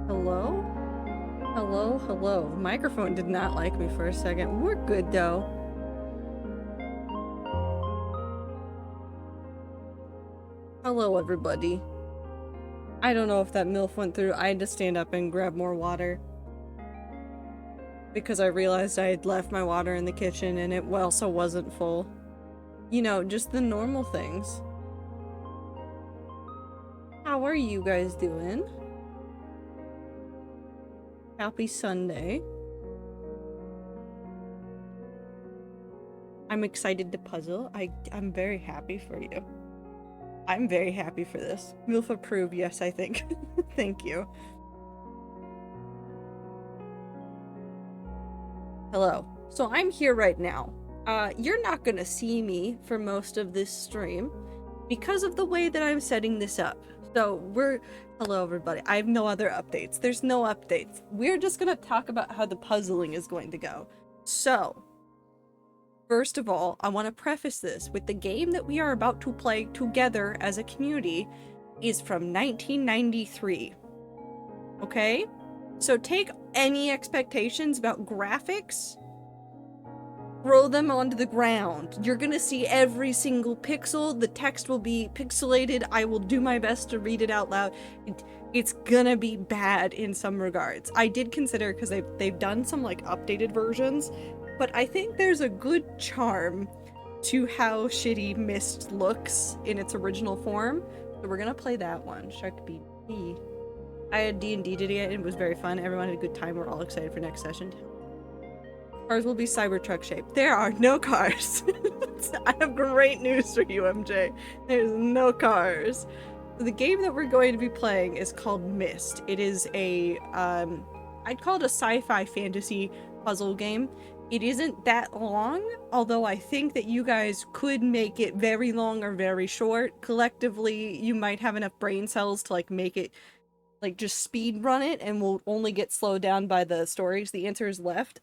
Hello? Hello, hello. The microphone did not like me for a second. We're good though. Hello, everybody. I don't know if that MILF went through. I had to stand up and grab more water. Because I realized I had left my water in the kitchen and it also wasn't full. You know, just the normal things. How are you guys doing? Happy Sunday. I'm excited to puzzle. I'm very happy for you. I'm very happy for this. MILF approve, yes, I think. Thank you. Hello. So I'm here right now. You're not gonna see me for most of this stream because of the way that I'm setting this up. So hello everybody. I have no other updates. There's no updates. We're just gonna talk about how the puzzling is going to go. So, first of all, I want to preface this with the game that we are about to play together as a community is from 1993. Okay? So take any expectations about graphics, throw them onto the ground. You're gonna see every single pixel. The text will be pixelated. I will do my best to read it out loud. It's gonna be bad in some regards. I did consider, because they've done some like updated versions, but I think there's a good charm to how shitty Myst looks in its original form. So we're gonna play that one. Shark BB. I had D&D today and it was very fun. Everyone had a good time. We're all excited for next session. Cars will be Cybertruck shaped. There are no cars. I have great news for you, MJ. There's no cars. The game that we're going to be playing is called Myst. It is a, I'd call it a sci-fi fantasy puzzle game. It isn't that long, although I think that you guys could make it very long or very short. Collectively, you might have enough brain cells to like make it, like just speed run it, and we'll only get slowed down by the stories. The answer is left.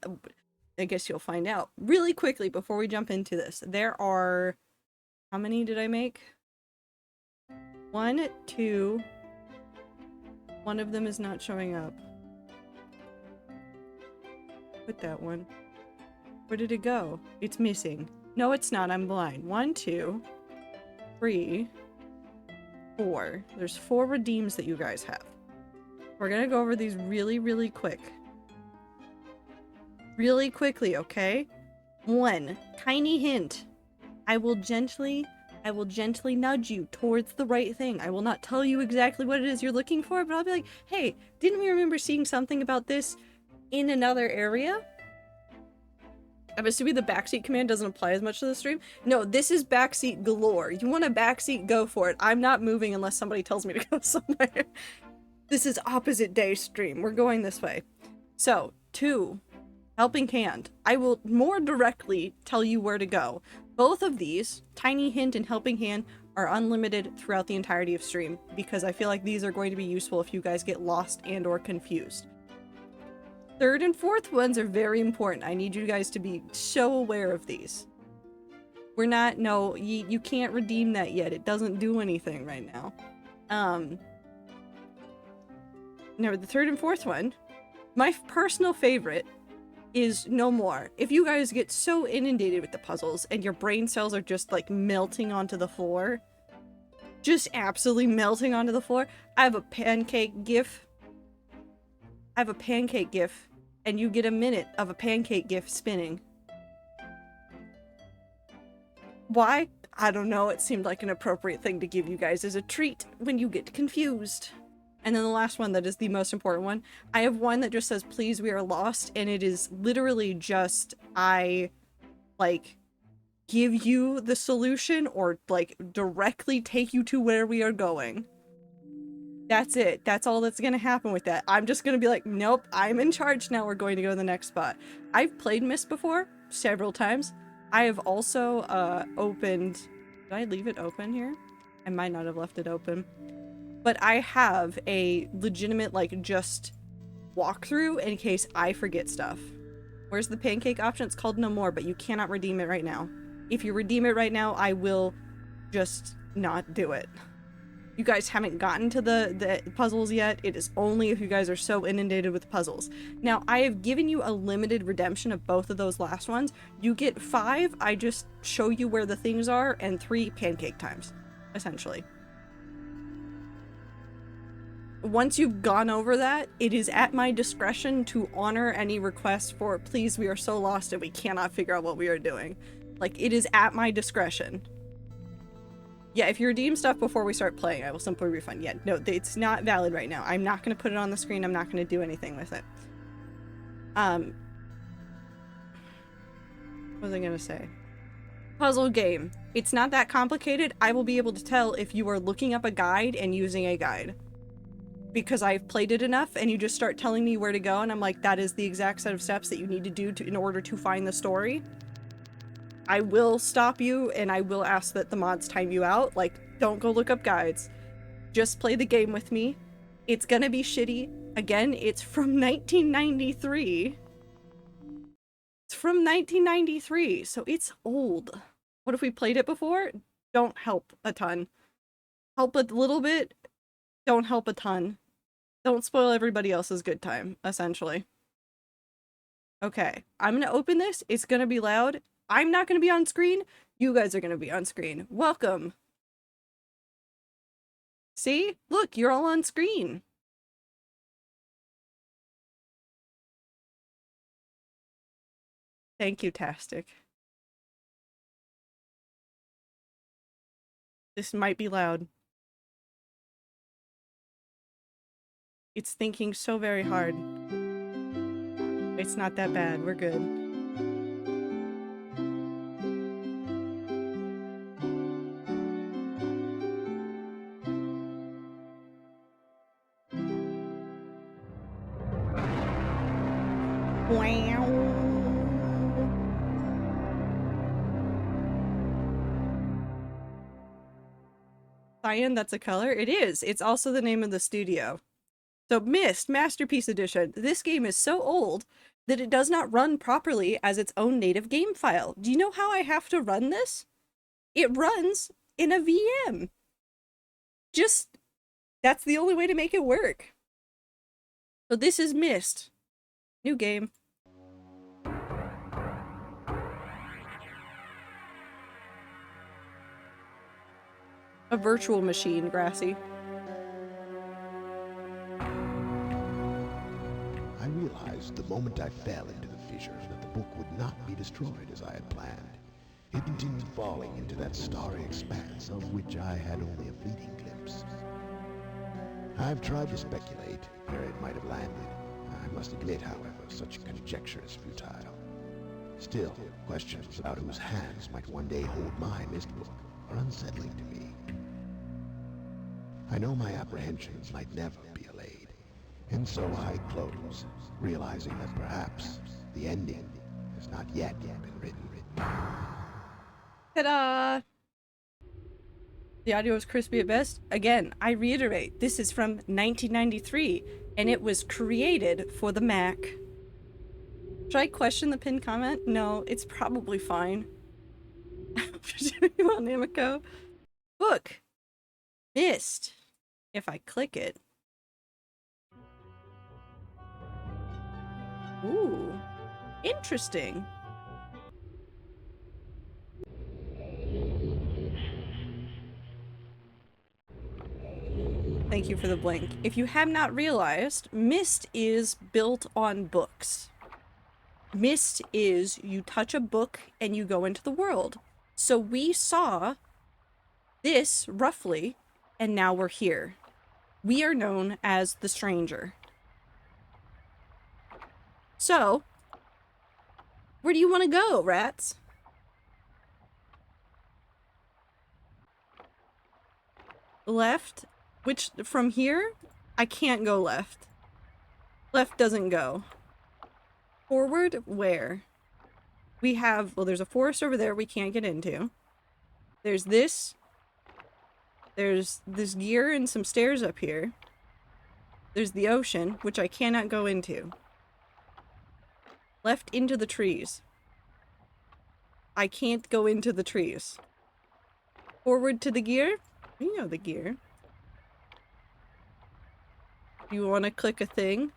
I guess you'll find out. Really quickly, before we jump into this, there are... How many did I make? 1, 2... One of them is not showing up. Put that one. Where did it go? It's missing. No, it's not. I'm blind. 1, 2, 3, 4. There's 4 redeems that you guys have. We're gonna go over these really, really quick. Really quickly, okay? 1, tiny hint. I will gently nudge you towards the right thing. I will not tell you exactly what it is you're looking for, but I'll be like, hey, didn't we remember seeing something about this in another area? I'm assuming the backseat command doesn't apply as much to the stream. No, this is backseat galore. You want a backseat, go for it. I'm not moving unless somebody tells me to go somewhere. This is opposite day stream. We're going this way. So, 2, helping hand. I will more directly tell you where to go. Both of these, tiny hint and helping hand, are unlimited throughout the entirety of stream because I feel like these are going to be useful if you guys get lost and or confused. 3rd and 4th ones are very important. I need you guys to be so aware of these. We're not, no, you can't redeem that yet. It doesn't do anything right now. Now, the 3rd and 4th one, my personal favorite is no more. If you guys get so inundated with the puzzles and your brain cells are just like melting onto the floor, just absolutely melting onto the floor, I have a pancake gif. And you get a minute of a pancake gif spinning. Why? I don't know. It seemed like an appropriate thing to give you guys as a treat when you get confused. And then the last one that is the most important one. I have one that just says, please, we are lost. And it is literally just, I, like, give you the solution or, like, directly take you to where we are going. That's it. That's all that's gonna happen with that. I'm just gonna be like, nope, I'm in charge now. We're going to go to the next spot. I've played Myst before, several times. I have also, opened... Did I leave it open here? I might not have left it open. But I have a legitimate, like, just walkthrough in case I forget stuff. Where's the pancake option? It's called no more, but you cannot redeem it right now. If you redeem it right now, I will just not do it. You guys haven't gotten to the puzzles yet. It is only if you guys are so inundated with puzzles. Now, I have given you a limited redemption of both of those last ones. You get 5, I just show you where the things are, and 3 pancake times, essentially. Once you've gone over that, it is at my discretion to honor any requests for, please, we are so lost and we cannot figure out what we are doing. Like, it is at my discretion. Yeah, if you redeem stuff before we start playing, I will simply refund. Yeah, no, it's not valid right now. I'm not going to put it on the screen. I'm not going to do anything with it. What was I going to say? Puzzle game. It's not that complicated. I will be able to tell if you are looking up a guide and using a guide. Because I've played it enough, and you just start telling me where to go, and I'm like, that is the exact set of steps that you need to do in order to find the story. I will stop you, and I will ask that the mods time you out. Like, don't go look up guides. Just play the game with me. It's gonna be shitty. Again, it's from 1993. It's from 1993, so it's old. What if we played it before? Don't help a ton. Help a little bit, don't help a ton. Don't spoil everybody else's good time, essentially. Okay, I'm gonna open this. It's gonna be loud. I'm not gonna be on screen. You guys are gonna be on screen. Welcome. See? Look, you're all on screen. Thank you, Tastic. This might be loud. It's thinking so very hard. It's not that bad. We're good. Wow. Cyan, that's a color? It is. It's also the name of the studio. So Myst Masterpiece Edition. This game is so old that it does not run properly as its own native game file. Do you know how I have to run this? It runs in a VM. Just, that's the only way to make it work. So this is Myst. New game. A virtual machine, Grassy. I realized the moment I fell into the fissure that the book would not be destroyed as I had planned. It continued falling into that starry expanse of which I had only a fleeting glimpse. I've tried to speculate where it might have landed. I must admit, however, such conjecture is futile. Still, questions about whose hands might one day hold my Myst book are unsettling to me. I know my apprehensions might never be allayed, and so I close, realizing that perhaps the ending has not yet been written. Ta-da! The audio is crispy at best. Again, I reiterate, this is from 1993, and it was created for the Mac. Should I question the pinned comment? No, it's probably fine. On Namiko. Book. Myst. If I click it. Ooh. Interesting. Thank you for the blink. If you have not realized, Myst is built on books. Myst is you touch a book and you go into the world. So we saw this roughly, and now we're here. We are known as the Stranger. So, where do you want to go, rats? Left? Which, from here? I can't go left. Left doesn't go. Forward? Where? We have, well, there's a forest over there we can't get into. There's this. There's this gear and some stairs up here. There's the ocean, which I cannot go into. Left into the trees. I can't go into the trees. Forward to the gear? You know the gear. You want to click a thing?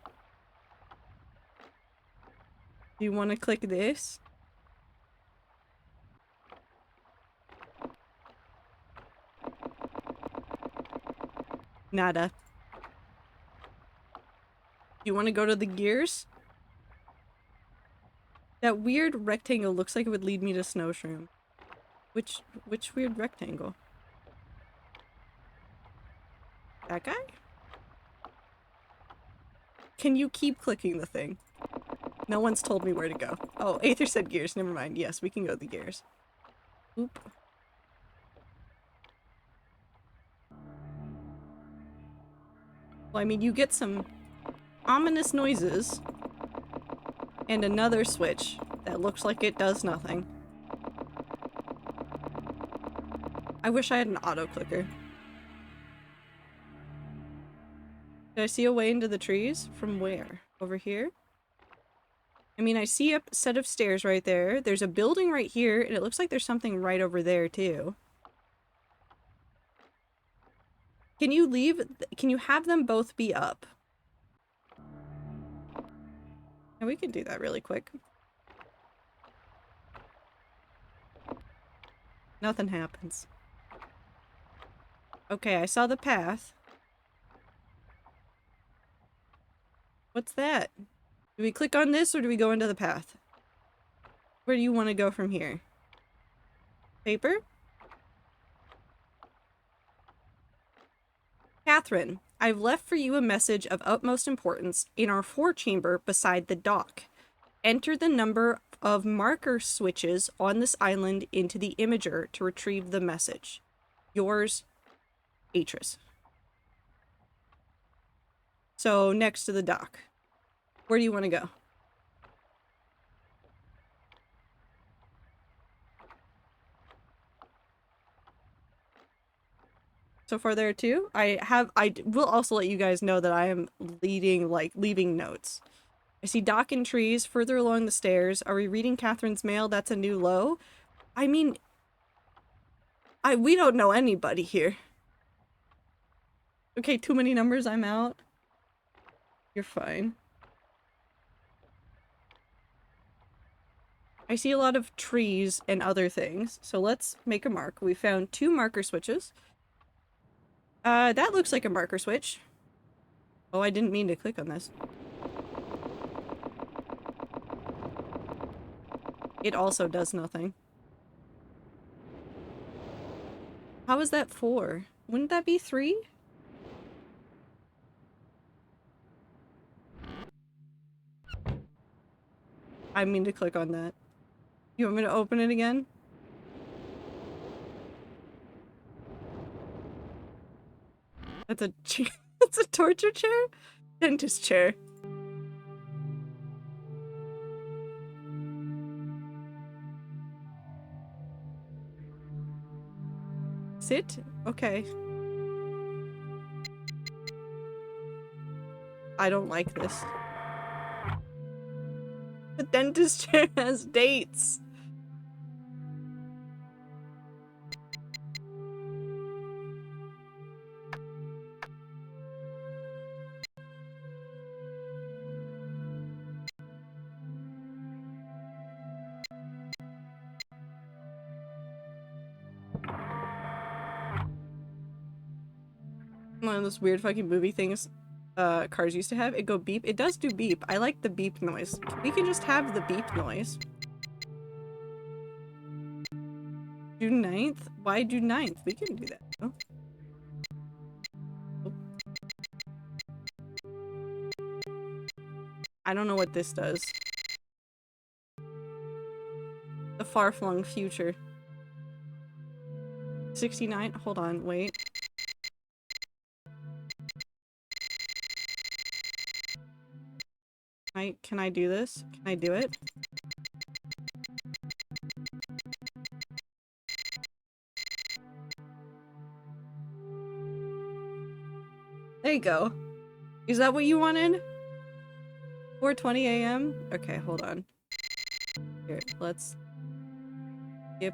Do you want to click this? Nada. You want to go to the gears? That weird rectangle looks like it would lead me to Snowshroom. Which weird rectangle? That guy? Can you keep clicking the thing? No one's told me where to go. Oh, Aether said gears. Never mind. Yes, we can go to the gears. Oop. Well, I mean, you get some ominous noises and another switch that looks like it does nothing. I wish I had an auto clicker. Did I see a way into the trees? From where? Over here? I mean, I see a set of stairs right there. There's a building right here, and it looks like there's something right over there, too. Can you leave? Can you have them both be up? And we can do that really quick. Nothing happens. Okay, I saw the path. What's that? Do we click on this or do we go into the path? Where do you want to go from here? Paper? Catherine, I've left for you a message of utmost importance in our forechamber beside the dock. Enter the number of marker switches on this island into the imager to retrieve the message. Yours, Atris. So, next to the dock. Where do you want to go? So far there too? I will also let you guys know that I am leaving notes. I see dock and trees further along the stairs. Are we reading Catherine's mail? That's a new low. I mean, we don't know anybody here. Okay, too many numbers, I'm out. You're fine. I see a lot of trees and other things, so let's make a mark. We found 2 marker switches. That looks like a marker switch. Oh, I didn't mean to click on this. It also does nothing. How is that 4? Wouldn't that be 3? I mean to click on that. You want me to open it again? That's a chair. That's a torture chair? Dentist chair. Sit? Okay. I don't like this. The dentist chair has dates. One of those weird fucking movie things cars used to have. It go beep. It does do beep. I like the beep noise. We can just have the beep noise. June 9th? Why June 9th? We can do that. Oh. I don't know what this does. The far-flung future. 69? Hold on, wait. Can I do this? Can I do it? There you go. Is that what you wanted? 4:20 a.m.? Okay, hold on. Here, let's skip.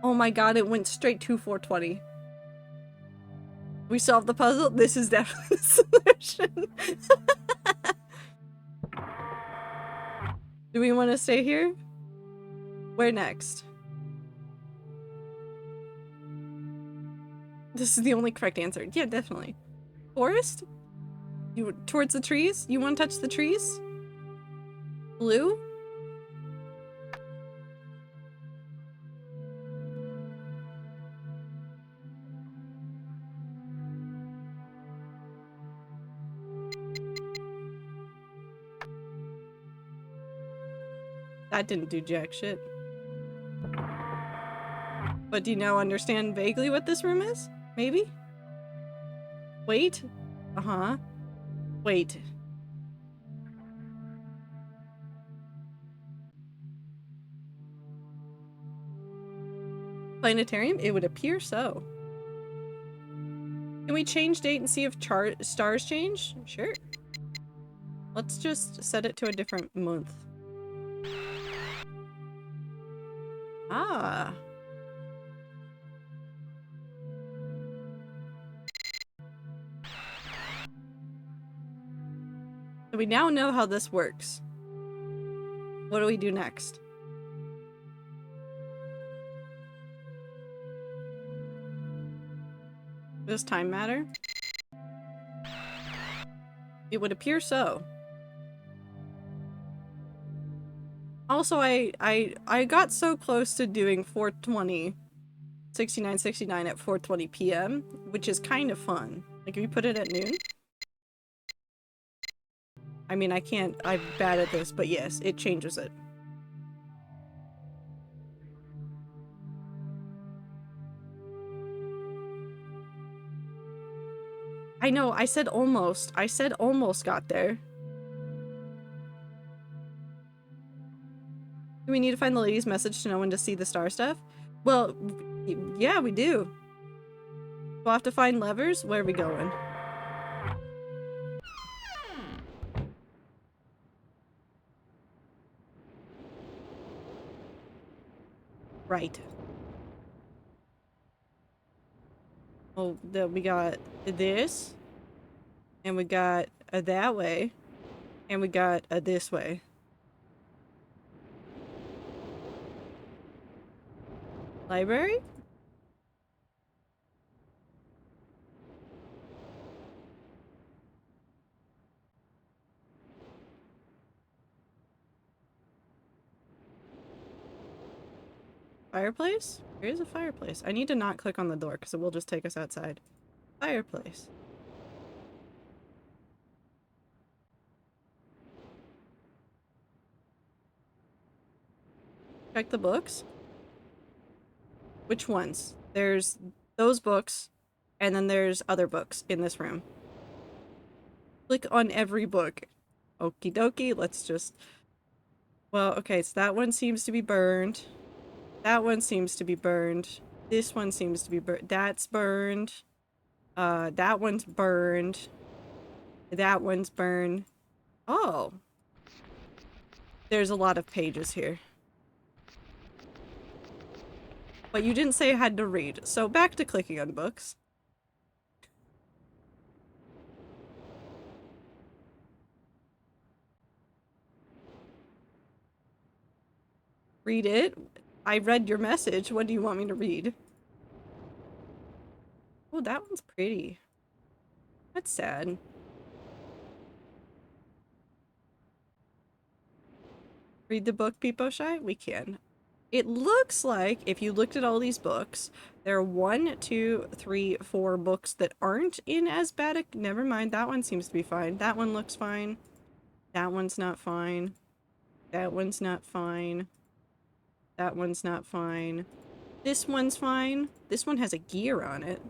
Oh my god, it went straight to 4:20. We solved the puzzle? This is definitely the solution. Do we want to stay here? Where next? This is the only correct answer. Yeah, definitely. Forest? You towards the trees? You want to touch the trees? Blue? That didn't do jack shit. But do you now understand vaguely what this room is? Maybe? Wait? Uh-huh. Wait. Planetarium? It would appear so. Can we change date and see if stars change? Sure. Let's just set it to a different month. Ah. So we now know how this works. What do we do next? Does time matter? It would appear so. Also, I got so close to doing 4:20, 6969 at 4:20 p.m., which is kind of fun. Like, if you put it at noon. I mean, I'm bad at this, but yes, it changes it. I know, I said almost got there. Do we need to find the lady's message to know when to see the star stuff? Well, yeah, we do. We'll have to find levers. Where are we going? Right. Well, we got this, and we got a that way, and we got a this way. Library? Fireplace? There is a fireplace. I need to not click on the door because it will just take us outside. Fireplace. Check the books. Which ones? There's those books, and then there's other books in this room. Click on every book. Okie dokie, let's just... Well, okay, so that one seems to be burned. That one seems to be burned. This one seems to be burned. That's burned. That one's burned. That one's burned. Oh. There's a lot of pages here. But you didn't say I had to read, so back to clicking on books. Read it. I read your message. What do you want me to read? Oh, that one's pretty. That's sad. Read the book, Peepo Shy? We can. It looks like, if you looked at all these books, there are 1, 2, 3, 4 books that aren't in asthmatic. Never mind, that one seems to be fine. That one looks fine. That one's not fine. That one's not fine. That one's not fine. This one's fine. This one has a gear on it.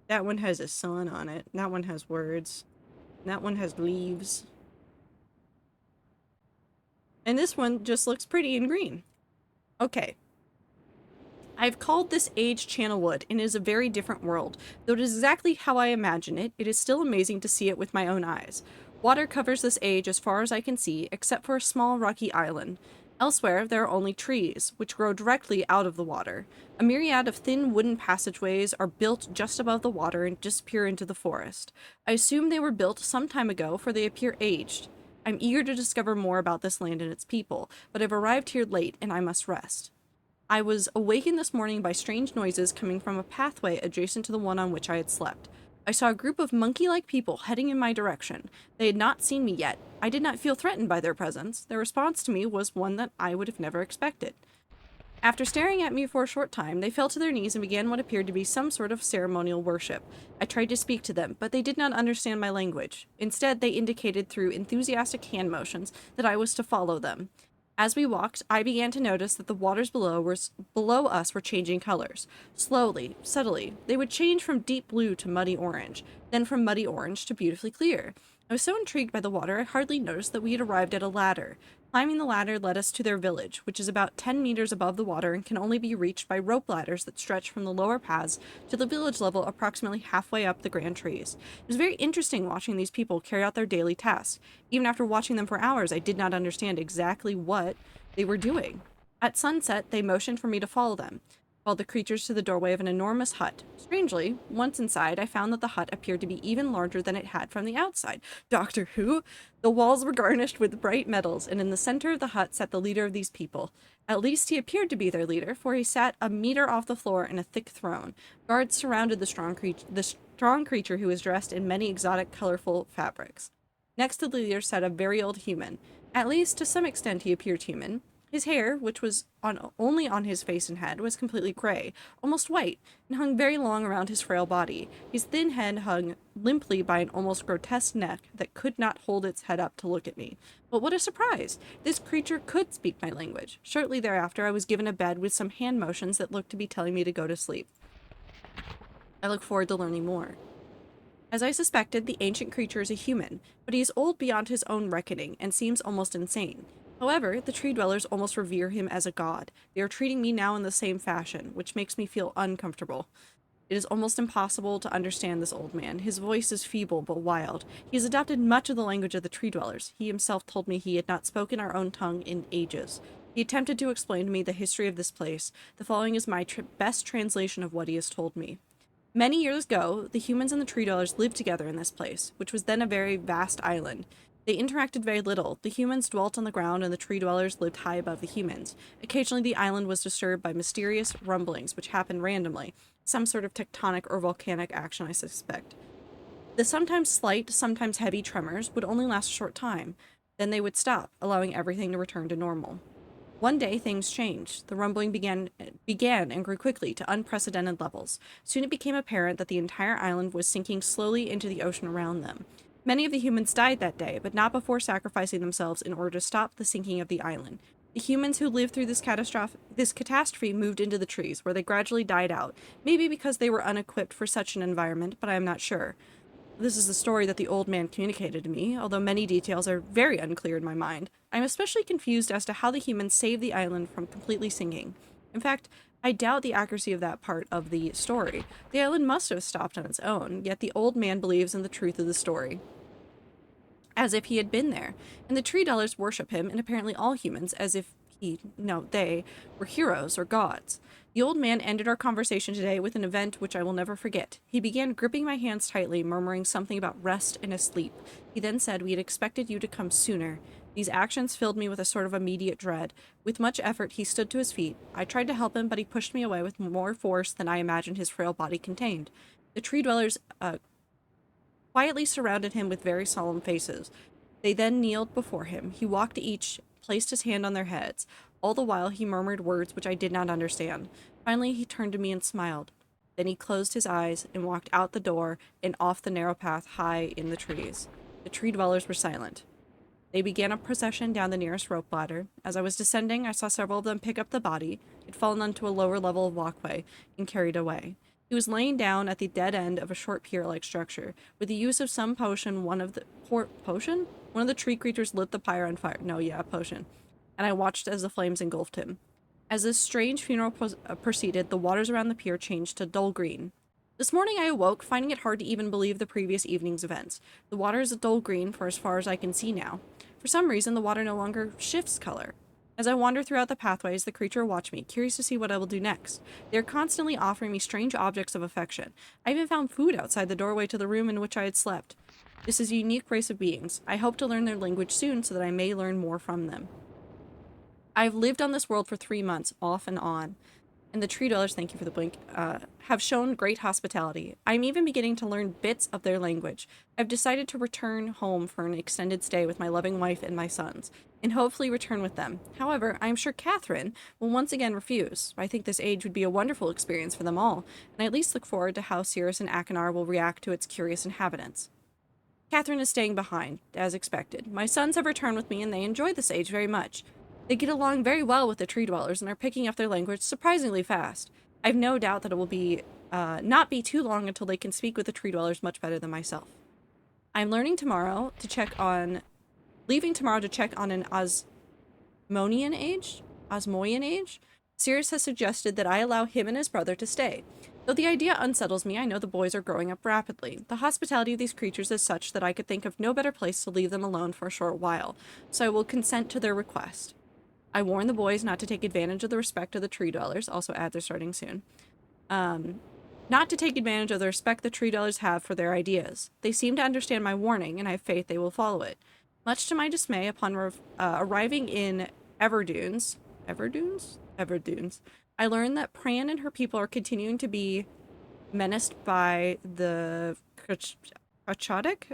That one has a sun on it. That one has words. That one has leaves. And this one just looks pretty in green. Okay. I've called this age Channelwood, and it is a very different world. Though it is exactly how I imagine it, it is still amazing to see it with my own eyes. Water covers this age as far as I can see, except for a small rocky island. Elsewhere, there are only trees, which grow directly out of the water. A myriad of thin wooden passageways are built just above the water and disappear into the forest. I assume they were built some time ago, for they appear aged. I'm eager to discover more about this land and its people, but I've arrived here late and I must rest. I was awakened this morning by strange noises coming from a pathway adjacent to the one on which I had slept. I saw a group of monkey-like people heading in my direction. They had not seen me yet. I did not feel threatened by their presence. Their response to me was one that I would have never expected. After staring at me for a short time, they fell to their knees and began what appeared to be some sort of ceremonial worship. I tried to speak to them, but they did not understand my language. Instead, they indicated through enthusiastic hand motions that I was to follow them. As we walked, I began to notice that the waters below us were changing colors. Slowly, subtly, they would change from deep blue to muddy orange, then from muddy orange to beautifully clear. I was so intrigued by the water, I hardly noticed that we had arrived at a ladder. Climbing the ladder led us to their village, which is about 10 meters above the water and can only be reached by rope ladders that stretch from the lower paths to the village level approximately halfway up the grand trees. It was very interesting watching these people carry out their daily tasks. Even after watching them for hours, I did not understand exactly what they were doing. At sunset, they motioned for me to follow them, followed the creatures to the doorway of an enormous hut. Strangely, once inside, I found that the hut appeared to be even larger than it had from the outside. Doctor Who? The walls were garnished with bright metals, and in the center of the hut sat the leader of these people. At least he appeared to be their leader, for he sat a meter off the floor in a thick throne. Guards surrounded the strong creature who was dressed in many exotic, colorful fabrics. Next to the leader sat a very old human. At least, to some extent, he appeared human. His hair, which was only on his face and head, was completely gray, almost white, and hung very long around his frail body. His thin head hung limply by an almost grotesque neck that could not hold its head up to look at me. But what a surprise! This creature could speak my language. Shortly thereafter, I was given a bed with some hand motions that looked to be telling me to go to sleep. I look forward to learning more. As I suspected, the ancient creature is a human, but he is old beyond his own reckoning and seems almost insane. However, the tree dwellers almost revere him as a god. They are treating me now in the same fashion, which makes me feel uncomfortable. It is almost impossible to understand this old man. His voice is feeble but wild. He has adopted much of the language of the tree dwellers. He himself told me he had not spoken our own tongue in ages. He attempted to explain to me the history of this place. The following is my best translation of what he has told me. Many years ago, the humans and the tree dwellers lived together in this place, which was then a very vast island. They interacted very little. The humans dwelt on the ground and the tree dwellers lived high above the humans. Occasionally the island was disturbed by mysterious rumblings which happened randomly, some sort of tectonic or volcanic action I suspect. The sometimes slight, sometimes heavy tremors would only last a short time. Then they would stop, allowing everything to return to normal. One day, things changed. The rumbling began and grew quickly to unprecedented levels. Soon it became apparent that the entire island was sinking slowly into the ocean around them. Many of the humans died that day, but not before sacrificing themselves in order to stop the sinking of the island. The humans who lived through this catastrophe moved into the trees, where they gradually died out, maybe because they were unequipped for such an environment, but I am not sure. This is the story that the old man communicated to me, although many details are very unclear in my mind. I'm especially confused as to how the humans saved the island from completely sinking. In fact, I doubt the accuracy of that part of the story. The island must have stopped on its own, yet the old man believes in the truth of the story, as if he had been there, and the tree dwellers worship him, and apparently all humans, as if they were heroes or gods. The old man ended our conversation today with an event which I will never forget. He began gripping my hands tightly, murmuring something about rest and asleep. He then said, "We had expected you to come sooner." These actions filled me with a sort of immediate dread. With much effort, he stood to his feet. I tried to help him, but he pushed me away with more force than I imagined his frail body contained. The tree dwellers quietly surrounded him with very solemn faces. They then kneeled before him. He walked to each, placed his hand on their heads. All the while he murmured words which I did not understand. Finally he turned to me and smiled. Then he closed his eyes and walked out the door and off the narrow path high in the trees. The tree dwellers were silent. They began a procession down the nearest rope ladder. As I was descending, I saw several of them pick up the body. It had fallen onto a lower level of walkway and carried away. He was laying down at the dead end of a short pier-like structure. With the use of some potion, one of the tree creatures lit the pyre on fire. Potion. And I watched as the flames engulfed him. As this strange funeral proceeded, the waters around the pier changed to dull green. This morning I awoke, finding it hard to even believe the previous evening's events. The water is a dull green for as far as I can see now. For some reason, the water no longer shifts color. As I wander throughout the pathways, the creature watch me, curious to see what I will do next. They are constantly offering me strange objects of affection. I even found food outside the doorway to the room in which I had slept. This is a unique race of beings. I hope to learn their language soon so that I may learn more from them. I've lived on this world for 3 months, off and on, and the tree dwellers, thank you for the blink, have shown great hospitality. I'm even beginning to learn bits of their language. I've decided to return home for an extended stay with my loving wife and my sons, and hopefully return with them. However, I'm sure Catherine will once again refuse. I think this age would be a wonderful experience for them all, and I at least look forward to how Cirrus and Achenar will react to its curious inhabitants. Catherine is staying behind, as expected. My sons have returned with me, and they enjoy this age very much. They get along very well with the tree dwellers and are picking up their language surprisingly fast. I've no doubt that it will be not be too long until they can speak with the tree dwellers much better than myself. I'm leaving tomorrow to check on an Osmoian age. Sirius has suggested that I allow him and his brother to stay. Though the idea unsettles me, I know the boys are growing up rapidly. The hospitality of these creatures is such that I could think of no better place to leave them alone for a short while, so I will consent to their request. I warn the boys not to take advantage of the respect of the tree dwellers. Also, ads are starting soon. Not to take advantage of the respect the tree dwellers have for their ideas. They seem to understand my warning, and I have faith they will follow it. Much to my dismay, upon arriving in Everdunes, I learned that Pran and her people are continuing to be menaced by the Kachtik,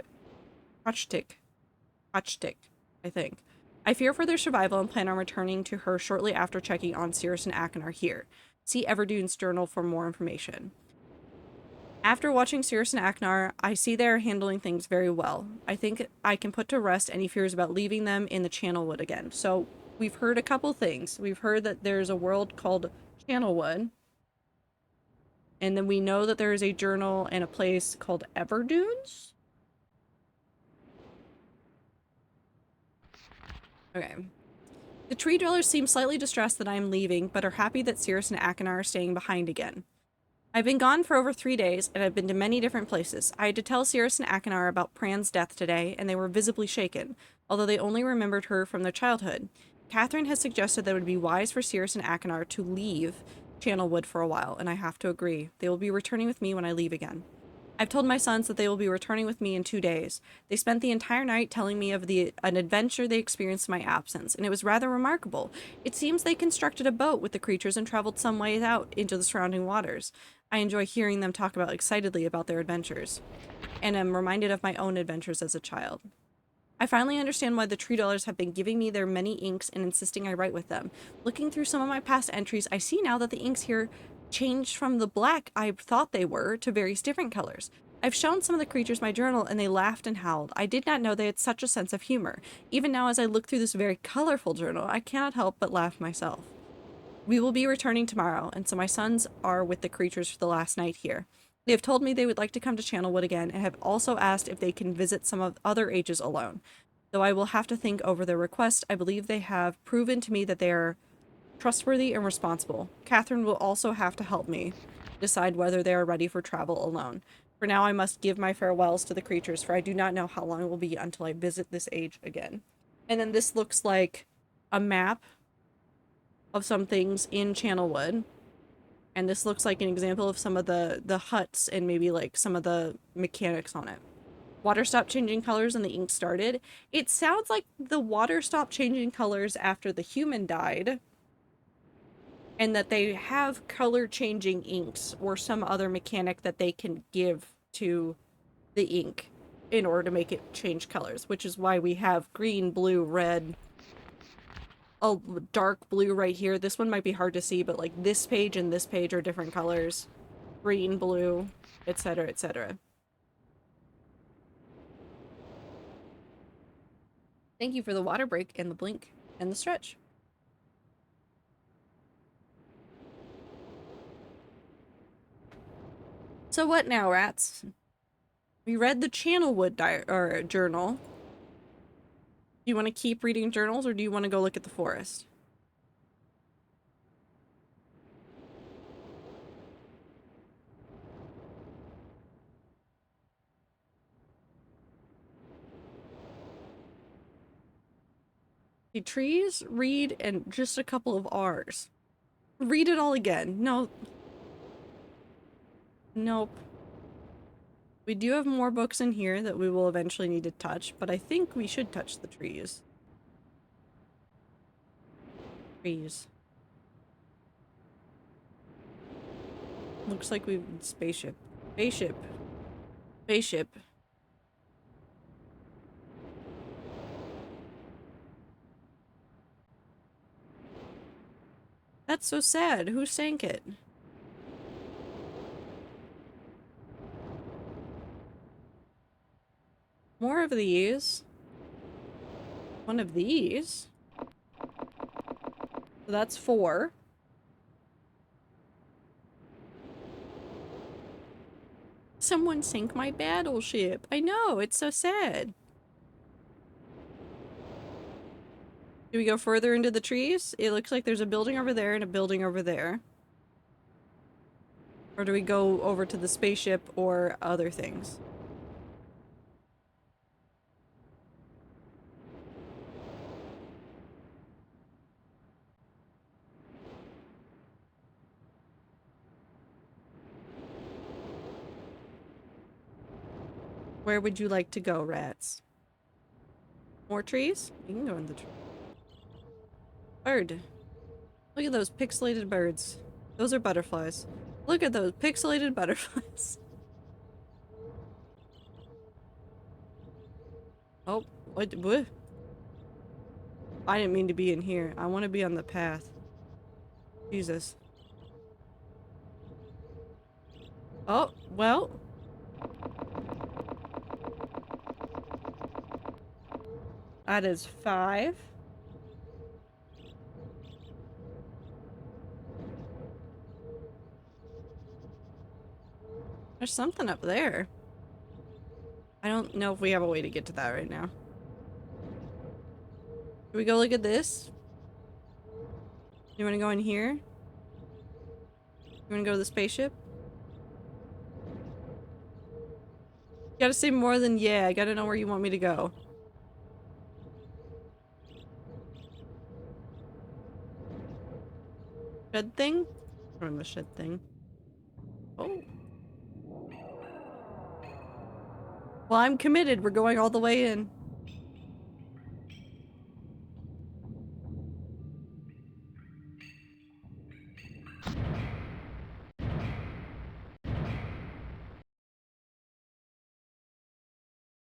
I think. I fear for their survival and plan on returning to her shortly after checking on Cirrus and Achenar here. See Everdune's journal for more information. After watching Cirrus and Achenar, I see they are handling things very well. I think I can put to rest any fears about leaving them in the Channelwood again. So we've heard a couple things. We've heard that there's a world called Channelwood. And then we know that there is a journal and a place called Everdunes. Okay. The tree dwellers seem slightly distressed that I am leaving, but are happy that Cirrus and Achenar are staying behind again. I've been gone for over 3 days, and I've been to many different places. I had to tell Cirrus and Achenar about Pran's death today, and they were visibly shaken, although they only remembered her from their childhood. Catherine has suggested that it would be wise for Cirrus and Achenar to leave Channelwood for a while, and I have to agree. They will be returning with me when I leave again. I've told my sons that they will be returning with me in 2 days. They spent the entire night telling me of an adventure they experienced in my absence, and it was rather remarkable. It seems they constructed a boat with the creatures and traveled some ways out into the surrounding waters. I enjoy hearing them talk excitedly about their adventures, and am reminded of my own adventures as a child. I finally understand why the tree dwellers have been giving me their many inks and insisting I write with them. Looking through some of my past entries, I see now that the inks here changed from the black I thought they were to various different colors. I've shown some of the creatures my journal and they laughed and howled. I did not know they had such a sense of humor. Even now as I look through this very colorful journal, I cannot help but laugh myself. We will be returning tomorrow, and so my sons are with the creatures for the last night here. They have told me they would like to come to Channelwood again and have also asked if they can visit some of other ages alone. Though I will have to think over their request, I believe they have proven to me that they are trustworthy and responsible. Catherine will also have to help me decide whether they are ready for travel alone. For now, I must give my farewells to the creatures, for I do not know how long it will be until I visit this age again. And then this looks like a map of some things in Channelwood. And this looks like an example of some of the huts and maybe like some of the mechanics on it. Water stopped changing colors and the ink started. It sounds like the water stopped changing colors after the human died. And that they have color changing inks or some other mechanic that they can give to the ink in order to make it change colors, which is why we have green, blue, red, a dark blue right here. This one might be hard to see, but like this page and this page are different colors. Green, blue, etc., etc. Thank you for the water break and the blink and the stretch. So what now, rats? We read the Channelwood journal. Do you want to keep reading journals or do you want to go look at the forest? The trees, read, and just a couple of R's. Read it all again. No. Nope. We do have more books in here that we will eventually need to touch, but I think we should touch the trees. Trees. Looks like we've... Spaceship. Spaceship. Spaceship. That's so sad. Who sank it? More of these. One of these. So that's 4. Someone sank my battleship. I know, it's so sad. Do we go further into the trees? It looks like there's a building over there and a building over there. Or do we go over to the spaceship or other things? Where would you like to go, rats? More trees? You can go in the tree. Bird. Look at those pixelated birds. Those are butterflies. Look at those pixelated butterflies. Oh, what? I didn't mean to be in here. I want to be on the path. Jesus. Oh, well. That is 5. There's something up there. I don't know if we have a way to get to that right now. Can we go look at this? You want to go in here? You want to go to the spaceship? You gotta say more than yeah. I gotta know where you want me to go. Shed thing? From the shed thing. Oh. Well, I'm committed. We're going all the way in.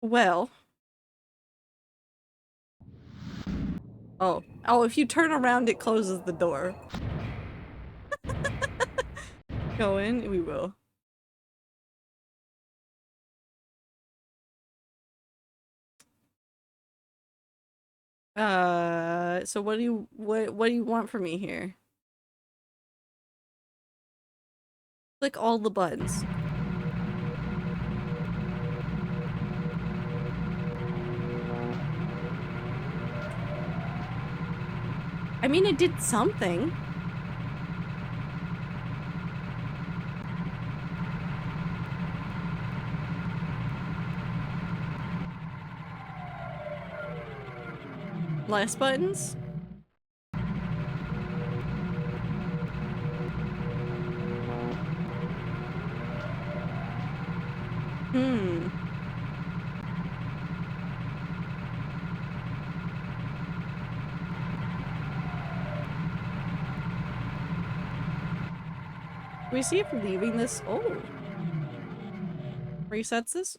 Well. Oh. Oh, if you turn around, it closes the door. Go in? We will. So what do you want from me here? Click all the buttons. I mean, it did something. Less buttons? Hmm. We see if leaving this. Oh. Resets this?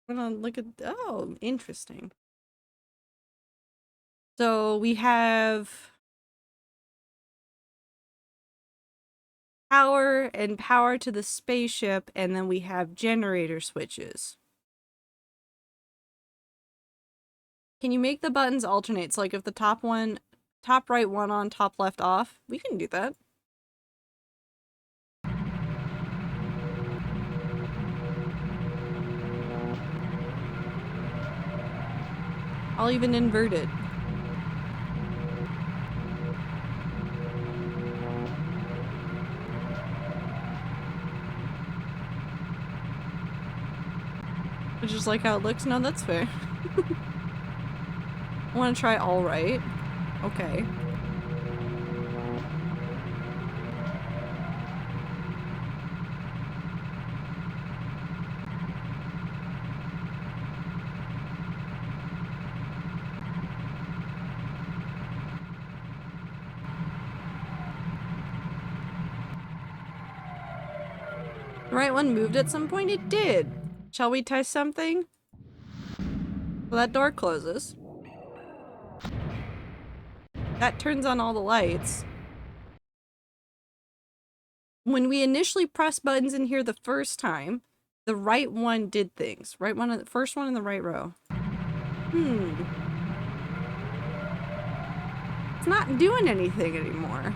I'm gonna look at. Oh, interesting. So we have power to the spaceship, and then we have generator switches. Can you make the buttons alternate? So like if the top right one on, top left off, we can do that. I'll even invert it. I just like how it looks. No, that's fair. I want to try all right. Okay. The right one moved at some point? It did. Shall we test something? So that door closes. That turns on all the lights. When we initially pressed buttons in here the first time, the right one did things. Right one, the first one in the right row. It's not doing anything anymore.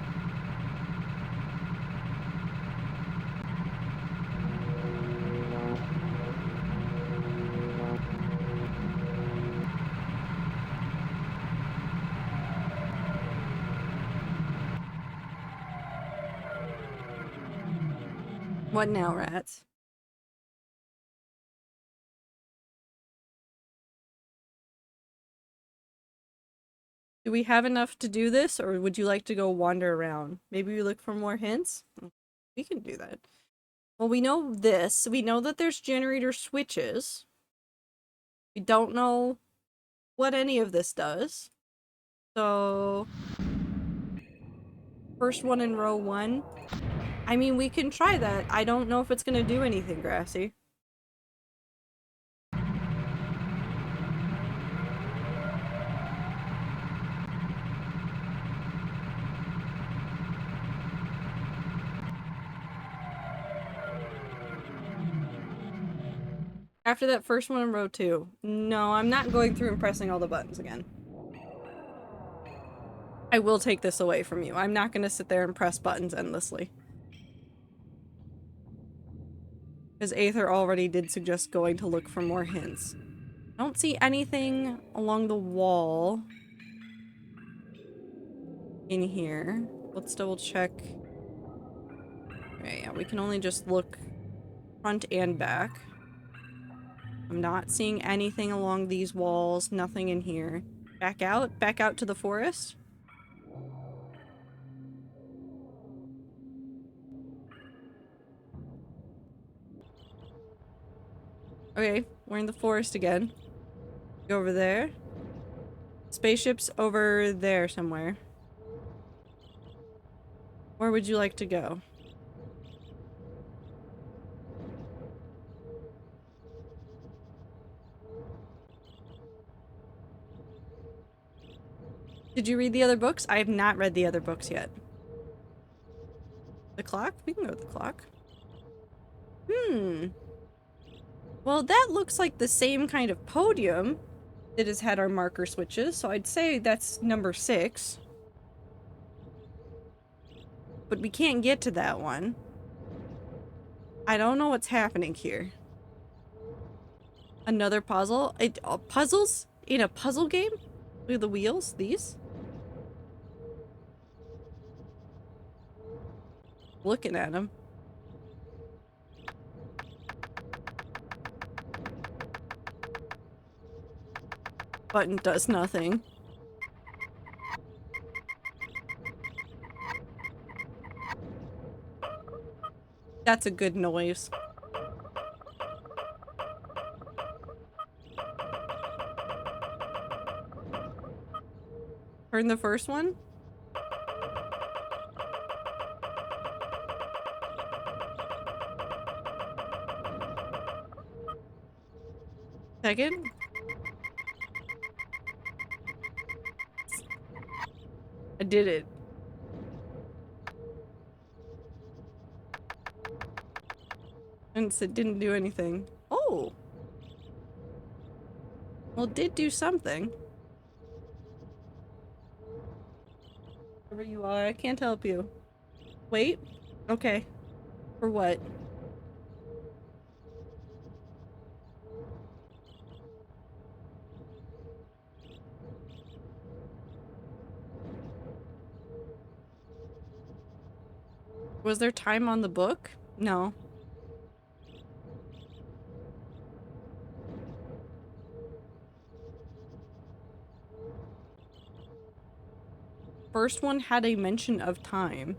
What now, rats? Do we have enough to do this, or would you like to go wander around? Maybe we look for more hints? We can do that. Well, we know this. We know that there's generator switches. We don't know what any of this does. So... first one in row 1. I mean, we can try that. I don't know if it's gonna do anything, Grassy. After that first one in row 2. No, I'm not going through and pressing all the buttons again. I will take this away from you. I'm not gonna sit there and press buttons endlessly. Because Aether already did suggest going to look for more hints. I don't see anything along the wall in here. Let's double check. Okay, yeah, we can only just look front and back. I'm not seeing anything along these walls, nothing in here. Back out to the forest. Okay, we're in the forest again. Go over there. Spaceship's over there somewhere. Where would you like to go? Did you read the other books? I have not read the other books yet. The clock? We can go with the clock. Well, that looks like the same kind of podium that has had our marker switches, so I'd say that's number 6. But we can't get to that one. I don't know what's happening here. Another puzzle? Puzzles? In a puzzle game? Look at the wheels, these? Looking at them. Button does nothing. That's a good noise. Turn the first one. Second. I did it. And it didn't do anything. Oh! Well, it did do something. Wherever you are, I can't help you. Wait? Okay. For what? Was there time on the book? No. First one had a mention of time.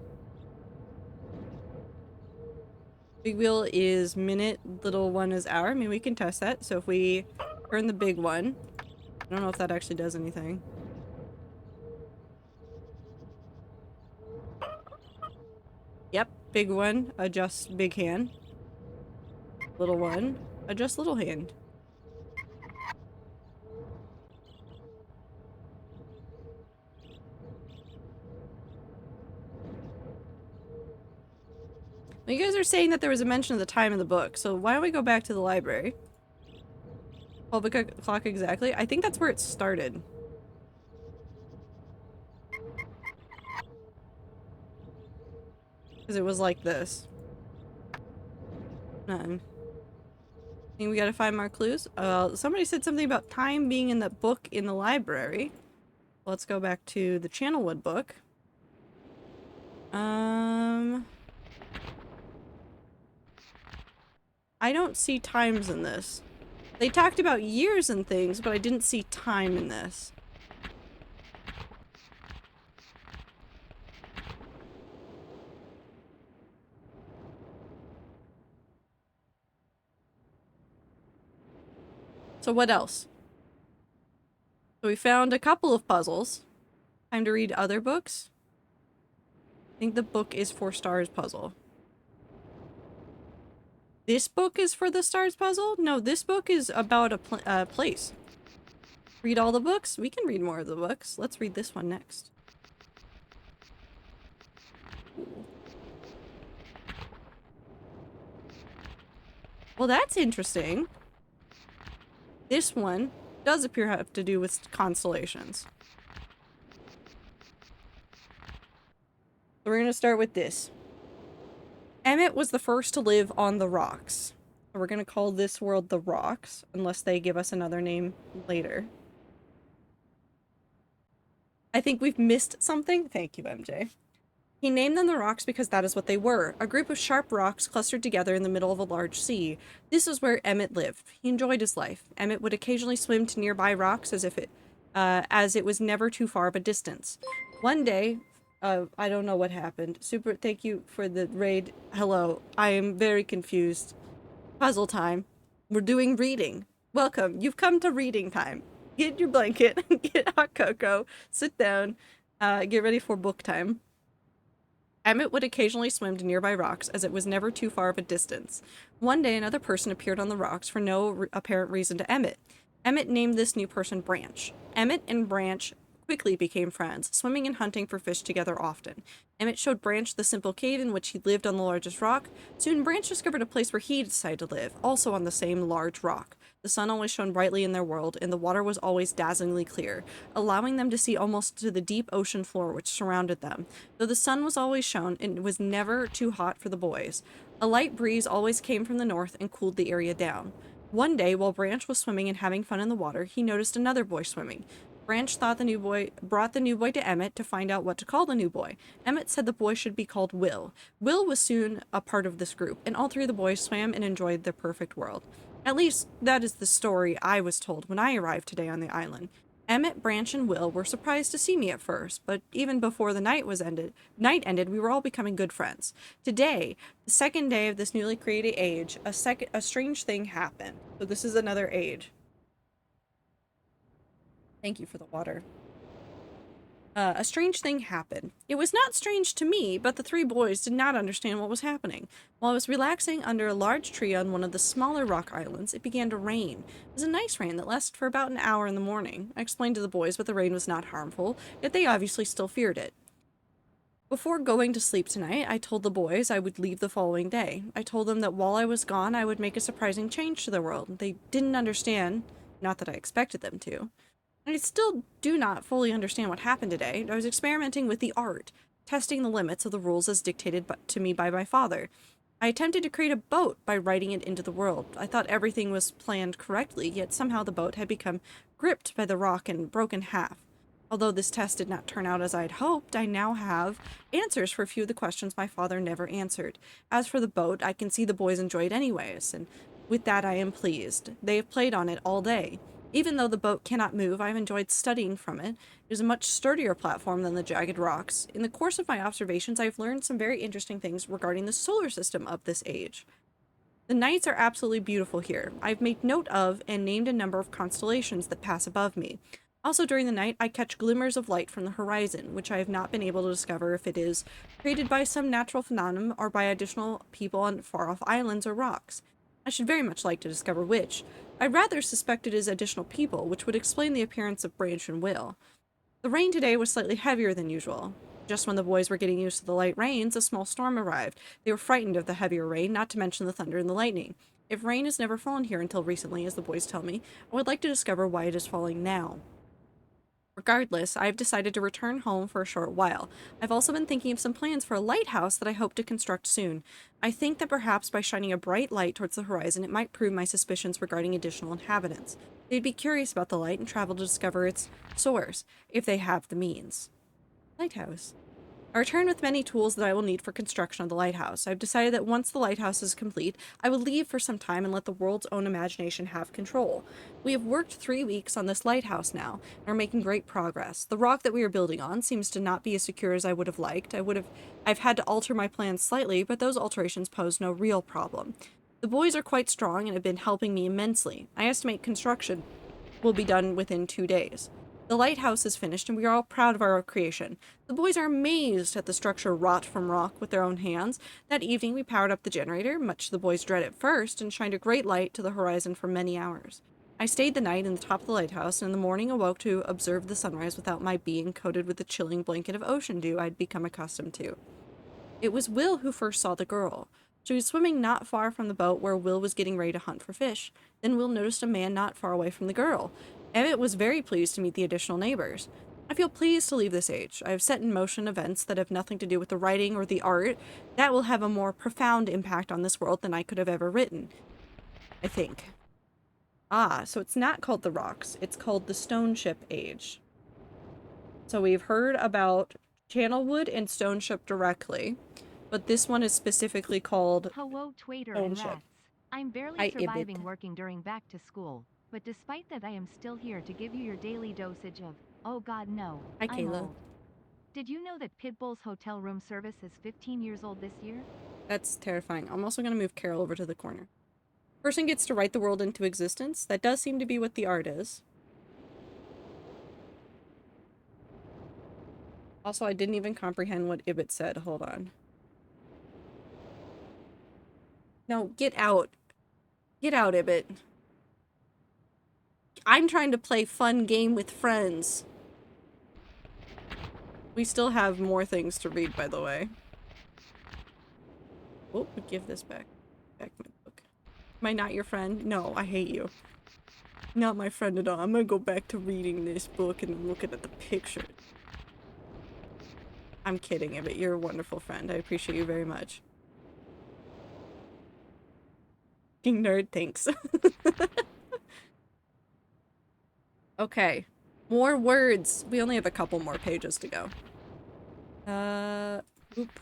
Big wheel is minute, little one is hour. I mean, we can test that. So if we turn the big one, I don't know if that actually does anything. Yep, big one, adjust big hand. Little one, adjust little hand. You guys are saying that there was a mention of the time in the book, so why don't we go back to the library? 12 o'clock exactly? I think that's where it started. Because it was like this. None. I think we gotta find more clues. Somebody said something about time being in the book in the library. Let's go back to the Channelwood book. I don't see times in this. They talked about years and things, but I didn't see time in this. So what else? So we found a couple of puzzles. Time to read other books. I think the book is for Stars puzzle. This book is for the Stars puzzle? No, this book is about a place. Read all the books? We can read more of the books. Let's read this one next. Well, that's interesting. This one does appear to have to do with constellations. So we're gonna start with this. Emmett was the first to live on the rocks. So we're gonna call this world the Rocks, unless they give us another name later. I think we've missed something. Thank you, MJ. He named them the Rocks because that is what they were, a group of sharp rocks clustered together in the middle of a large sea. This is where Emmett lived. He enjoyed his life. Emmett would occasionally swim to nearby rocks as it was never too far of a distance. One day, I don't know what happened. Super, thank you for the raid. Hello, I am very confused. Puzzle time. We're doing reading. Welcome. You've come to reading time. Get your blanket, get hot cocoa, sit down, get ready for book time. Emmett would occasionally swim to nearby rocks, as it was never too far of a distance. One day, another person appeared on the rocks for no apparent reason to Emmett. Emmett named this new person Branch. Emmett and Branch quickly became friends, swimming and hunting for fish together often. Emmett showed Branch the simple cave in which he lived on the largest rock. Soon, Branch discovered a place where he decided to live, also on the same large rock. The sun always shone brightly in their world, and the water was always dazzlingly clear, allowing them to see almost to the deep ocean floor which surrounded them. Though the sun was always shone, it was never too hot for the boys. A light breeze always came from the north and cooled the area down. One day, while Branch was swimming and having fun in the water, he noticed another boy swimming. Branch thought the new boy brought the new boy to Emmett to find out what to call the new boy. Emmett said the boy should be called Will. Will was soon a part of this group, and all three of the boys swam and enjoyed their perfect world. At least, that is the story I was told when I arrived today on the island. Emmett, Branch, and Will were surprised to see me at first, but even before the night ended, we were all becoming good friends. Today, the second day of this newly created age, a strange thing happened. So this is another age. Thank you for the water. A strange thing happened. It was not strange to me, but the three boys did not understand what was happening. While I was relaxing under a large tree on one of the smaller rock islands, it began to rain. It was a nice rain that lasted for about an hour in the morning. I explained to the boys that the rain was not harmful, yet they obviously still feared it. Before going to sleep tonight, I told the boys I would leave the following day. I told them that while I was gone, I would make a surprising change to the world. They didn't understand, not that I expected them to. I still do not fully understand what happened today. I was experimenting with the art, testing the limits of the rules as dictated to me by my father. I attempted to create a boat by writing it into the world. I thought everything was planned correctly, yet somehow the boat had become gripped by the rock and broken half. Although this test did not turn out as I had hoped, I now have answers for a few of the questions my father never answered. As for the boat, I can see the boys enjoy it anyways, and with that I am pleased. They have played on it all day. Even though the boat cannot move, I've enjoyed studying from it. It is a much sturdier platform than the jagged rocks. In the course of my observations, I've learned some very interesting things regarding the solar system of this age. The nights are absolutely beautiful here. I've made note of and named a number of constellations that pass above me. Also, during the night, I catch glimmers of light from the horizon, which I have not been able to discover if it is created by some natural phenomenon or by additional people on far-off islands or rocks. I should very much like to discover which. I rather suspect it is additional people, which would explain the appearance of Branch and Will. The rain today was slightly heavier than usual. Just when the boys were getting used to the light rains, a small storm arrived. They were frightened of the heavier rain, not to mention the thunder and the lightning. If rain has never fallen here until recently, as the boys tell me, I would like to discover why it is falling now. Regardless, I have decided to return home for a short while. I've also been thinking of some plans for a lighthouse that I hope to construct soon. I think that perhaps by shining a bright light towards the horizon, it might prove my suspicions regarding additional inhabitants. They'd be curious about the light and travel to discover its source, if they have the means. Lighthouse. I return with many tools that I will need for construction of the lighthouse. I've decided that once the lighthouse is complete, I will leave for some time and let the world's own imagination have control. We have worked 3 weeks on this lighthouse now, and are making great progress. The rock that we are building on seems to not be as secure as I would have liked. I've had to alter my plans slightly, but those alterations pose no real problem. The boys are quite strong and have been helping me immensely. I estimate construction will be done within 2 days. The lighthouse is finished, and we are all proud of our creation. The boys are amazed at the structure wrought from rock with their own hands. That evening, we powered up the generator, much to the boys' dread at first, and shined a great light to the horizon for many hours. I stayed the night in the top of the lighthouse, and in the morning awoke to observe the sunrise without my being coated with the chilling blanket of ocean dew I'd become accustomed to. It was Will who first saw the girl. She was swimming not far from the boat where Will was getting ready to hunt for fish. Then Will noticed a man not far away from the girl. Emmett was very pleased to meet the additional neighbors. I feel pleased to leave this age. I have set in motion events that have nothing to do with the writing or the art that will have a more profound impact on this world than I could have ever written, I think. Ah, so it's not called the Rocks. It's called the Stone Ship Age. So we've heard about Channelwood and Stone Ship directly, but this one is specifically called Hello, Twader Stone and Ship. Rats. I'm barely Hi, surviving Ibit. working during back to school, but despite that I am still here to give you your daily dosage of, oh god no, Hi, I'm Kayla. old. Did you know that Pitbull's hotel room service is 15 years old this year? That's terrifying. I'm also going to move Carol over to the corner. Person gets to write the world into existence. That does seem to be what the art is. Also, I didn't even comprehend what Ibit said. Hold on. No, get out. Get out, Ibit. I'm trying to play fun game with friends. We still have more things to read, by the way. Oh, give this back. Back my book. Am I not your friend? No, I hate you. Not my friend at all. I'm gonna go back to reading this book and looking at the pictures. I'm kidding, but you're a wonderful friend. I appreciate you very much. Fucking nerd, thanks. Okay. More words. We only have a couple more pages to go. Oop.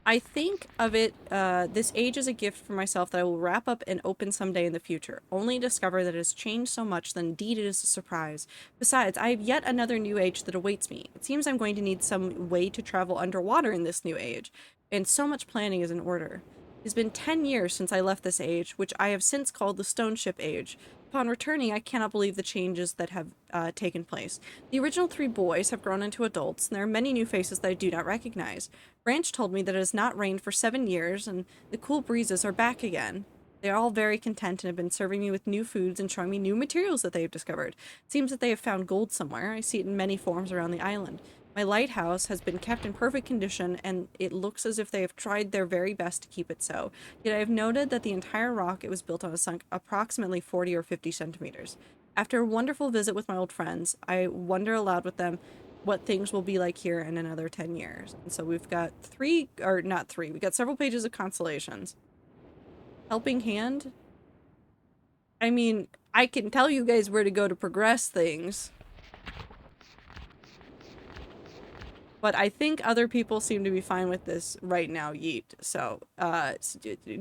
I think of it, this age as a gift for myself that I will wrap up and open someday in the future. Only discover that it has changed so much that indeed it is a surprise. Besides, I have yet another new age that awaits me. It seems I'm going to need some way to travel underwater in this new age, and so much planning is in order. It has been 10 years since I left this age, which I have since called the Stone Ship Age. Upon returning, I cannot believe the changes that have taken place. The original 3 boys have grown into adults, and there are many new faces that I do not recognize. Branch told me that it has not rained for 7 years, and the cool breezes are back again. They are all very content and have been serving me with new foods and showing me new materials that they have discovered. It seems that they have found gold somewhere. I see it in many forms around the island. My lighthouse has been kept in perfect condition, and it looks as if they have tried their very best to keep it so. Yet I have noted that the entire rock it was built on has sunk approximately 40 or 50 centimeters. After a wonderful visit with my old friends, I wonder aloud with them what things will be like here in another 10 years. And so we've got we got several pages of constellations. Helping hand? I mean, I can tell you guys where to go to progress things. But I think other people seem to be fine with this right now, yeet. So,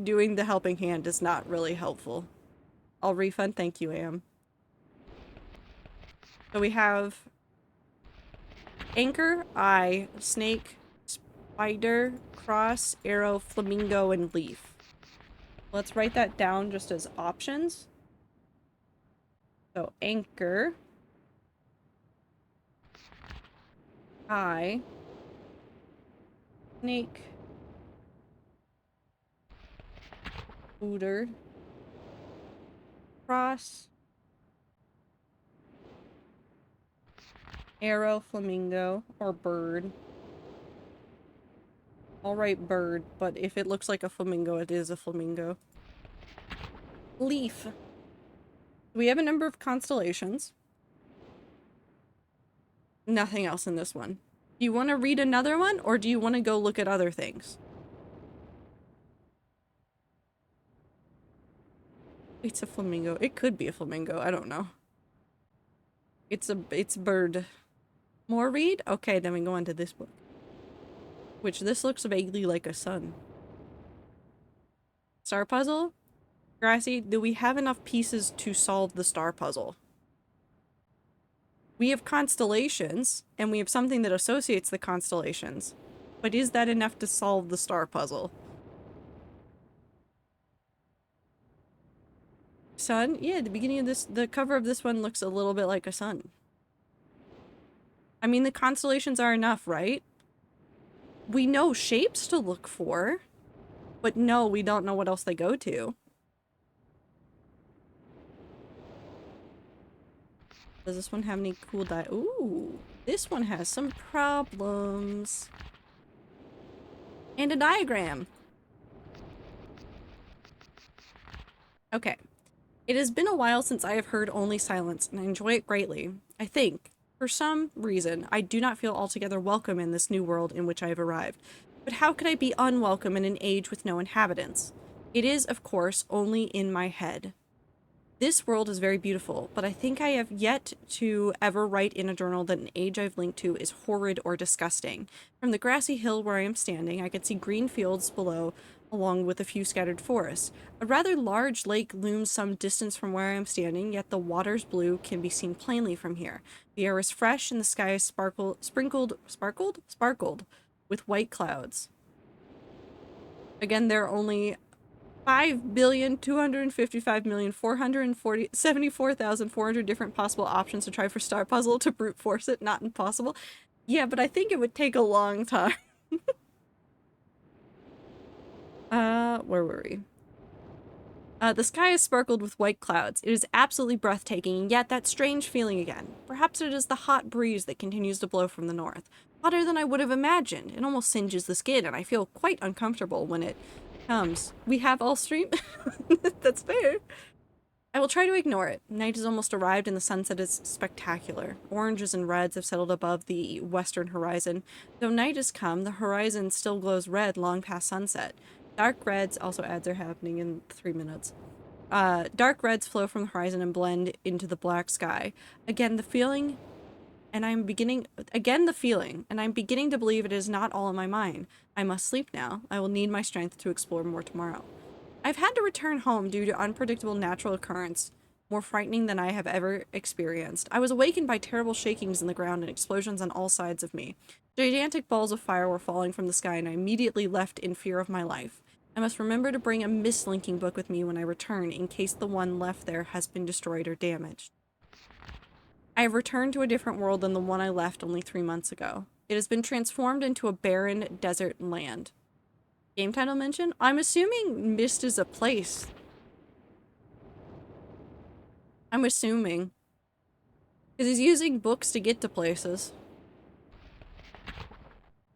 doing the helping hand is not really helpful. I'll refund, thank you, Am. So we have anchor, eye, snake, spider, cross, arrow, flamingo, and leaf. Let's write that down just as options. So anchor, eye, snake, booter, cross, arrow, flamingo, or bird. I'll write bird, but if it looks like a flamingo, it is a flamingo. Leaf. We have a number of constellations. Nothing else in this one. Do you want to read another one, or do you want to go look at other things? It's a flamingo. It could be a flamingo. I don't know. It's bird. More read? Okay, then we go on to this book. Which this looks vaguely like a sun. Star puzzle? Grassy, do we have enough pieces to solve the star puzzle? We have constellations, and we have something that associates the constellations. But is that enough to solve the star puzzle? Sun? Yeah, the beginning of this, the cover of this one looks a little bit like a sun. I mean, the constellations are enough, right? We know shapes to look for, but no, we don't know what else they go to. Does this one have any cool Ooh, this one has some problems. And a diagram. Okay. It has been a while since I have heard only silence, and I enjoy it greatly. I think, for some reason, I do not feel altogether welcome in this new world in which I have arrived. But how could I be unwelcome in an age with no inhabitants? It is, of course, only in my head. This world is very beautiful, but I think I have yet to ever write in a journal that an age I've linked to is horrid or disgusting. From the grassy hill where I am standing, I can see green fields below, along with a few scattered forests. A rather large lake looms some distance from where I am standing, yet the water's blue can be seen plainly from here. The air is fresh and the sky is sparkled with white clouds. Again, there are only 5,255,474,400 different possible options to try for star puzzle to brute force it. Not impossible. Yeah, but I think it would take a long time. Where were we? The sky is sparkled with white clouds. It is absolutely breathtaking, and yet that strange feeling again. Perhaps it is the hot breeze that continues to blow from the north. Hotter than I would have imagined. It almost singes the skin, and I feel quite uncomfortable when it comes. We have all stream. That's fair. I will try to ignore it. Night has almost arrived and the sunset is spectacular. Oranges and reds have settled above the western horizon. Though night has come, the horizon still glows red long past sunset. Dark reds, also ads are happening in 3 minutes. Dark reds flow from the horizon and blend into the black sky. Again, the feeling, and I'm beginning to believe it is not all in my mind. I must sleep now. I will need my strength to explore more tomorrow. I've had to return home due to unpredictable natural occurrence, more frightening than I have ever experienced. I was awakened by terrible shakings in the ground and explosions on all sides of me. Gigantic balls of fire were falling from the sky, and I immediately left in fear of my life. I must remember to bring a Myst linking book with me when I return, in case the one left there has been destroyed or damaged. I have returned to a different world than the one I left only 3 months ago. It has been transformed into a barren desert land. Game title mention? I'm assuming Myst is a place. I'm assuming. Because he's using books to get to places.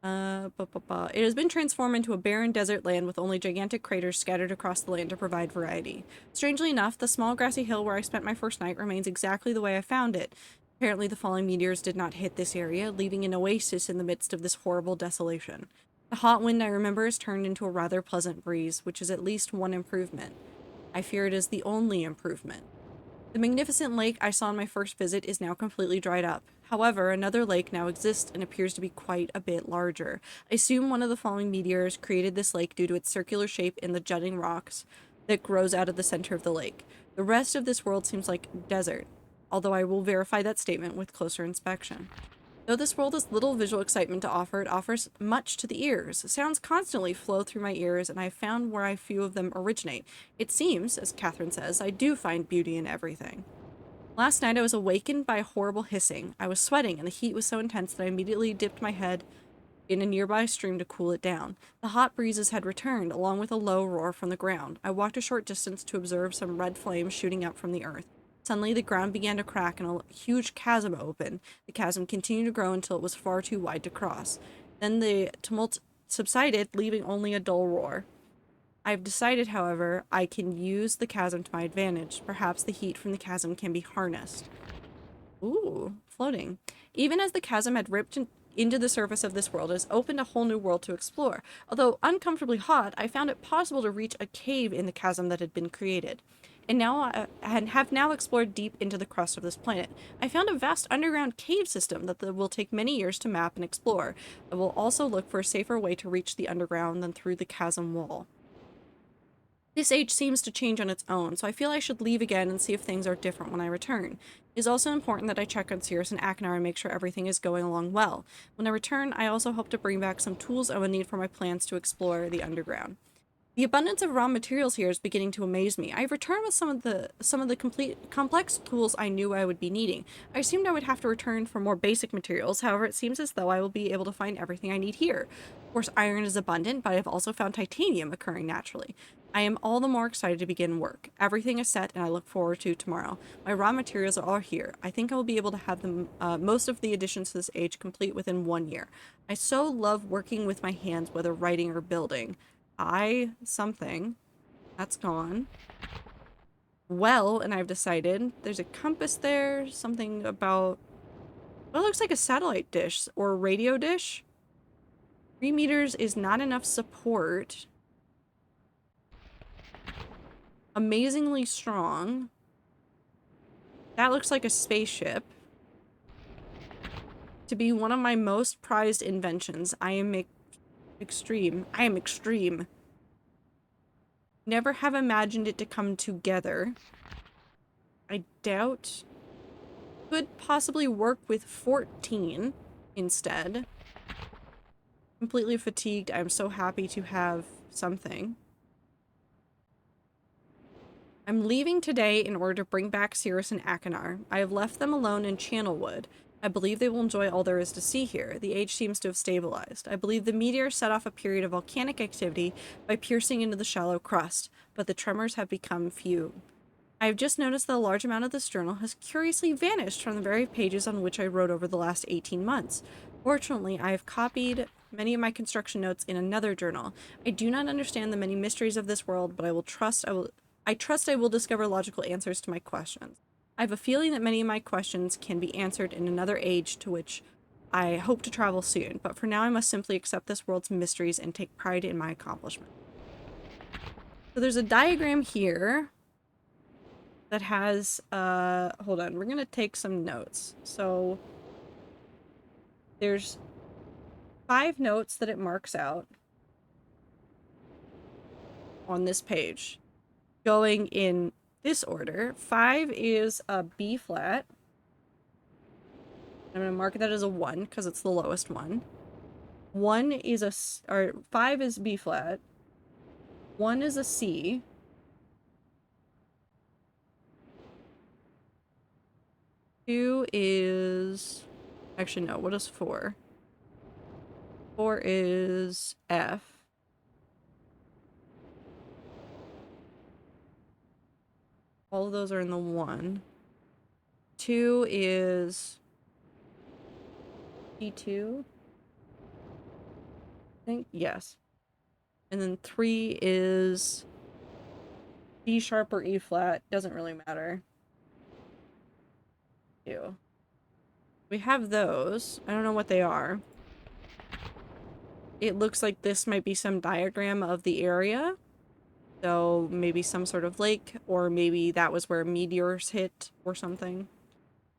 It has been transformed into a barren desert land with only gigantic craters scattered across the land to provide variety. Strangely enough, the small grassy hill where I spent my first night remains exactly the way I found it. Apparently the falling meteors did not hit this area, leaving an oasis in the midst of this horrible desolation. The hot wind I remember has turned into a rather pleasant breeze, which is at least one improvement. I fear it is the only improvement. The magnificent lake I saw on my first visit is now completely dried up. However, another lake now exists and appears to be quite a bit larger. I assume one of the falling meteors created this lake due to its circular shape in the jutting rocks that grows out of the center of the lake. The rest of this world seems like desert, although I will verify that statement with closer inspection. Though this world has little visual excitement to offer, it offers much to the ears. Sounds constantly flow through my ears, and I have found where a few of them originate. It seems, as Catherine says, I do find beauty in everything. Last night I was awakened by a horrible hissing. I was sweating, and the heat was so intense that I immediately dipped my head in a nearby stream to cool it down. The hot breezes had returned, along with a low roar from the ground. I walked a short distance to observe some red flames shooting up from the earth. Suddenly, the ground began to crack and a huge chasm opened. The chasm continued to grow until it was far too wide to cross. Then the tumult subsided, leaving only a dull roar. I've decided, however, I can use the chasm to my advantage. Perhaps the heat from the chasm can be harnessed. Ooh, floating. Even as the chasm had ripped into the surface of this world, it has opened a whole new world to explore. Although uncomfortably hot, I found it possible to reach a cave in the chasm that had been created. And have now explored deep into the crust of this planet. I found a vast underground cave system that will take many years to map and explore. I will also look for a safer way to reach the underground than through the chasm wall. This age seems to change on its own, so I feel I should leave again and see if things are different when I return. It is also important that I check on Cirrus and Akinar and make sure everything is going along well. When I return, I also hope to bring back some tools I will need for my plans to explore the underground. The abundance of raw materials here is beginning to amaze me. I've returned with some of the complex tools I knew I would be needing. I assumed I would have to return for more basic materials, however it seems as though I will be able to find everything I need here. Of course, iron is abundant, but I've also found titanium occurring naturally. I am all the more excited to begin work. Everything is set and I look forward to tomorrow. My raw materials are all here. I think I will be able to have most of the additions to this age complete within 1 year. I so love working with my hands, whether writing or building. Something. That's gone. Well, and I've decided there's a compass there, something about what looks like a satellite dish or a radio dish. 3 meters is not enough support. Amazingly strong. That looks like a spaceship. To be one of my most prized inventions, I am extreme. Never have imagined it to come together. I doubt. Could possibly work with 14 instead. Completely fatigued. I'm so happy to have something. I'm leaving today in order to bring back Cirrus and Akinar. I have left them alone in Channelwood. I believe they will enjoy all there is to see here. The age seems to have stabilized. I believe the meteor set off a period of volcanic activity by piercing into the shallow crust, but the tremors have become few. I have just noticed that a large amount of this journal has curiously vanished from the very pages on which I wrote over the last 18 months. Fortunately, I have copied many of my construction notes in another journal. I do not understand the many mysteries of this world, but I trust I will discover logical answers to my questions. I have a feeling that many of my questions can be answered in another age to which I hope to travel soon, but for now I must simply accept this world's mysteries and take pride in my accomplishment. So there's a diagram here that has, hold on, we're gonna take some notes. So there's 5 notes that it marks out on this page, going in this order. 5 is a B flat. I'm gonna mark that as a 1 because it's the lowest one. 1 is or 5 is B flat. 1 is a C. 2 is, actually no, what is 4? 4 is F. All of those are in the 1. 2 is E2. I think, yes. And then 3 is D sharp or E flat. Doesn't really matter. 2. We have those. I don't know what they are. It looks like this might be some diagram of the area. So maybe some sort of lake, or maybe that was where meteors hit or something.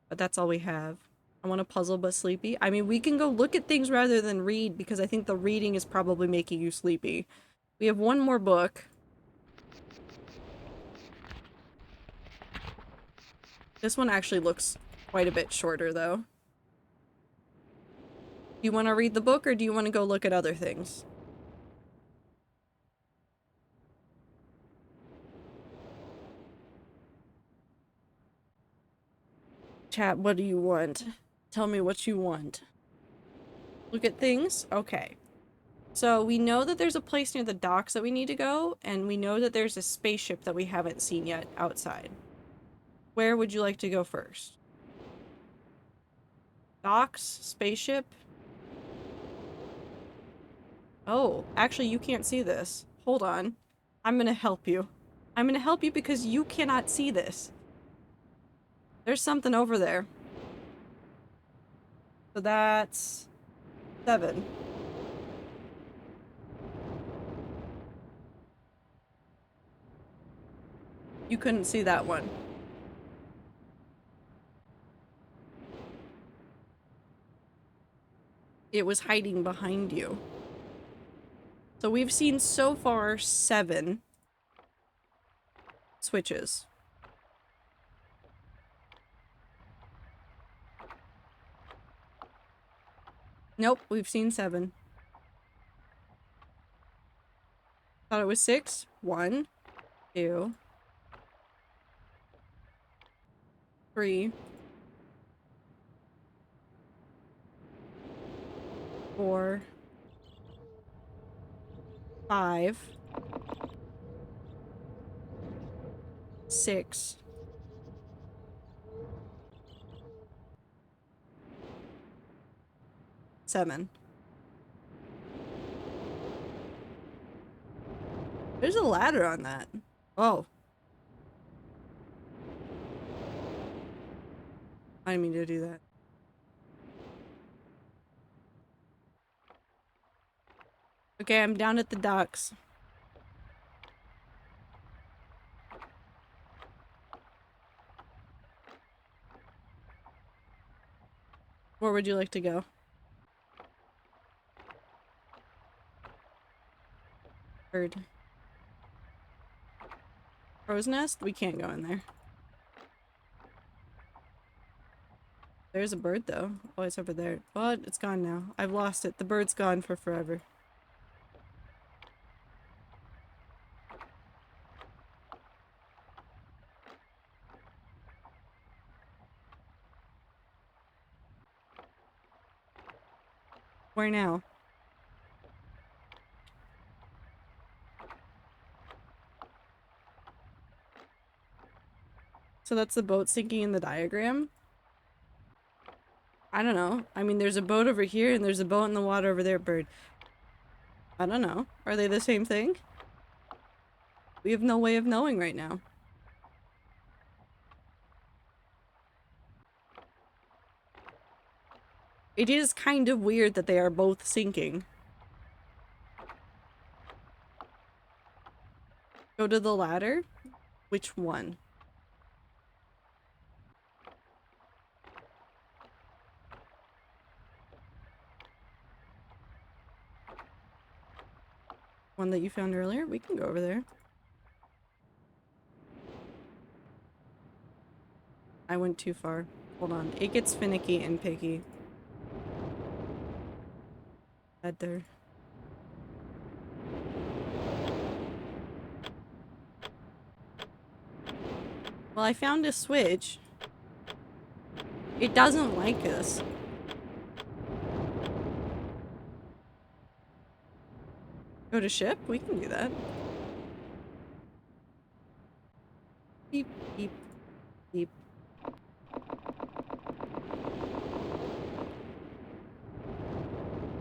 But that's all we have. I want a puzzle but sleepy. I mean, we can go look at things rather than read, because I think the reading is probably making you sleepy. We have one more book. This one actually looks quite a bit shorter, though. Do you want to read the book, or do you want to go look at other things? Chat, what do you want? Tell me what you want. Look at things? Okay. So we know that there's a place near the docks that we need to go, and we know that there's a spaceship that we haven't seen yet outside. Where would you like to go first? Docks? Spaceship? Oh, actually you can't see this. Hold on. I'm gonna help you. I'm gonna help you because you cannot see this. There's something over there. So that's 7. You couldn't see that one. It was hiding behind you. So we've seen so far 7 switches. Nope, we've seen 7. Thought it was 6. 1, 2, 3, 4, 5, 6, 7. There's a ladder on that. Oh. I didn't mean to do that. Okay, I'm down at the docks. Where would you like to go? Bird. Crow's nest? We can't go in there. There's a bird though. Oh, it's over there. But it's gone now. I've lost it. The bird's gone for forever. Where now? So that's the boat sinking in the diagram? I don't know. I mean, there's a boat over here and there's a boat in the water over there, bird. I don't know. Are they the same thing? We have no way of knowing right now. It is kind of weird that they are both sinking. Go to the ladder? Which one? One that you found earlier? We can go over there. I went too far. Hold on. It gets finicky and picky. Head there. Well, I found a switch. It doesn't like us. Go to ship? We can do that. Beep, beep, beep.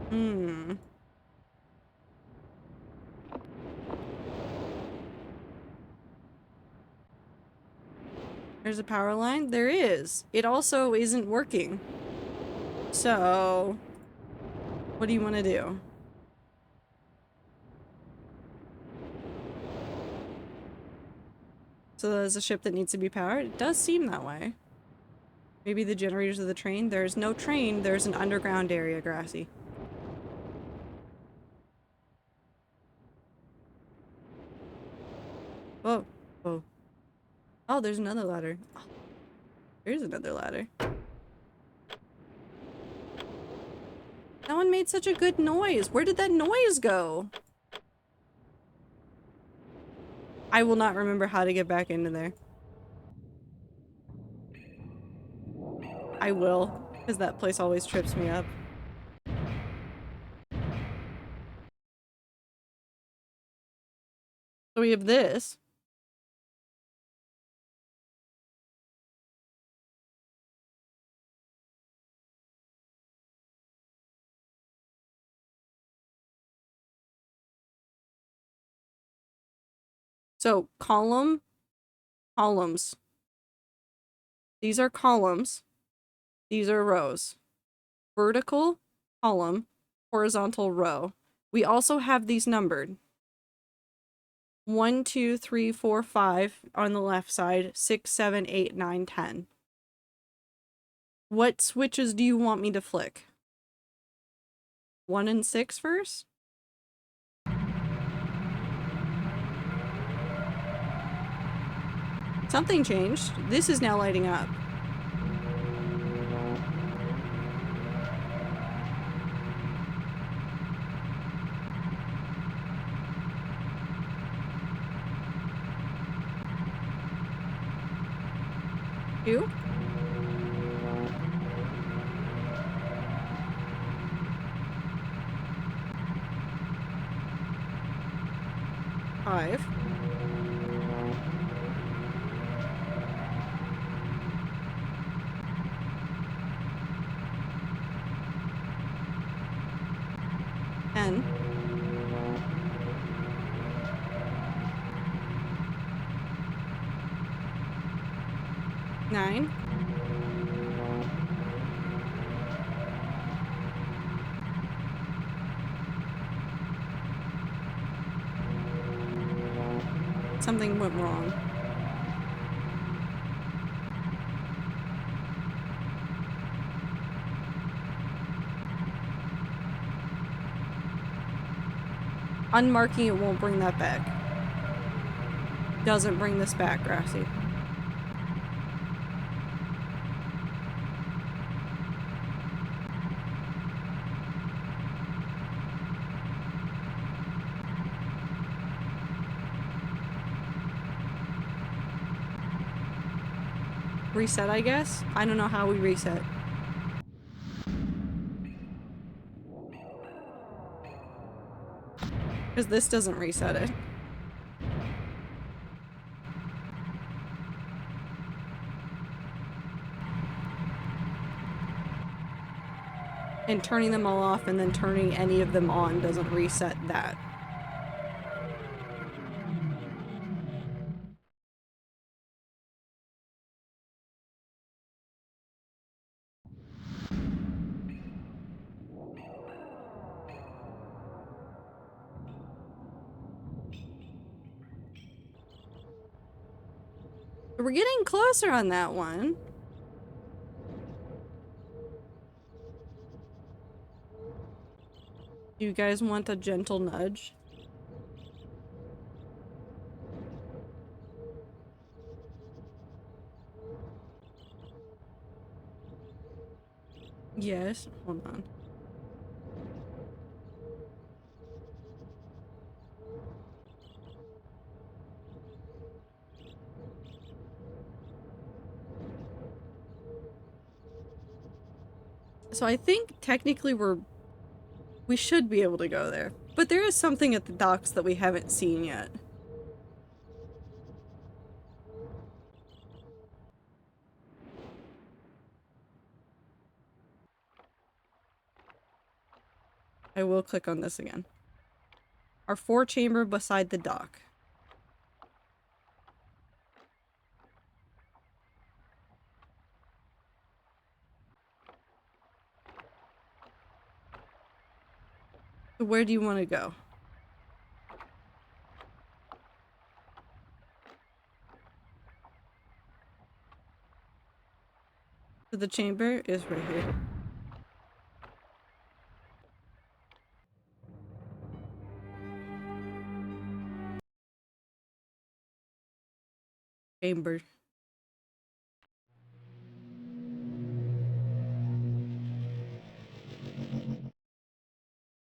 Hmm. There's a power line? There is. It also isn't working. So, what do you want to do? So there's a ship that needs to be powered? It does seem that way. Maybe the generators of the train? There's no train, there's an underground area, Grassy. Whoa. Whoa. Oh, there's another ladder. Oh, there's another ladder. That one made such a good noise. Where did that noise go? I will not remember how to get back into there. I will, because that place always trips me up. So we have this. So columns. These are columns. These are rows. Vertical column, horizontal row. We also have these numbered. 1, 2, 3, 4, 5 on the left side, 6, 7, 8, 9, 10. What switches do you want me to flick? 1 and 6 first? Something changed. This is now lighting up. Two? Five. Ten. Nine. Something went wrong. Unmarking it won't bring that back. Doesn't bring this back, Grassy. Reset, I guess? I don't know how we reset. Because this doesn't reset it. And turning them all off and then turning any of them on doesn't reset that. We're getting closer on that one. You guys want a gentle nudge? Yes. Hold on. So I think technically we should be able to go there. But there is something at the docks that we haven't seen yet. I will click on this again. Our 4-chamber beside the dock. So where do you want to go? So the chamber is right here. Chamber.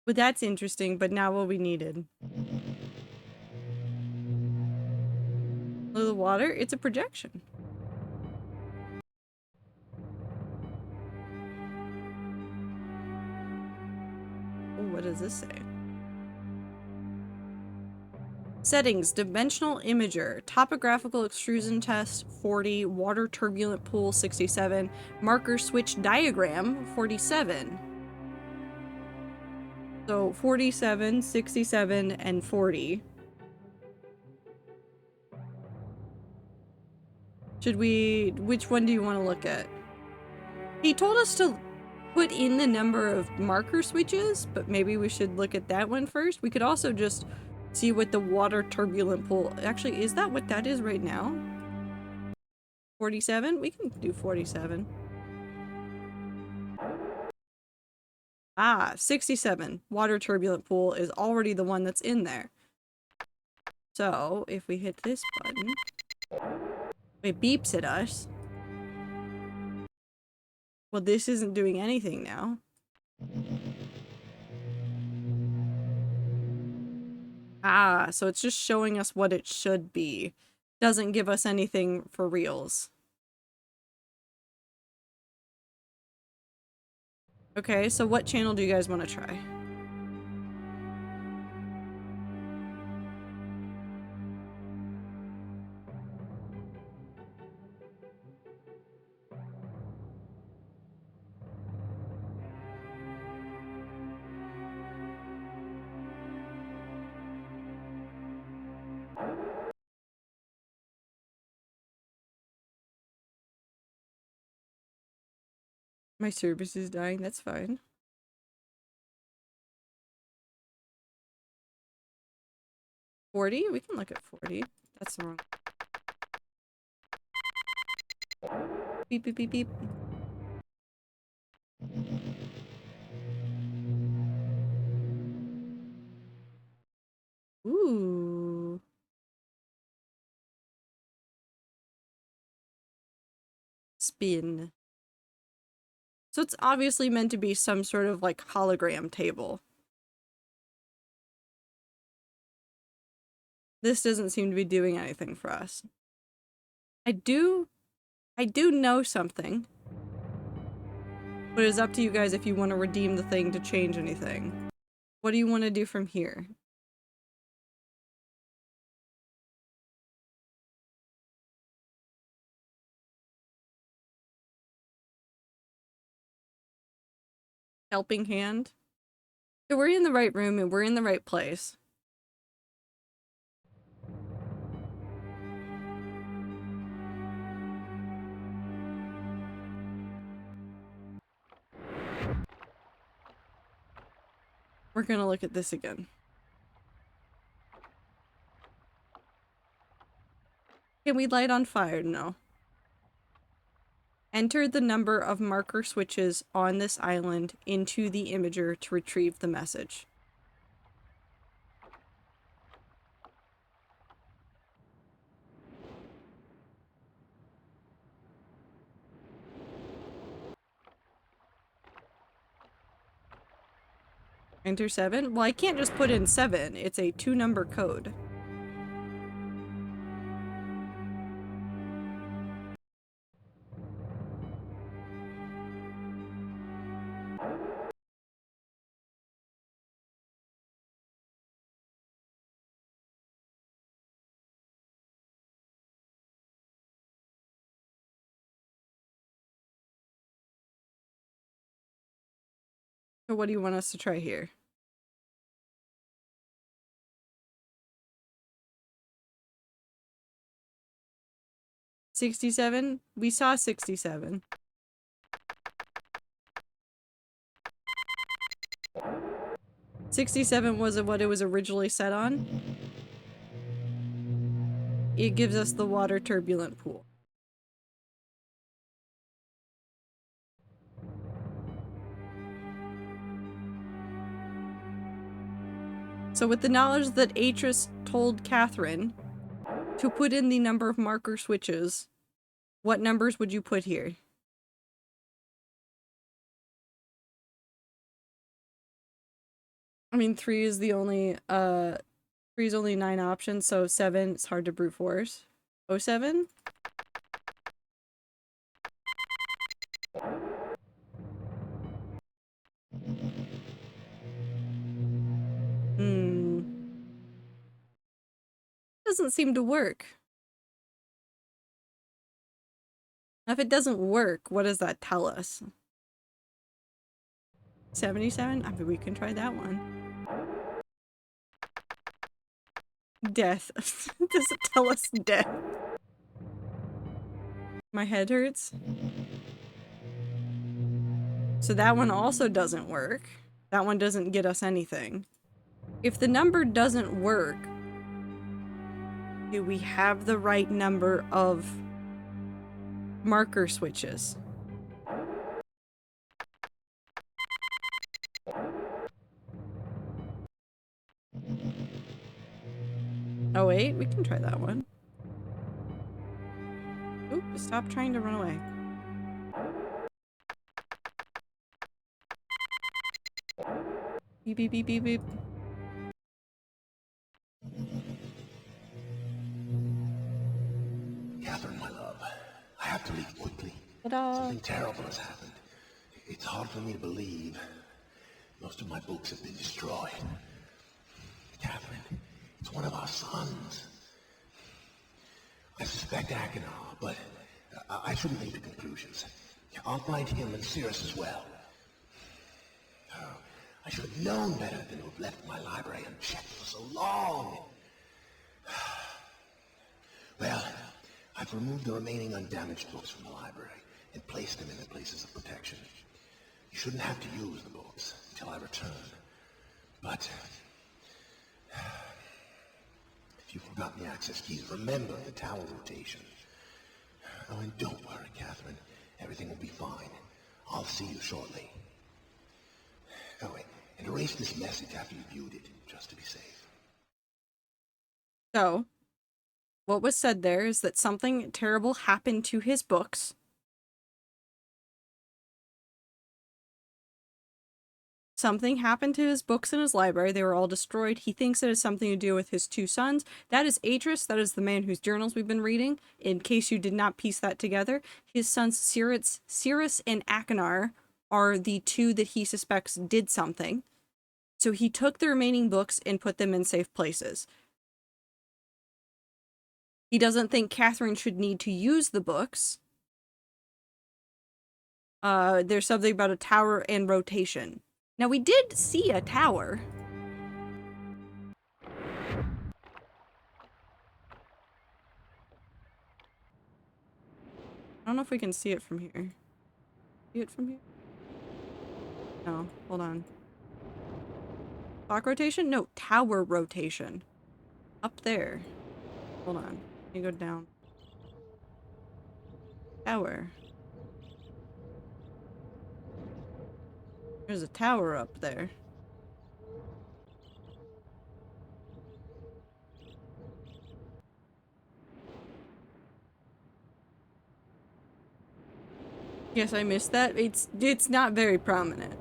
But that's interesting, but not what we needed. Look at the water, it's a projection. Oh, what does this say? Settings, dimensional imager, topographical extrusion test 40, water turbulent pool 67, marker switch diagram 47. So 47, 67, and 40. Which one do you want to look at? He told us to put in the number of marker switches, but maybe we should look at that one first. We could also just see what the water turbulent pool, actually, is that what that is right now? 47? We can do 47. Ah, 67. Water turbulent pool is already the one that's in there. So, if we hit this button, it beeps at us. Well, this isn't doing anything now. Ah, so it's just showing us what it should be. Doesn't give us anything for reals. Okay, so what channel do you guys want to try? My service is dying, that's fine. 40? We can look at 40. That's the wrong. Beep, beep, beep, beep. Ooh. Spin. So it's obviously meant to be some sort of like hologram table. This doesn't seem to be doing anything for us. I do know something. But it's up to you guys if you want to redeem the thing to change anything. What do you want to do from here? Helping hand. So we're in the right room and we're in the right place. We're gonna look at this again. Can we light on fire? No. Enter the number of marker switches on this island into the imager to retrieve the message. Enter 7? Well, I can't just put in 7. It's a 2-number code. So what do you want us to try here? 67? We saw 67. $67 was what it was originally set on. It gives us the water turbulent pool. So with the knowledge that Atris told Catherine to put in the number of marker switches, what numbers would you put here? I mean, 3 is the only, 3 is only 9 options, so 7, it's hard to brute force. 07? Doesn't seem to work. If it doesn't work, what does that tell us? 77? I mean, we can try that one. Death. Does it tell us death? My head hurts. So that one also doesn't work. That one doesn't get us anything. If the number doesn't work, do we have the right number of marker switches? Oh wait, we can try that one. Oop, stop trying to run away. Beep beep beep beep beep. Catherine, my love, I have to leave quickly. Ta-da! Something terrible has happened. It's hard for me to believe. Most of my books have been destroyed. Catherine, it's one of our sons. I suspect Achenar, but I shouldn't leap to conclusions. I'll find him and Cirrus as well. Oh, I should have known better than to have left my library unchecked for so long. Well, I've removed the remaining undamaged books from the library and placed them in their places of protection. You shouldn't have to use the books until I return. But if you've forgotten the access keys, remember the tower rotation. Oh, and don't worry, Catherine. Everything will be fine. I'll see you shortly. Oh, wait, and erase this message after you viewed it, just to be safe. So, what was said there is that something terrible happened to his books. Something happened to his books in his library. They were all destroyed. He thinks it has something to do with his 2 sons. That is Atris. That is the man whose journals we've been reading. In case you did not piece that together, his sons Cirrus and Achenar are the 2 that he suspects did something. So he took the remaining books and put them in safe places. He doesn't think Catherine should need to use the books. There's something about a tower and rotation. Now, we did see a tower. I don't know if we can see it from here. See it from here? No, hold on. Clock rotation? No, tower rotation. Up there. Hold on. Let me go down. Tower. There's a tower up there. Yes, I missed that. It's not very prominent.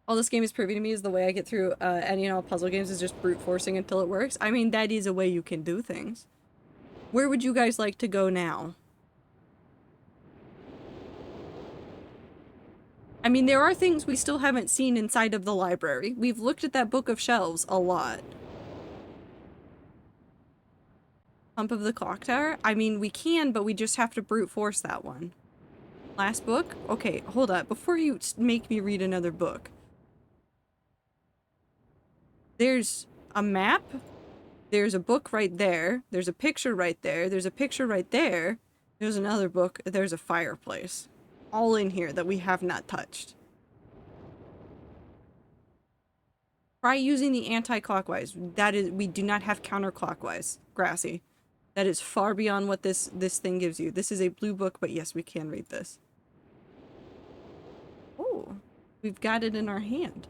All this game is proving to me is the way I get through any and all puzzle games is just brute forcing until it works. I mean, that is a way you can do things. Where would you guys like to go now? I mean, there are things we still haven't seen inside of the library. We've looked at that book of shelves a lot. Pump of the Clock Tower? I mean, we can, but we just have to brute force that one. Last book? Okay, hold up. Before you make me read another book. There's a map. There's a book right there. There's a picture right there. There's a picture right there. There's another book. There's a fireplace. All in here that we have not touched. Try using the anti-clockwise. That is, we do not have counterclockwise. Grassy. That is far beyond what this thing gives you. This is a blue book, but yes, we can read this. Oh, we've got it in our hand.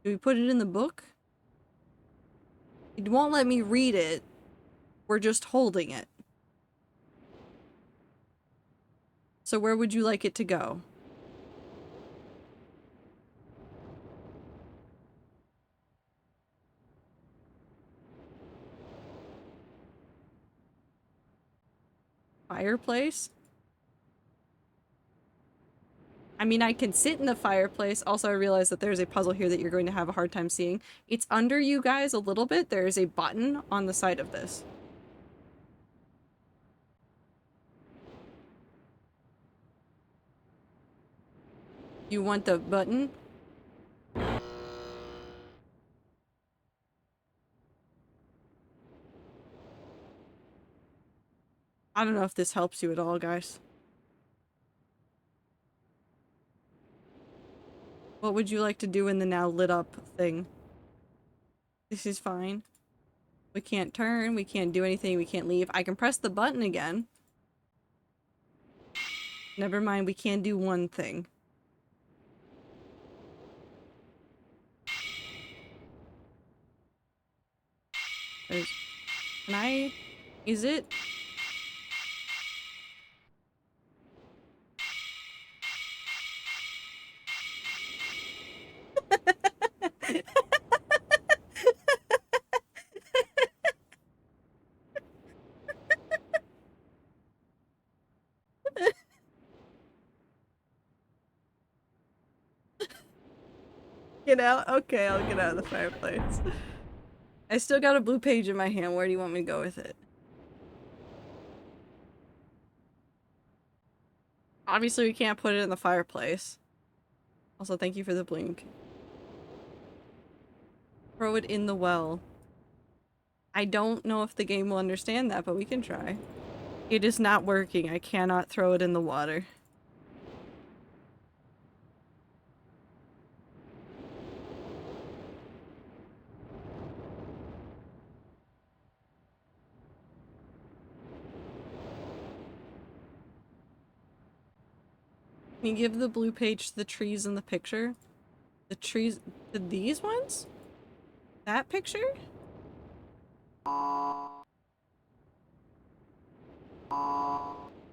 Do we put it in the book? It won't let me read it. We're just holding it. So where would you like it to go? Fireplace? I mean, I can sit in the fireplace. Also, I realize that there's a puzzle here that you're going to have a hard time seeing. It's under you guys a little bit. There is a button on the side of this. You want the button? I don't know if this helps you at all, guys. What would you like to do in the now lit up thing? This is fine. We can't turn, we can't do anything, we can't leave. I can press the button again. Never mind, we can do one thing. There's... Can I... Is it... Get out? Okay, I'll get out of the fireplace. I still got a blue page in my hand. Where do you want me to go with it? Obviously, we can't put it in the fireplace. Also, thank you for the blink. Throw it in the well. I don't know if the game will understand that, but we can try. It is not working. I cannot throw it in the water. Can you give the blue page to the trees in the picture? The trees... these ones? That picture? I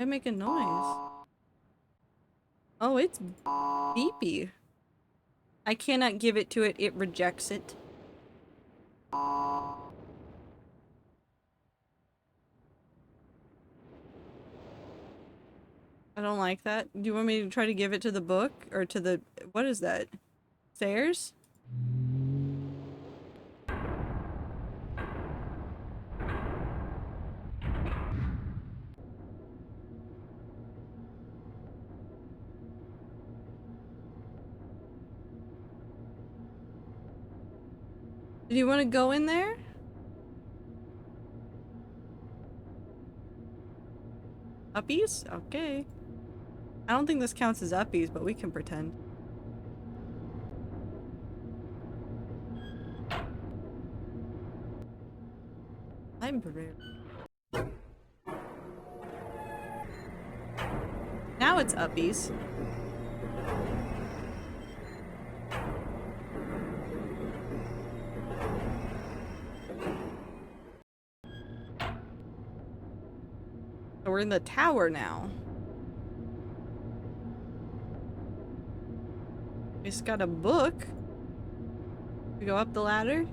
make a noise. Oh, it's beepy. I cannot give it to it. It rejects it. I don't like that. Do you want me to try to give it to the book? Or to the... what is that? Stairs? Do you want to go in there? Uppies? Okay. I don't think this counts as uppies, but we can pretend. Library. Now it's uppies. So we're in the tower now. We just got a book. We go up the ladder.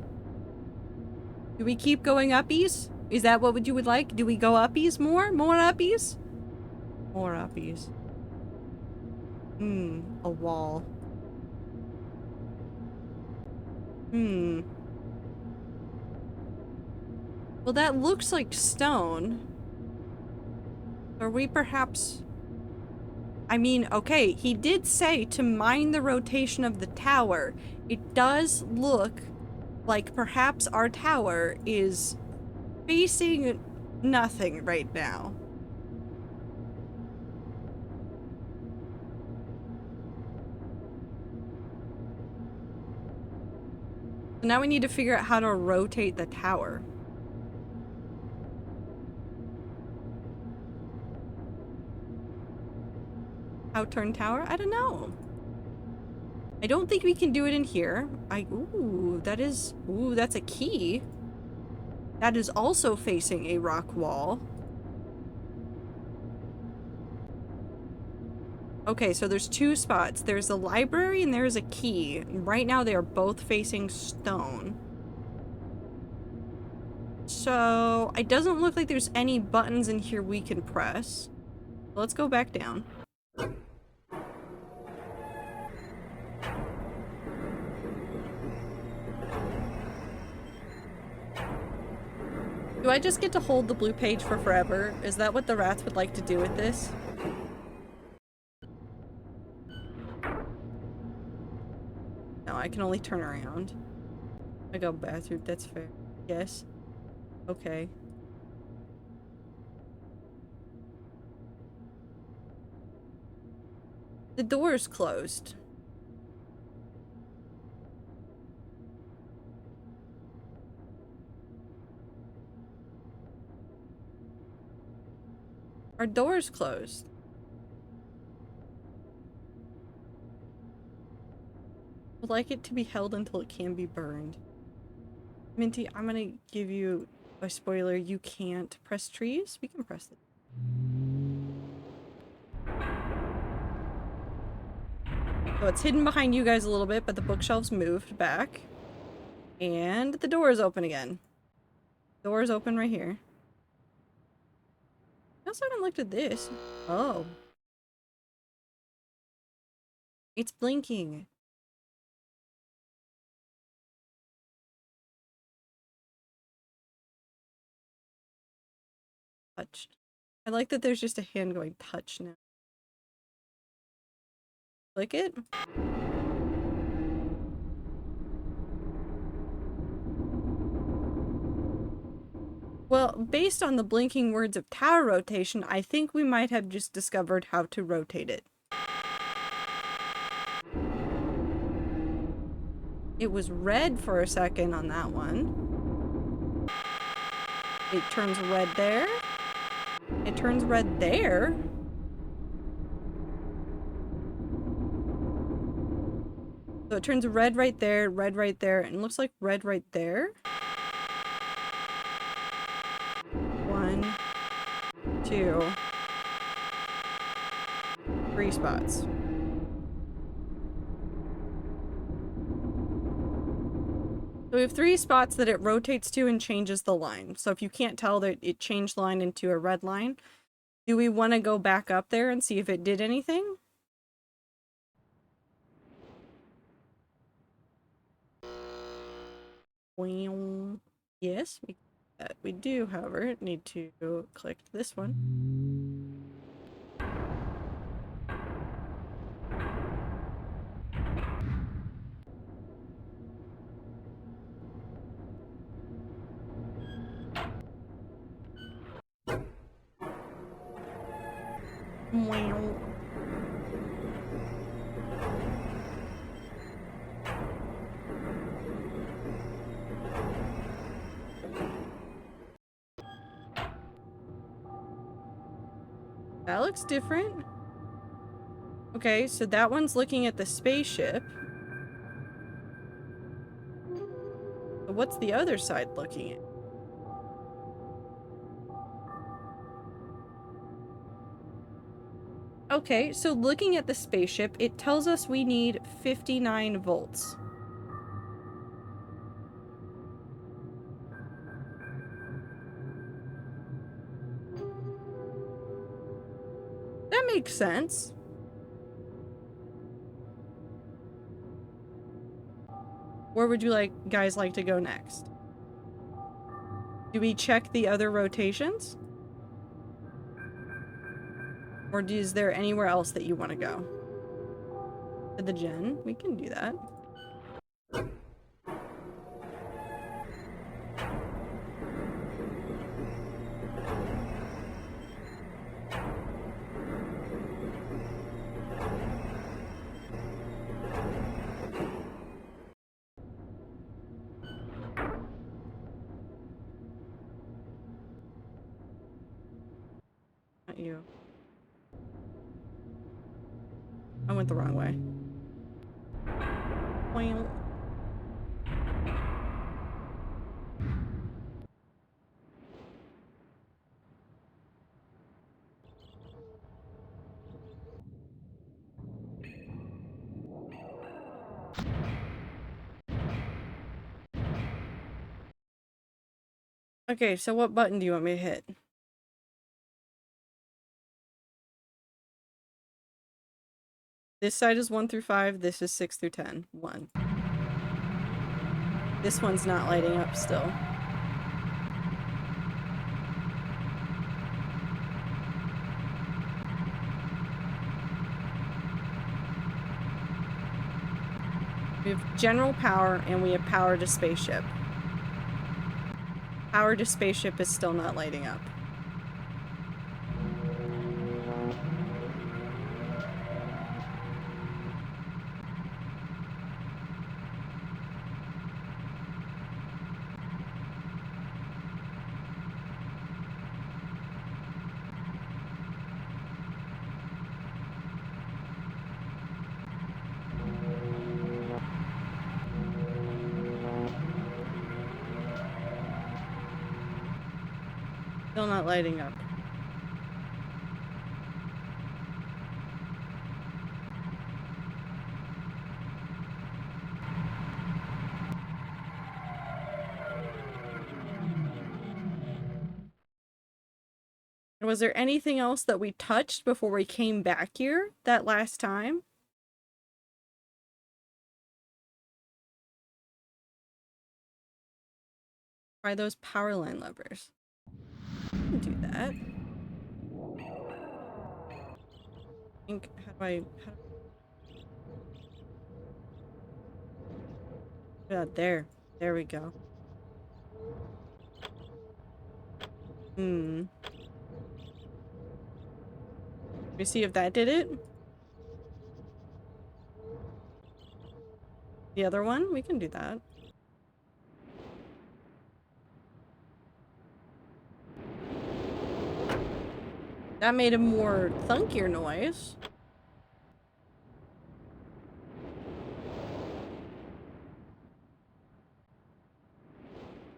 Do we keep going uppies? Is that what you would like? Do we go uppies more? More uppies? More uppies. A wall. Well, that looks like stone. Are we perhaps... I mean, okay, he did say to mind the rotation of the tower. It does look like perhaps our tower is facing nothing right now. So now we need to figure out how to rotate the tower. How turn tower? I don't know. I don't think we can do it in here. Ooh, that's a key. That is also facing a rock wall. Okay, so there's two spots. There's a library and there's a key. Right now they are both facing stone. So it doesn't look like there's any buttons in here we can press. Let's go back down. Do I just get to hold the blue page for forever? Is that what the rats would like to do with this? No, I can only turn around. I go bathroom, that's fair. Yes. Okay. The door is closed. Our door is closed. Would like it to be held until it can be burned. Minty, I'm gonna give you a spoiler. You can't press trees. We can press it. So it's hidden behind you guys a little bit, but the bookshelves moved back. And the door is open again. Door is open right here. I also haven't looked at this. Oh. It's blinking. Touched. I like that there's just a hand going touch now. Click it. Well, based on the blinking words of tower rotation, I think we might have just discovered how to rotate it. It was red for a second on that one. It turns red there. It turns red there. So it turns red right there, and it looks like red right there. 1, 2, 3 spots. So we have 3 spots that it rotates to and changes the line. So if you can't tell that it changed line into a red line, do we want to go back up there and see if it did anything? Well, yes, we do, however, need to click this one. Meow. That looks different. Okay, so that one's looking at the spaceship. But what's the other side looking at? Okay, so looking at the spaceship, it tells us we need 59 volts. That makes sense. Where would you guys like to go next? Do we check the other rotations? Or is there anywhere else that you want to go? To the gen? We can do that. Not you. I went the wrong way. Well. Okay, so what button do you want me to hit? This side is 1 through 5, this is 6 through 10. 1. This one's not lighting up still. We have general power and we have power to spaceship. Power to spaceship is still not lighting up. Still not lighting up. Was there anything else that we touched before we came back here that last time? Try those power line levers. Do that. I think, yeah, there we go. We see if that did it. The other one, we can do that. That made a more thunkier noise.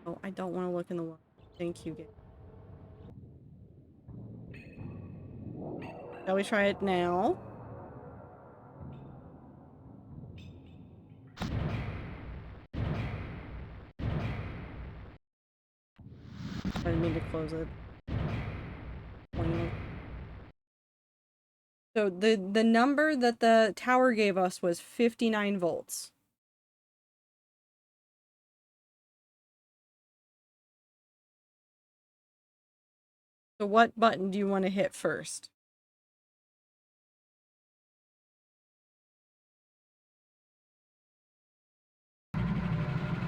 Oh, I don't want to look in the water. Thank you. Shall we try it now? I didn't mean to close it. So the number that the tower gave us was 59 volts. So what button do you want to hit first?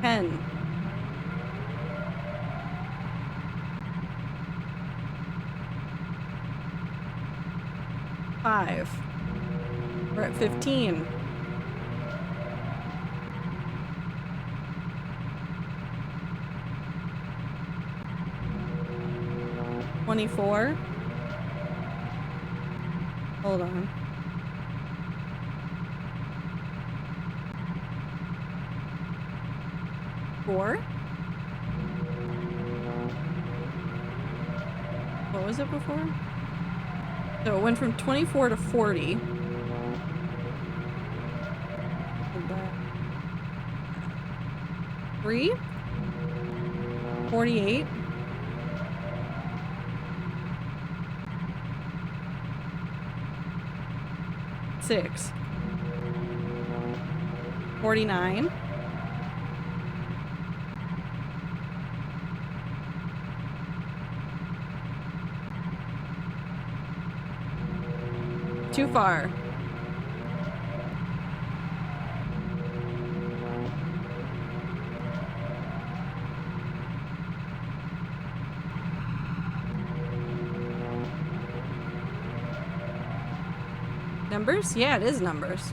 10. 5. We're at 15. $24. Hold on. $4. What was it before? So it went from 24 to 40. 3. 48. 6. 49. 'Too far. Numbers? Yeah, it is numbers.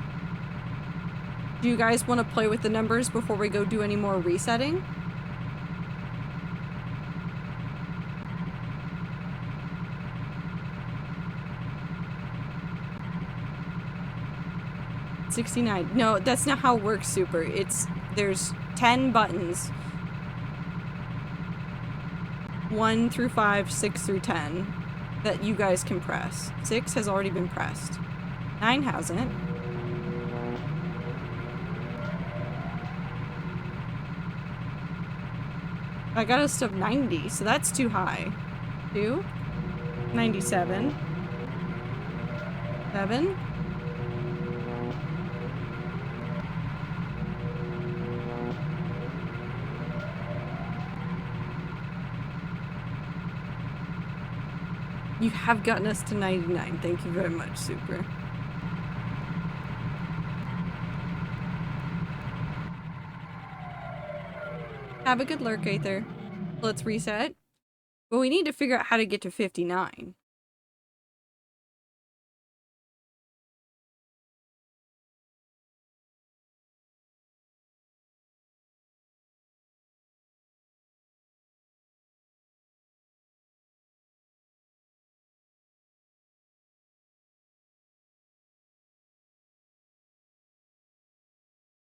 Do you guys want to play with the numbers before we go do any more resetting? $69. No, that's not how it works, Super. There's 10 buttons. 1 through 5, 6 through 10 that you guys can press. 6 has already been pressed. 9 hasn't. I got us to 90, so that's too high. 2. 97. 7. You have gotten us to 99. Thank you very much, Super. Have a good lurk, Aether. Let's reset. But we need to figure out how to get to 59.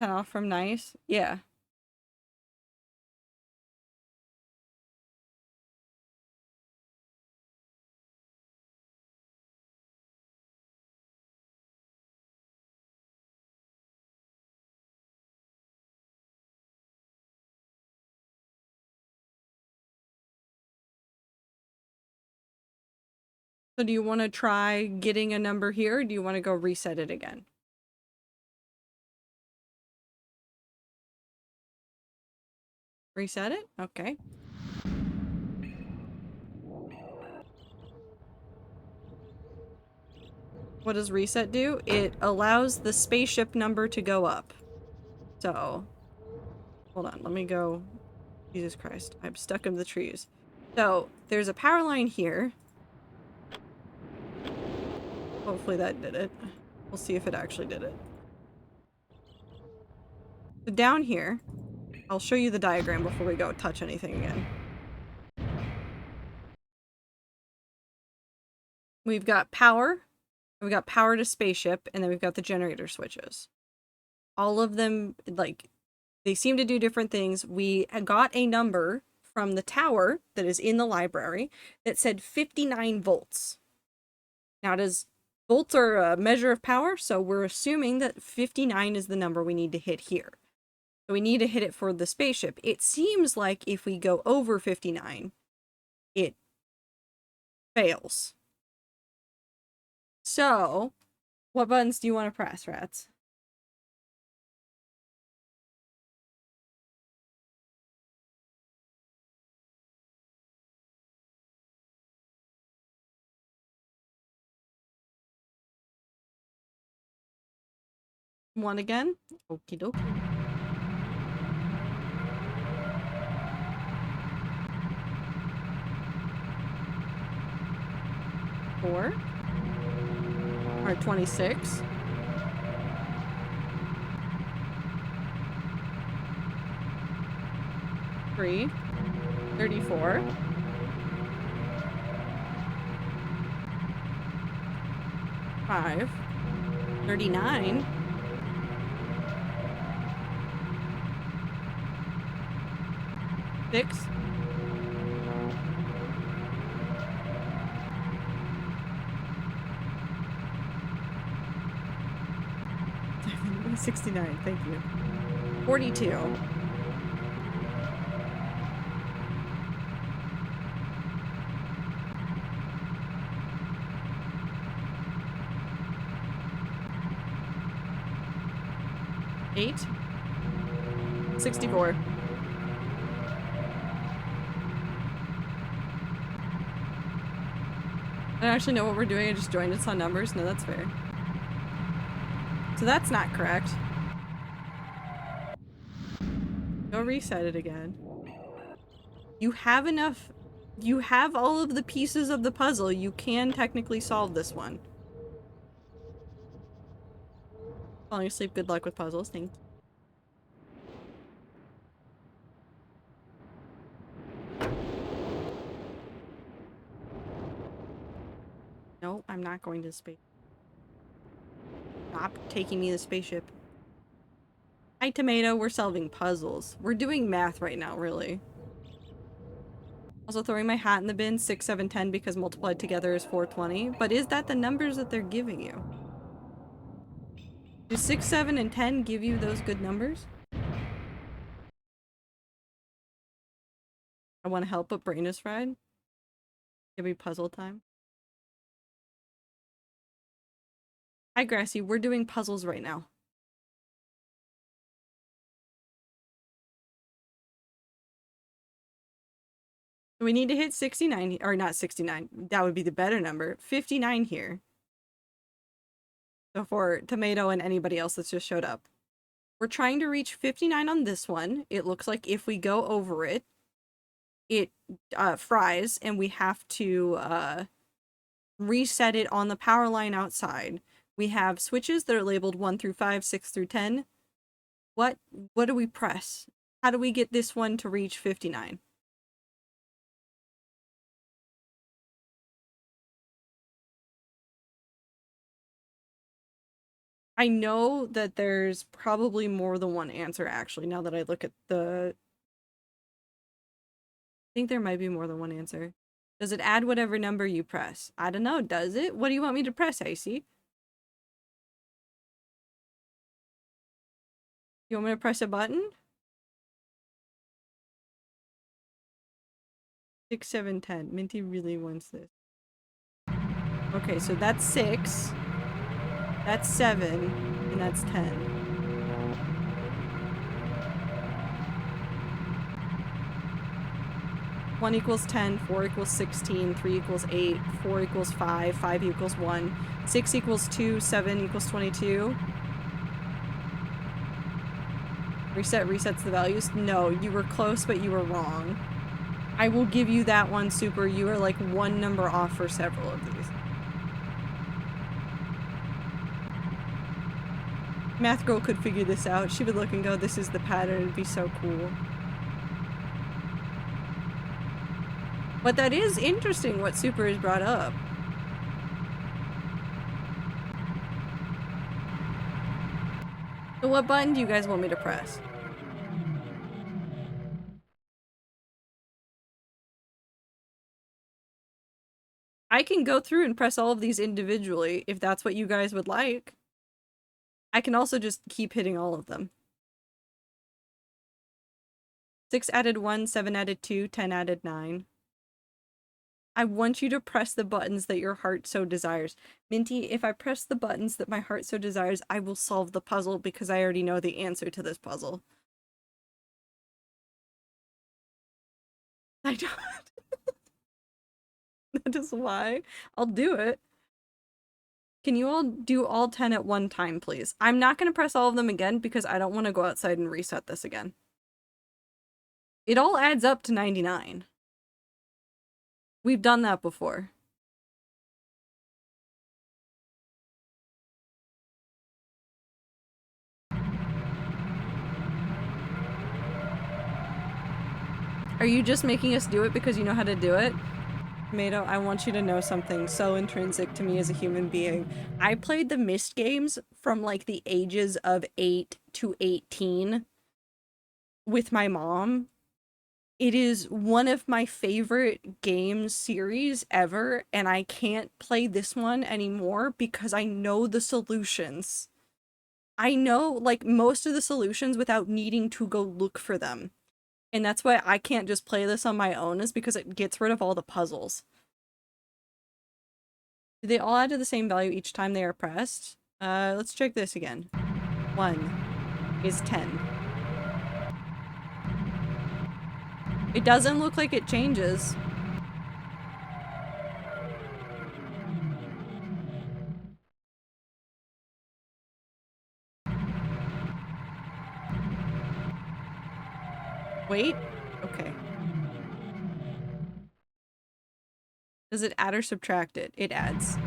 Cut off from nice. Yeah. So do you want to try getting a number here, or do you want to go reset it again? Reset it? Okay. What does reset do? It allows the spaceship number to go up. So, hold on, let me go. Jesus Christ, I'm stuck in the trees. So, there's a power line here. Hopefully that did it. We'll see if it actually did it. So down here, I'll show you the diagram before we go touch anything again. We've got power, we've got power to spaceship, and then we've got the generator switches. All of them, like, they seem to do different things. We got a number from the tower that is in the library that said 59 volts. Now, volts are a measure of power, so we're assuming that 59 is the number we need to hit here. So we need to hit it for the spaceship. It seems like if we go over 59, it fails. So, what buttons do you want to press, Rats? One again? Okie dokie. 4. Or 26. Three. 34. 5. 39. 6. 69. Thank you. 42. 8. 64. I don't actually know what we're doing. I just joined us on numbers. No, that's fair. So that's not correct. Go reset it again. You have enough. You have all of the pieces of the puzzle. You can technically solve this one. Falling asleep. Good luck with puzzles. Thank you. No, I'm not going to the space. Stop taking me to the spaceship. Hi, Tomato. We're solving puzzles. We're doing math right now, really. Also throwing my hat in the bin, 6, 7, 10 because multiplied together is 420. But is that the numbers that they're giving you? Do 6, 7, and 10 give you those good numbers? I want to help, but brain is fried. Give me puzzle time. Hi, Grassy. We're doing puzzles right now. We need to hit 69, or not 69. That would be the better number. 59 here. So for Tomato and anybody else that's just showed up. We're trying to reach 59 on this one. It looks like if we go over it, it fries and we have to reset it on the power line outside. We have switches that are labeled 1 through 5, 6 through 10. What do we press? How do we get this one to reach 59? I know that there's probably more than one answer, actually, now that I look at the... I think there might be more than one answer. Does it add whatever number you press? I don't know, does it? What do you want me to press, Icy? You want me to press a button? 6, 7, 10. Minty really wants this. Okay, so that's 6. That's 7. And that's 10. One equals 10, 4 equals 16, 3 equals 8, 4 equals 5, 5 equals 1, 6 equals 2, 7 equals 22. Reset resets the values. No, you were close, but you were wrong. I will give you that one, Super. You are like one number off for several of these. Math Girl could figure this out. She would look and go, this is the pattern. It'd be so cool. But that is interesting what Super has brought up. So what button do you guys want me to press? I can go through and press all of these individually if that's what you guys would like. I can also just keep hitting all of them. 6 added 1, 7 added 2, 10 added 9. I want you to press the buttons that your heart so desires. Minty, if I press the buttons that my heart so desires, I will solve the puzzle because I already know the answer to this puzzle. I don't. That is why. I'll do it. Can you all do all 10 at one time, please? I'm not going to press all of them again because I don't want to go outside and reset this again. It all adds up to 99. We've done that before. Are you just making us do it because you know how to do it? Tomato, I want you to know something so intrinsic to me as a human being. I played the Myst games from like the ages of 8 to 18 with my mom. It is one of my favorite game series ever, and I can't play this one anymore because I know the solutions. I know like most of the solutions without needing to go look for them. And that's why I can't just play this on my own, is because it gets rid of all the puzzles. Do they all add to the same value each time they are pressed? Let's check this again. 1 is 10. It doesn't look like it changes. Wait. Okay. Does it add or subtract it? It adds.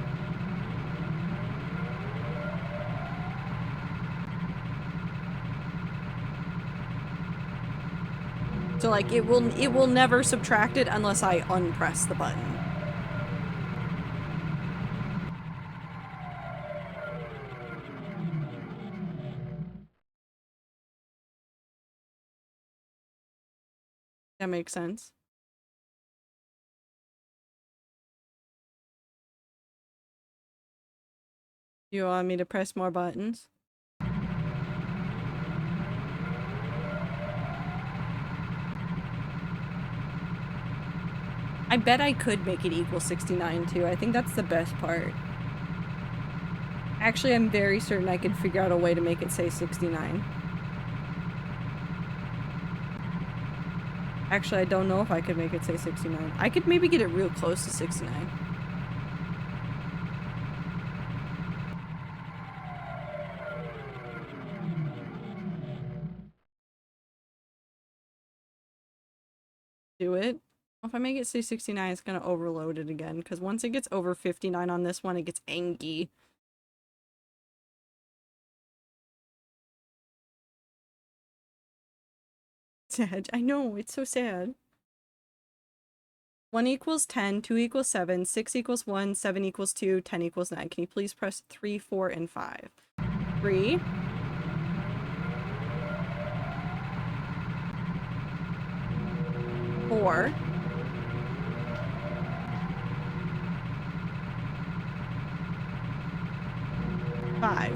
So like it will never subtract it unless I unpress the button. That makes sense. You want me to press more buttons? I bet I could make it equal 69 too. I think that's the best part. Actually, I'm very certain I could figure out a way to make it say 69. Actually, I don't know if I could make it say 69. I could maybe get it real close to 69. Do it. If I make it say 69, it's gonna overload it again, because once it gets over 59 on this one, it gets angry. Sad. I know, it's so sad. 1 equals 10, 2 equals 7, 6 equals 1, 7 equals 2, 10 equals 9. Can you please press 3, 4, and 5? 3. 4. 5.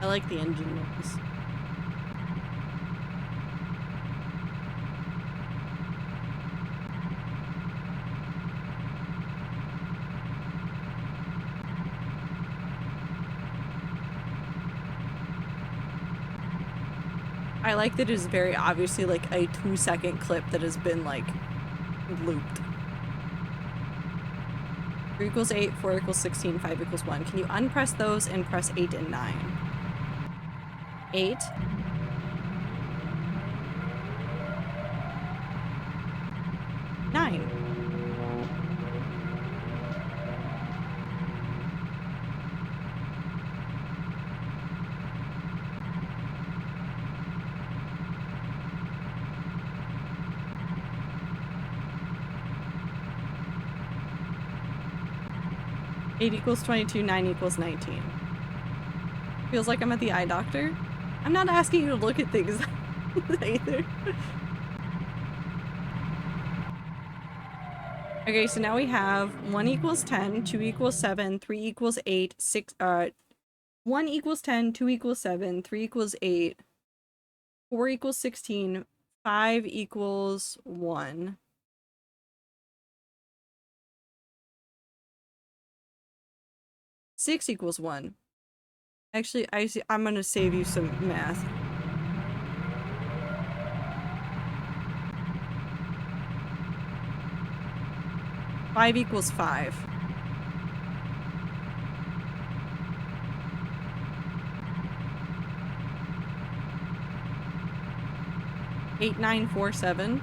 'I like the engine noise. I like that it is very obviously like a 2-second clip that has been like looped. 3 equals 8, 4 equals 16, 5 equals 1. Can you unpress those and press 8 and 9? 8. 9. Eight equals 22, 9 equals 19. Feels like I'm at the eye doctor. I'm not asking you to look at things either. Okay, so now we have 1 equals 10, 2 equals 7, 3 equals 8, 1 equals 10, 2 equals 7, 3 equals 8, 4 equals 16, 5 equals 1. 6 equals 1. Actually, I'm gonna save you some math. 5 equals 5. Eight, 9, 4, 7.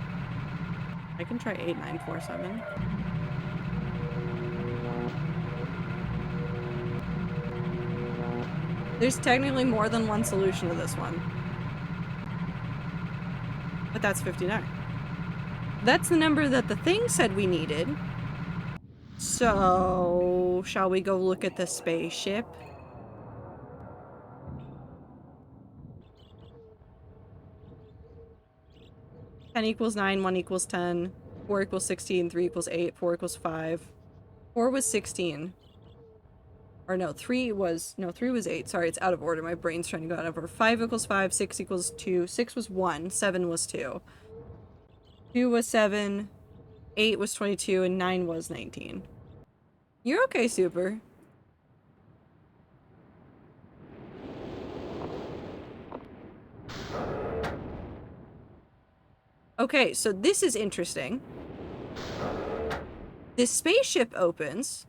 I can try 8, 9, 4, 7. There's technically more than one solution to this one. But that's 59. That's the number that the thing said we needed. So, shall we go look at the spaceship? Ten equals 9, 1 equals 10, 4 equals 16, 3 equals 8, 4 equals 5. 4 was 16. Or no, 3 was 8. Sorry, it's out of order. My brain's trying to go out of order. 5 equals 5, 6 equals 2, 6 was 1, 7 was 2. 2 was 7, 8 was 22, and 9 was 19. You're okay, Super. Okay, so this is interesting. This spaceship opens.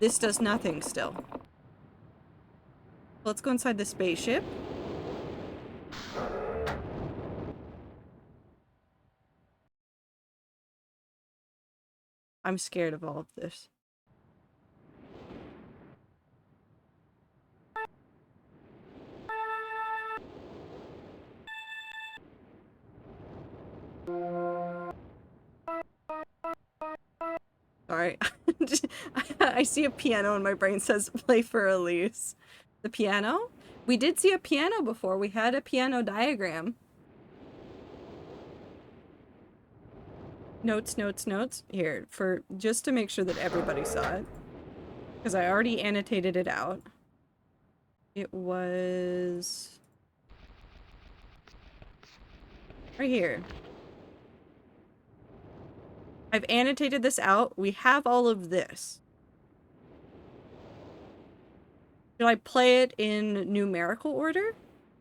This does nothing still. Let's go inside the spaceship. I'm scared of all of this. Sorry. I see a piano and my brain says play for Elise. The piano? We did see a piano before. We had a piano diagram. Notes, notes, notes. Here, for just to make sure that everybody saw it. Because I already annotated it out. It was... right here. I've annotated this out. We have all of this. Should I play it in numerical order?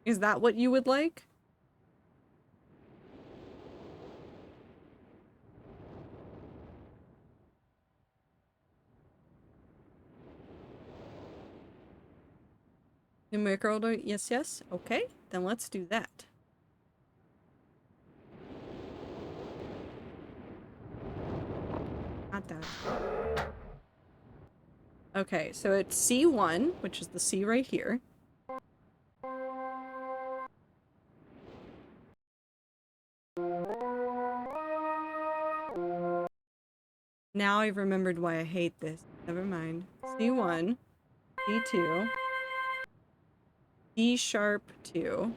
Is that what you would like? Numerical order? Yes, yes. Okay, then let's do that. Not that. Okay, so it's C1, which is the C right here. Now I've remembered why I hate this. Never mind. C1, C2, D sharp 2,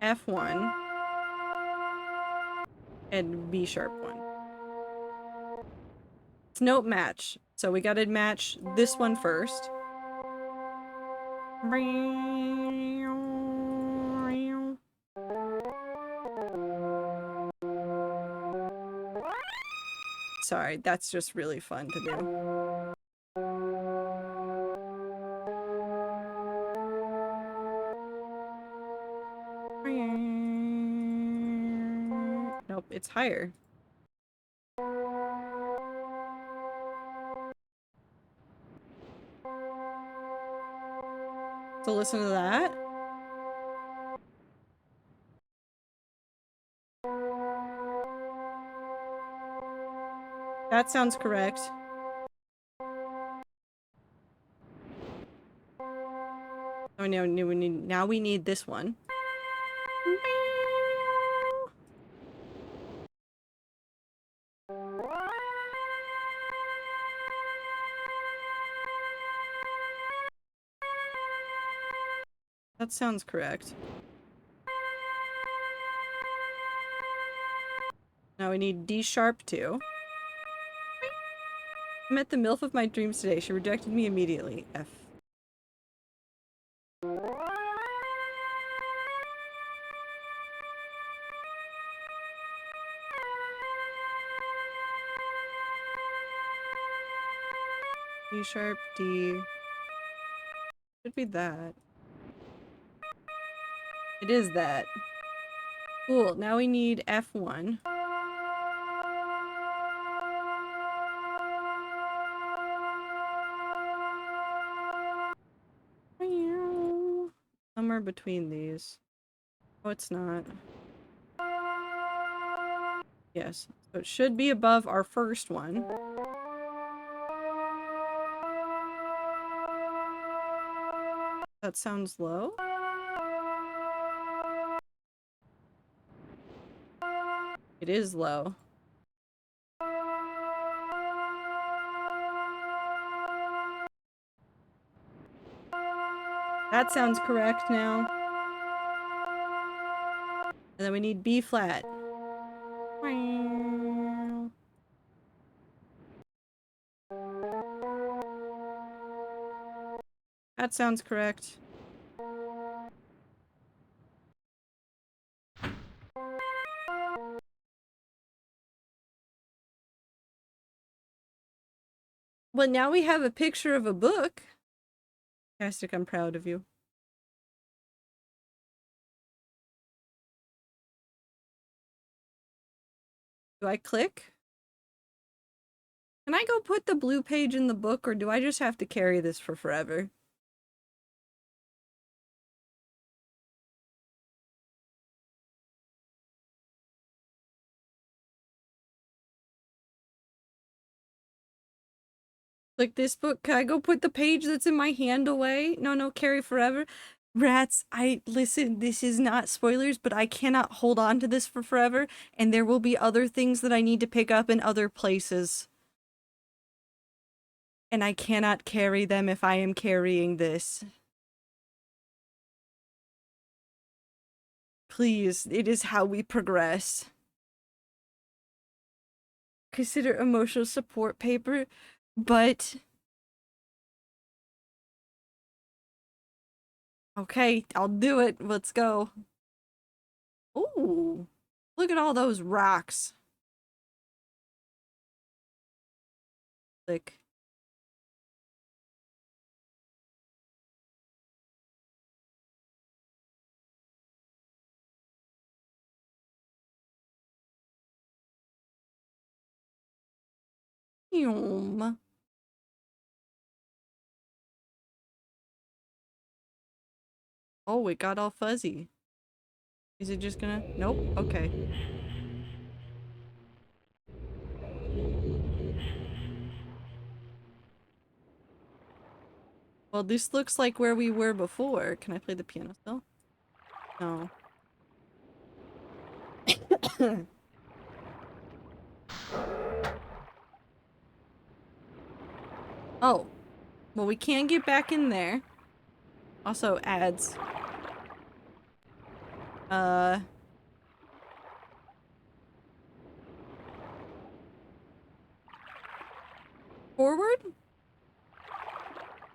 F1, and B sharp 1. It's note match, so we gotta match this one first. Sorry, that's just really fun to do. Nope, it's higher. So listen to that. That sounds correct. Oh no, now we need this one. That sounds correct. Now we need D sharp 2. I met the MILF of my dreams today. She rejected me immediately. F. D sharp, D. Should be that. It is that. Cool, now we need F1. somewhere between these. Oh, it's not. Yes, so it should be above our first one. That sounds low. It is low. That sounds correct now. And then we need B flat. That sounds correct. Well, now we have a picture of a book. Fantastic, I'm proud of you. Do I click? Can I go put the blue page in the book, or do I just have to carry this for forever? Like this book, can I go put the page that's in my hand away? No, carry forever. Rats, listen, this is not spoilers, but I cannot hold on to this for forever, and there will be other things that I need to pick up in other places. And I cannot carry them if I am carrying this. Please, it is how we progress. Consider emotional support paper, but... Okay, I'll do it. Let's go. Ooh, look at all those rocks. Click. Yum. Oh, it got all fuzzy. Is it just gonna... Nope. Okay. Well, this looks like where we were before. Can I play the piano still? No. Oh. Well, we can get back in there. Also, ads. Forward?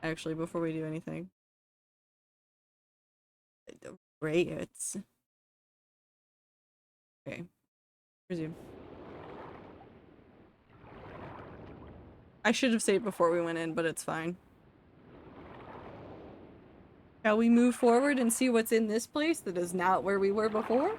Actually, before we do anything. Rats. Okay. Resume. I should have saved before we went in, but it's fine. Shall we move forward and see what's in this place that is not where we were before?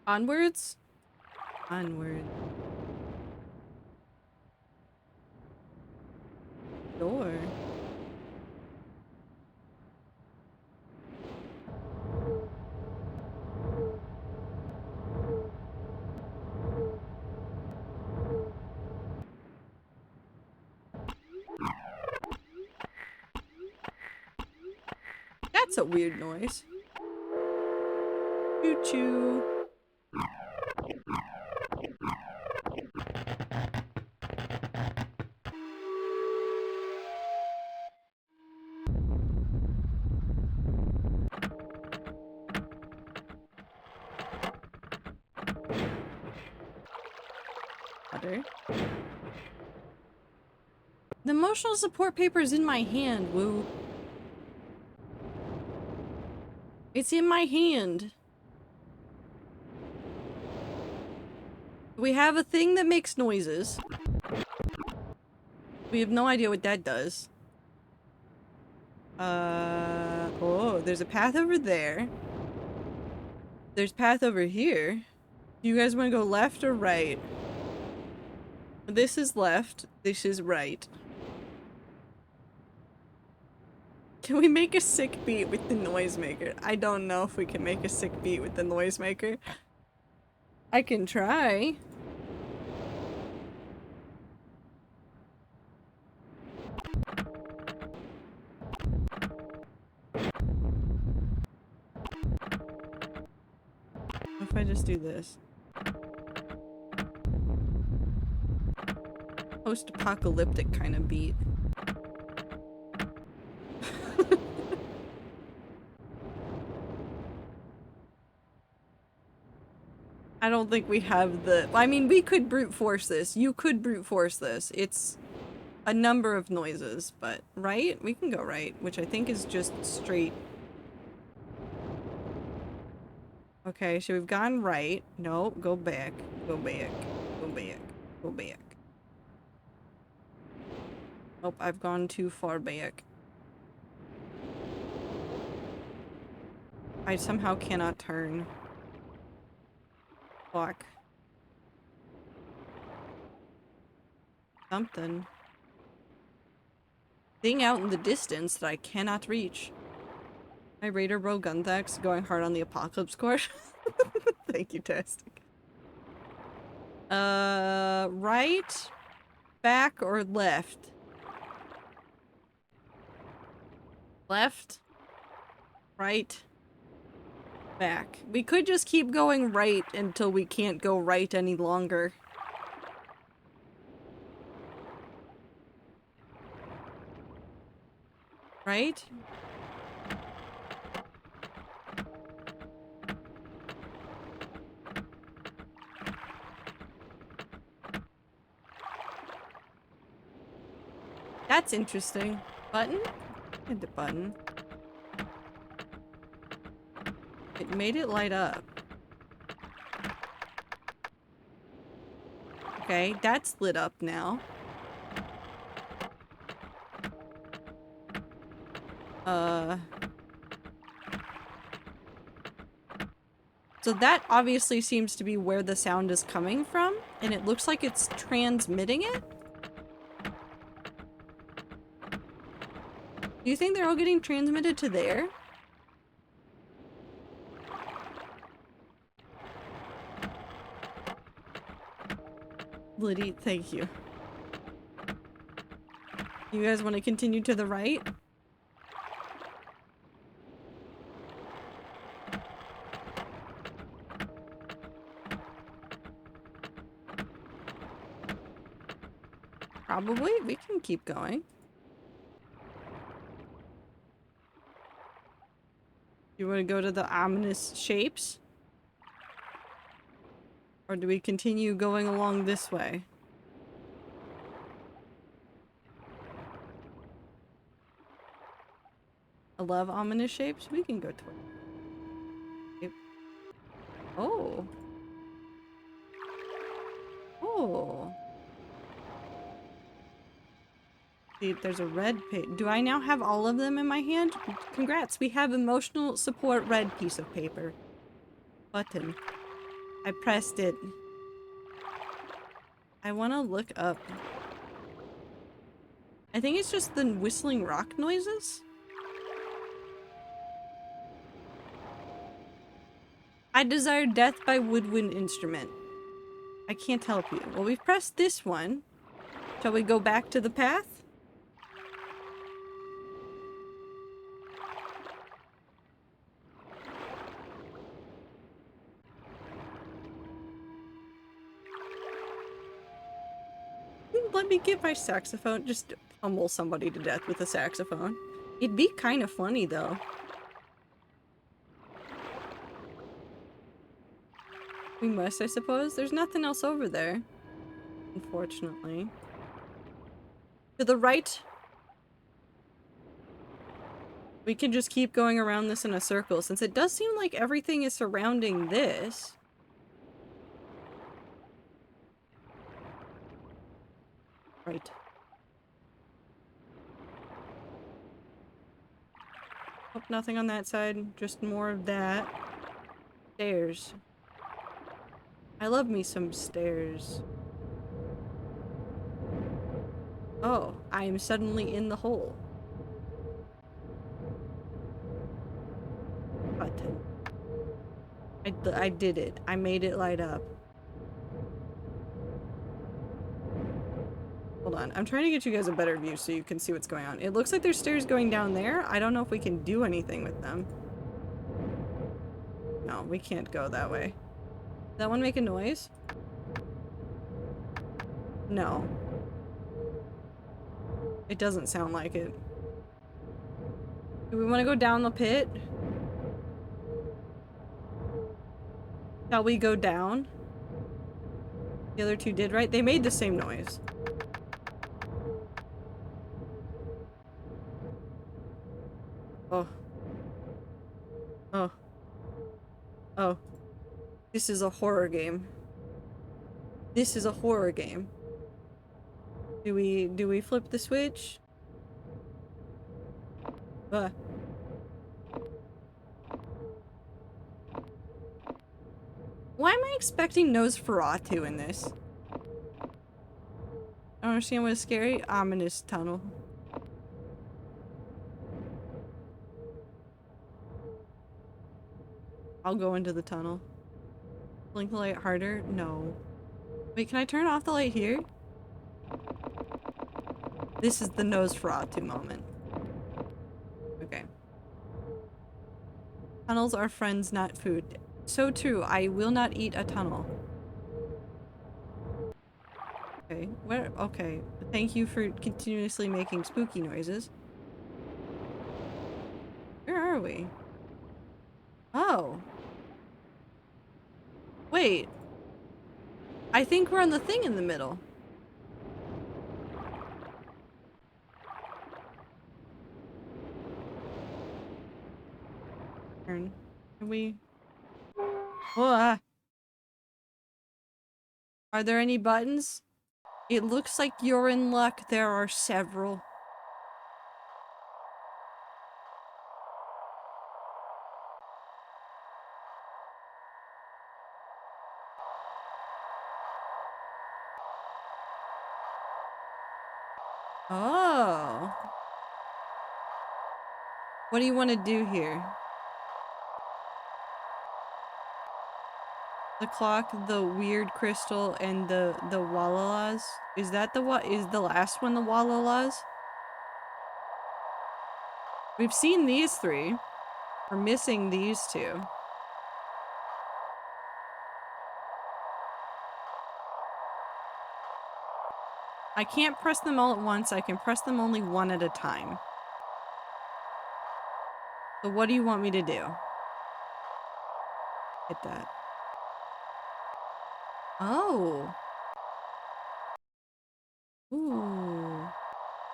Onwards? Onward. Door. That's a weird noise. Choo-choo. Butter. The emotional support paper is in my hand, woo. It's in my hand. We have a thing that makes noises. We have no idea what that does. Oh, there's a path over there. There's a path over here. Do you guys want to go left or right? This is left. This is right. Can we make a sick beat with the noisemaker? I don't know if we can make a sick beat with the noisemaker. I can try. What if I just do this? Post-apocalyptic kind of beat. I don't think we have the... I mean, we could brute force this. You could brute force this. It's a number of noises, but right? We can go right, which I think is just straight. Okay, so we've gone right. No, go back. Go back. Go back. Go back. Nope, I've gone too far back. I somehow cannot turn. Fuck. Something. Thing out in the distance that I cannot reach. My Raider Bro Guntax going hard on the Apocalypse course. Thank you, Tastic. Right, back, or left? Left, right, back. We could just keep going right until we can't go right any longer. Right? That's interesting. Button? Hit the button. It made it light up. Okay, that's lit up now. So that obviously seems to be where the sound is coming from, and it looks like it's transmitting it? Do you think they're all getting transmitted to there? Liddy, thank you. You guys want to continue to the right? Probably. We can keep going. You want to go to the ominous shapes? Or do we continue going along this way? I love ominous shapes. We can go toward. Yep. Oh. Oh. See, there's a red page. Do I now have all of them in my hand? Congrats, we have emotional support red piece of paper. Button. I pressed it. I want to look up. I think it's just the whistling rock noises. I desire death by woodwind instrument. I can't help you. Well, we've pressed this one. Shall we go back to the path? Let me get my saxophone. Just pummel somebody to death with a saxophone. It'd be kind of funny, though. We must, I suppose. There's nothing else over there. Unfortunately. To the right. We can just keep going around this in a circle, since it does seem like everything is surrounding this. Right. Oh, nothing on that side. Just more of that. Stairs. I love me some stairs. Oh, I am suddenly in the hole. Button. I did it. I made it light up. Hold on. I'm trying to get you guys a better view so you can see what's going on. It looks like there's stairs going down there. I don't know if we can do anything with them. No, we can't go that way. Does that one make a noise? No. It doesn't sound like it. Do we want to go down the pit? Shall we go down? The other two did, right? They made the same noise. Oh. Oh. Oh. This is a horror game. This is a horror game. Do we flip the switch? Why am I expecting Nosferatu in this? I don't understand what is scary. Ominous tunnel. I'll go into the tunnel. Blink the light harder? No. Wait, can I turn off the light here? This is the Nosferatu moment. Okay. Tunnels are friends, not food. So true. I will not eat a tunnel. Okay. Where? Okay. Thank you for continuously making spooky noises. Where are we? Oh. Wait. I think we're on the thing in the middle. Turn. Can we? Ah. Are there any buttons? It looks like you're in luck. There are several. Oh. What do you want to do here? The clock, the weird crystal, and the wallalas? Is that the what? Is the last one the wallalas? We've seen these three. We're missing these two. I can't press them all at once. I can press them only one at a time. So what do you want me to do? Hit that. Oh. Ooh.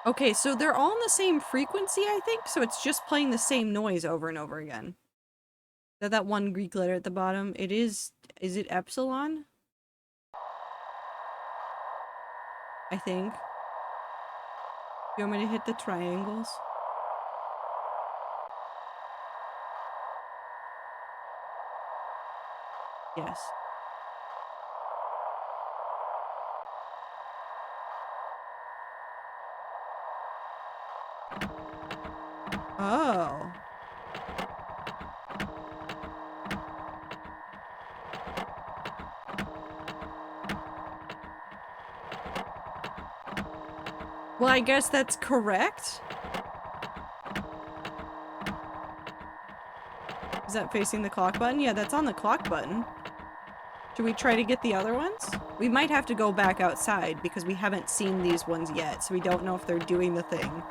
Okay, so they're all on the same frequency, I think, so it's just playing the same noise over and over again. That one Greek letter at the bottom, it is it epsilon? I think. You want me to hit the triangles? Yes. Oh. Well, I guess that's correct. Is that facing the clock button? Yeah, that's on the clock button. Should we try to get the other ones? We might have to go back outside because we haven't seen these ones yet, so we don't know if they're doing the thing.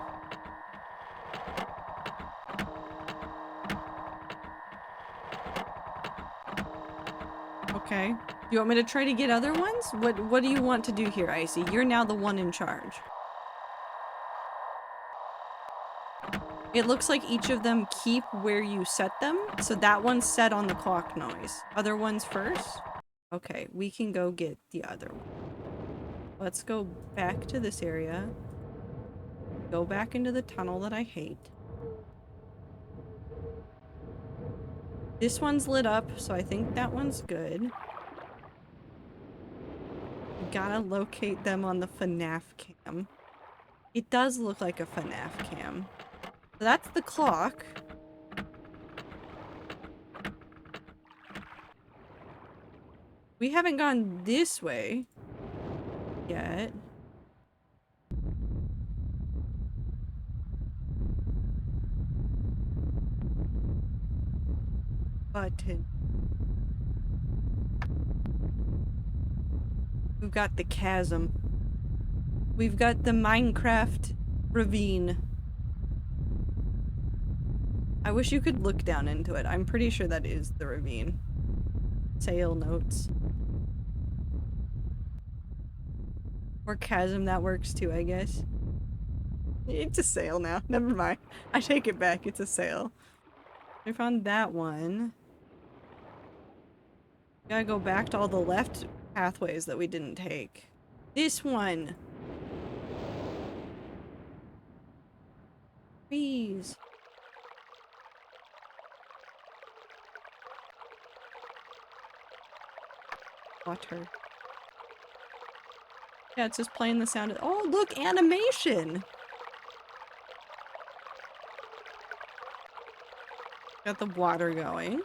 Okay. Do you want me to try to get other ones? What do you want to do here, Icy? You're now the one in charge. It looks like each of them keep where you set them, so that one's set on the clock noise. Other ones first? Okay, we can go get the other one. Let's go back to this area. Go back into the tunnel that I hate. This one's lit up, so I think that one's good. We gotta locate them on the FNAF cam. It does look like a FNAF cam. So that's the clock. We haven't gone this way yet. Button. We've got the chasm. We've got the Minecraft ravine. I wish you could look down into it. I'm pretty sure that is the ravine. Sail notes. Or chasm, that works too, I guess. It's a sail now. Never mind. I take it back. It's a sail. I found that one. Gotta go back to all the left pathways that we didn't take. This one. Please. Water. Yeah, it's just playing the sound of— oh, look, animation! Got the water going.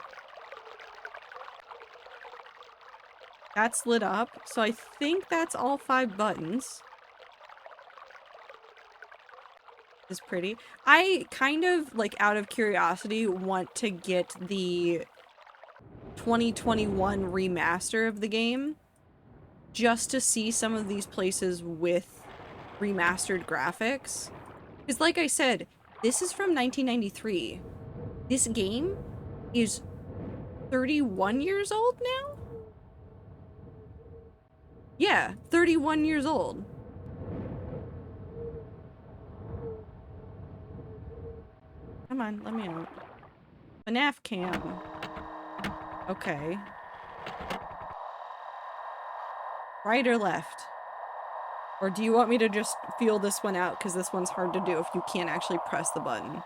That's lit up, so I think that's all 5 buttons. Is pretty. I kind of, like, out of curiosity, want to get the 2021 remaster of the game just to see some of these places with remastered graphics. Because like I said, this is from 1993. This game is 31 years old now? Yeah, 31 years old. Come on, let me out. FNAF cam. Okay. Right or left? Or do you want me to just feel this one out? Because this one's hard to do if you can't actually press the button.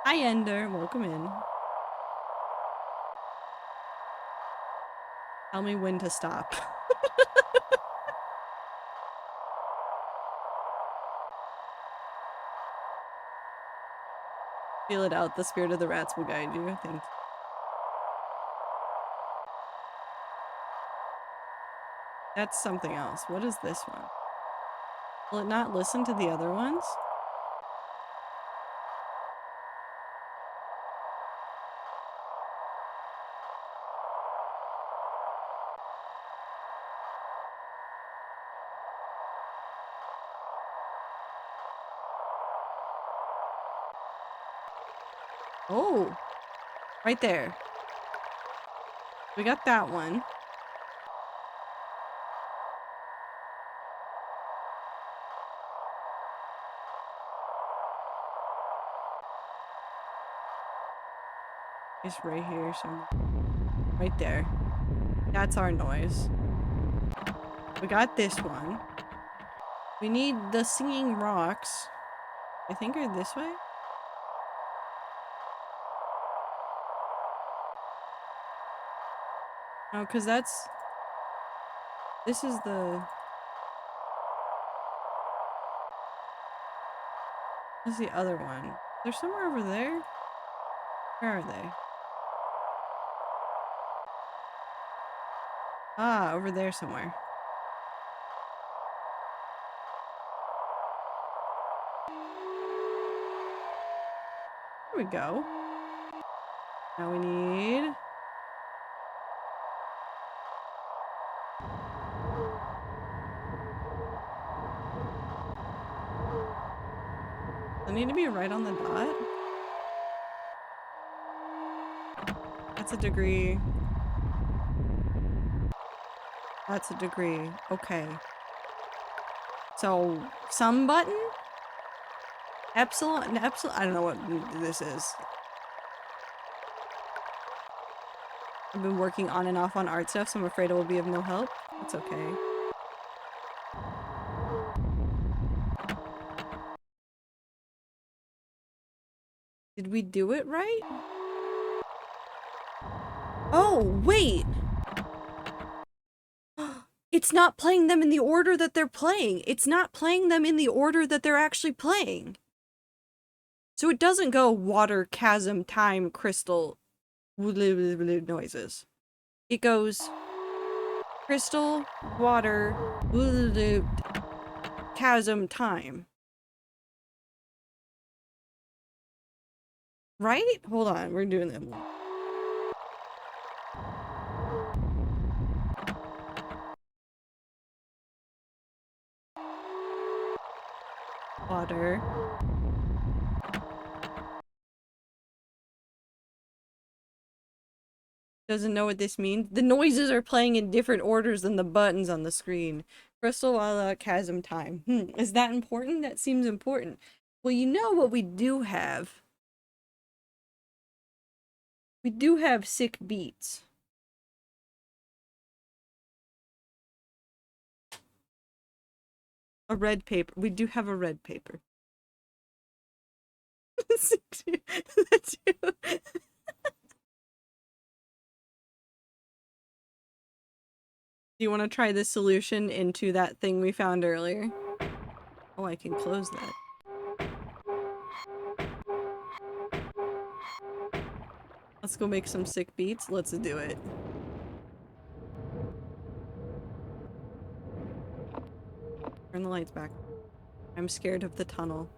Hi, Ender. Welcome in. Tell me when to stop. Feel it out. The spirit of the rats will guide you, I think. That's something else. What is this one? Will it not listen to the other ones? Oh, right there. We got that one. It's right here somewhere. Right there. That's our noise. We got this one. We need the singing rocks. I think are this way? Oh, because that's... this is the... what's the other one? They're somewhere over there? Where are they? Ah, over there somewhere. There we go. Now we need... I need to be right on the dot. That's a degree. That's a degree. Okay. So, some button? Epsilon? Epsilon? I don't know what this is. I've been working on and off on art stuff, so I'm afraid it will be of no help. That's okay. Did we do it right? Oh, wait! it's not playing them in the order that they're playing. It's not playing them in the order that they're actually playing. So it doesn't go water, chasm, time, crystal, noises. It goes crystal, water, chasm, time. Right? Hold on, we're doing them. Water. Doesn't know what this means. The noises are playing in different orders than the buttons on the screen. Crystal, chasm, time. Is that important? That seems important. Well, you know what we do have? We do have sick beats. A red paper. We do have a red paper. That's you. Do you want to try this solution into that thing we found earlier? Oh, I can close that. Let's go make some sick beats. Let's do it. Turn the lights back. I'm scared of the tunnel.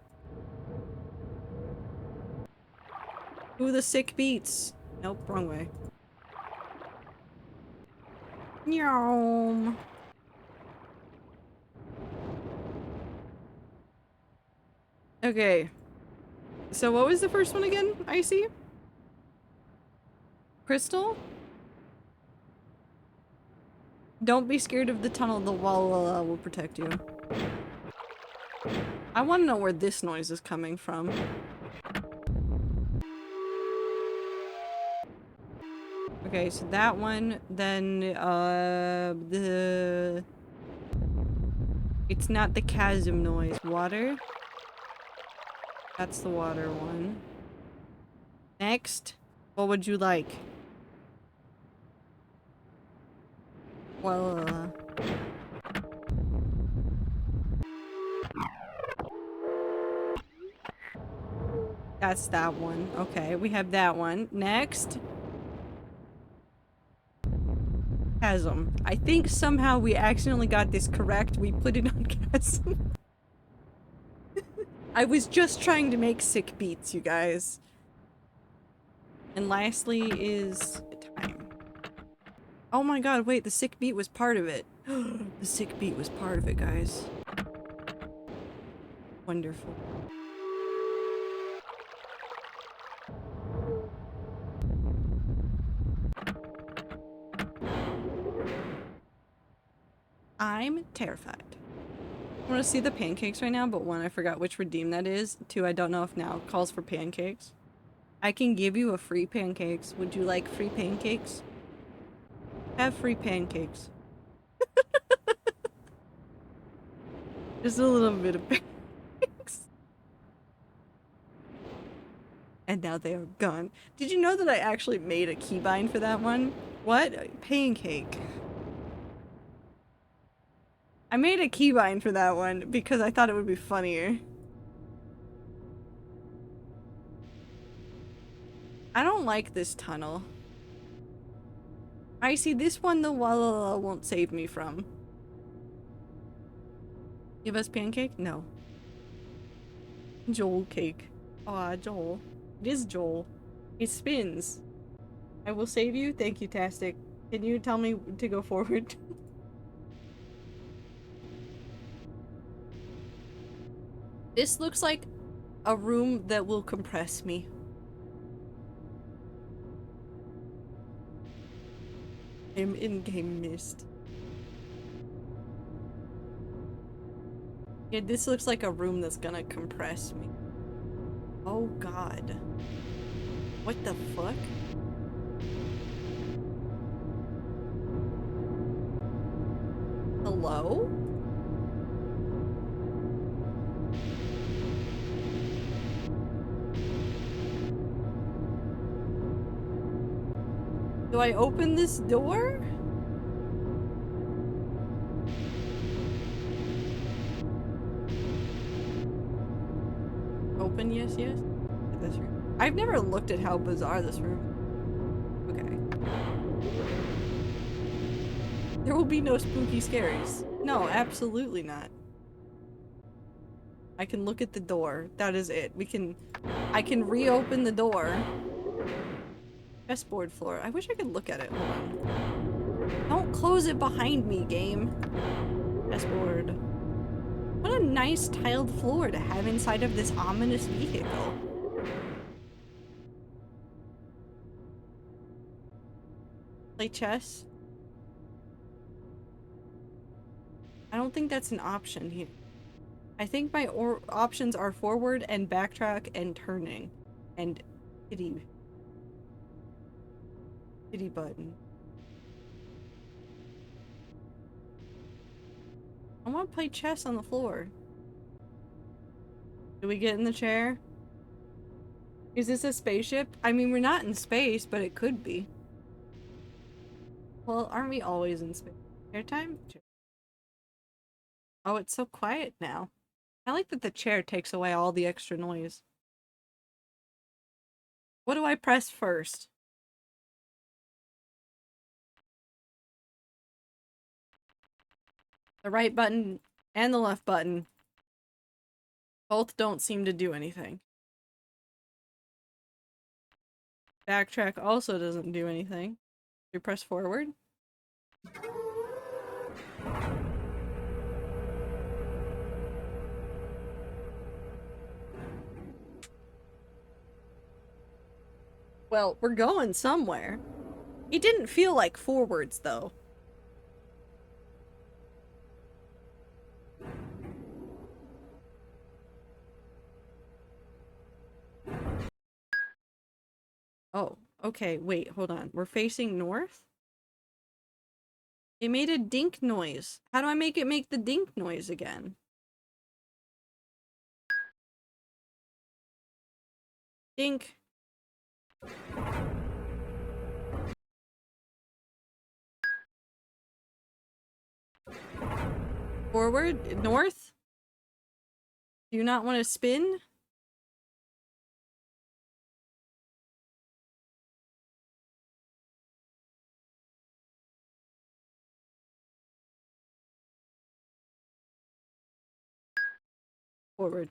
Ooh, the sick beats. Nope, wrong way. Nyom. Okay. So what was the first one again, Icy? Crystal? Don't be scared of the tunnel. The wall will protect you. I want to know where this noise is coming from. Okay, so that one, then, it's not the chasm noise. Water? That's the water one. Next, what would you like? Well, that's that one. Okay, we have that one. Next. Chasm. I think somehow we accidentally got this correct. We put it on chasm. I was just trying to make sick beats, you guys. And lastly is time. Oh my god, wait, the sick beat was part of it. The sick beat was part of it, guys. Wonderful. I'm terrified. I want to see the pancakes right now, but one, I forgot which redeem that is. Two, I don't know if now calls for pancakes. I can give you a free pancakes. Would you like free pancakes? Have free pancakes. Just a little bit of pancakes. And now they are gone. Did you know that I actually made a keybind for that one? What? Pancake. I made a keybind for that one because I thought it would be funnier. I don't like this tunnel. I see this one the wall won't save me from. Give us pancake? No. Joel cake. Aw, Joel. It is Joel. It spins. I will save you. Thank you, Tastic. Can you tell me to go forward? This looks like a room that will compress me. I'm in-game Myst. Yeah, this looks like a room that's gonna compress me. Oh god. What the fuck? Hello? Do I open this door? Open, yes, yes. This room. I've never looked at how bizarre this room is. Okay. There will be no spooky scaries. No, absolutely not. I can look at the door. That is it. I can reopen the door. Chessboard floor. I wish I could look at it. Hold on. Don't close it behind me, game. Chessboard. What a nice tiled floor to have inside of this ominous vehicle. Play chess? I don't think that's an option here. I think my options are forward and backtrack and turning. And pity button. I want to play chess on the floor. Do we get in the chair? Is this a spaceship? I mean, we're not in space, but it could be. Well, aren't we always in space? Airtime? Oh, it's so quiet now. I like that the chair takes away all the extra noise. What do I press first? The right button and the left button. Both don't seem to do anything. Backtrack also doesn't do anything. You press forward. Well, we're going somewhere. It didn't feel like forwards, though. Oh, okay, wait, hold on. We're facing north? It made a dink noise. How do I make it make the dink noise again? Dink. Forward? North? Do you not want to spin? Forward.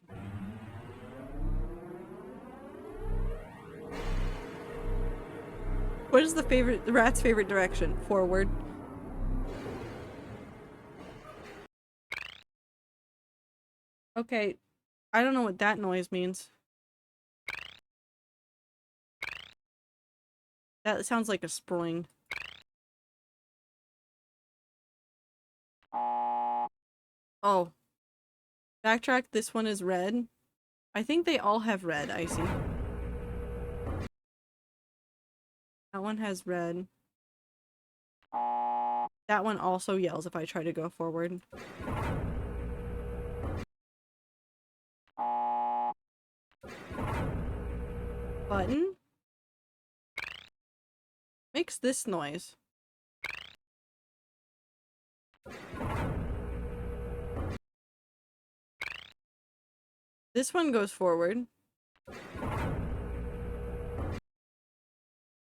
What is the rat's favorite direction? Forward. Okay, I don't know what that noise means. That sounds like a spring. Oh. Backtrack, this one is red. I think they all have red, Icy. That one has red. That one also yells if I try to go forward. Button? Makes this noise. This one goes forward.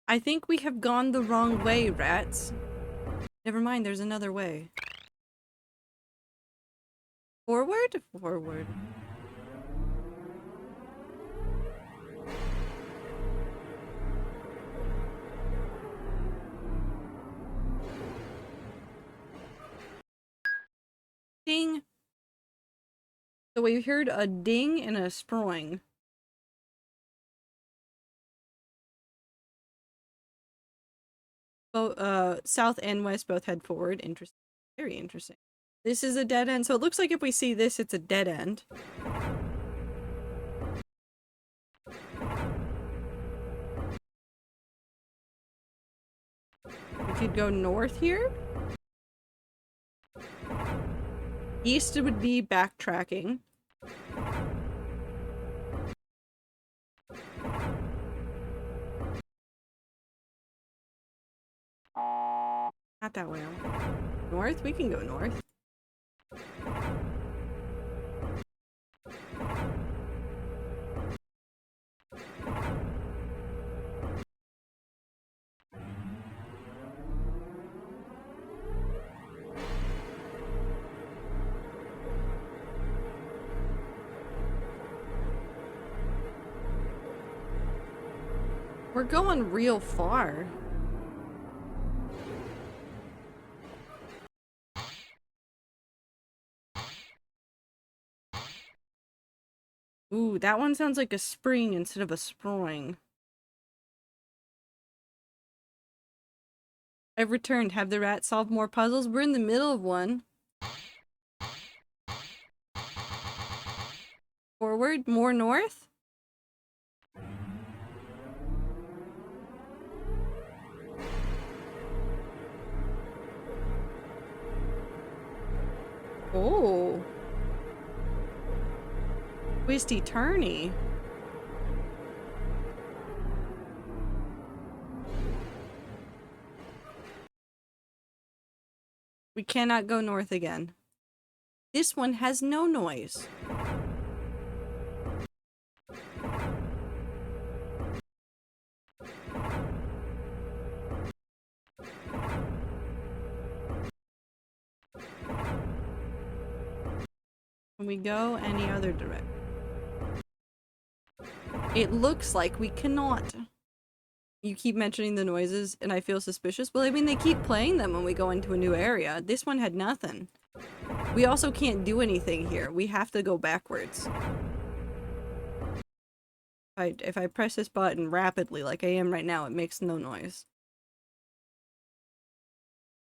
I think we have gone the wrong way, rats. Never mind, there's another way. Forward? Forward. Ding! So we heard a ding and a sproing. Both, south and west both head forward. Interesting. Very interesting. This is a dead end, so it looks like if we see this, it's a dead end. We could go north here. East would be backtracking. Not that way. North? We can go north. We're going real far. Ooh, that one sounds like a spring instead of a sproing. I've returned. Have the rats solved more puzzles? We're in the middle of one. Forward? More north? Oh. Twisty turny. We cannot go north again. This one has no noise. Can we go any other direction? It looks like we cannot. You keep mentioning the noises and I feel suspicious. Well, I mean, they keep playing them when we go into a new area. This one had nothing. We also can't do anything here. We have to go backwards. If I press this button rapidly like I am right now, it makes no noise.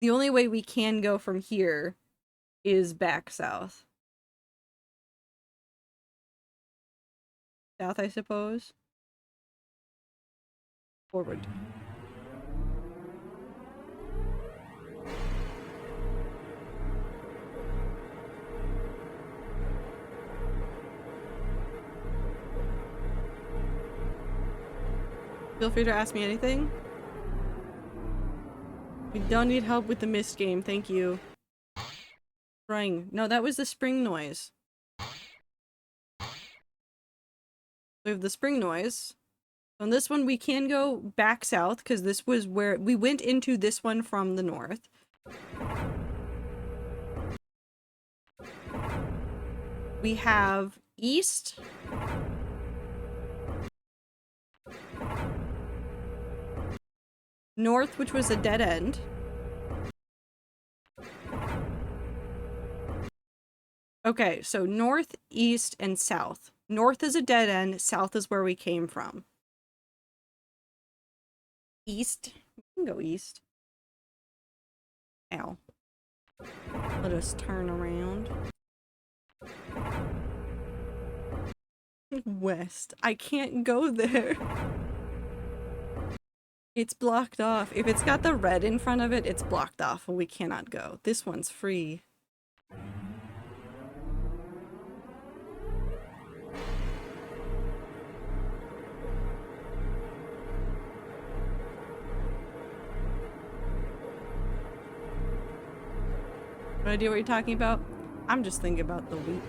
The only way we can go from here is back south. South, I suppose. Forward. Feel free to ask me anything. We don't need help with the Myst game, thank you. Spring. No, that was the spring noise. We have the spring noise. On this one, we can go back south, because this was where we went into this one from the north. We have east. North, which was a dead end. Okay, so north, east, and south. North is a dead end, south is where we came from. East. We can go east. Ow. Let us turn around. West. I can't go there. It's blocked off. If it's got the red in front of it, it's blocked off and we cannot go. This one's free. No idea what you're talking about? I'm just thinking about the wheat.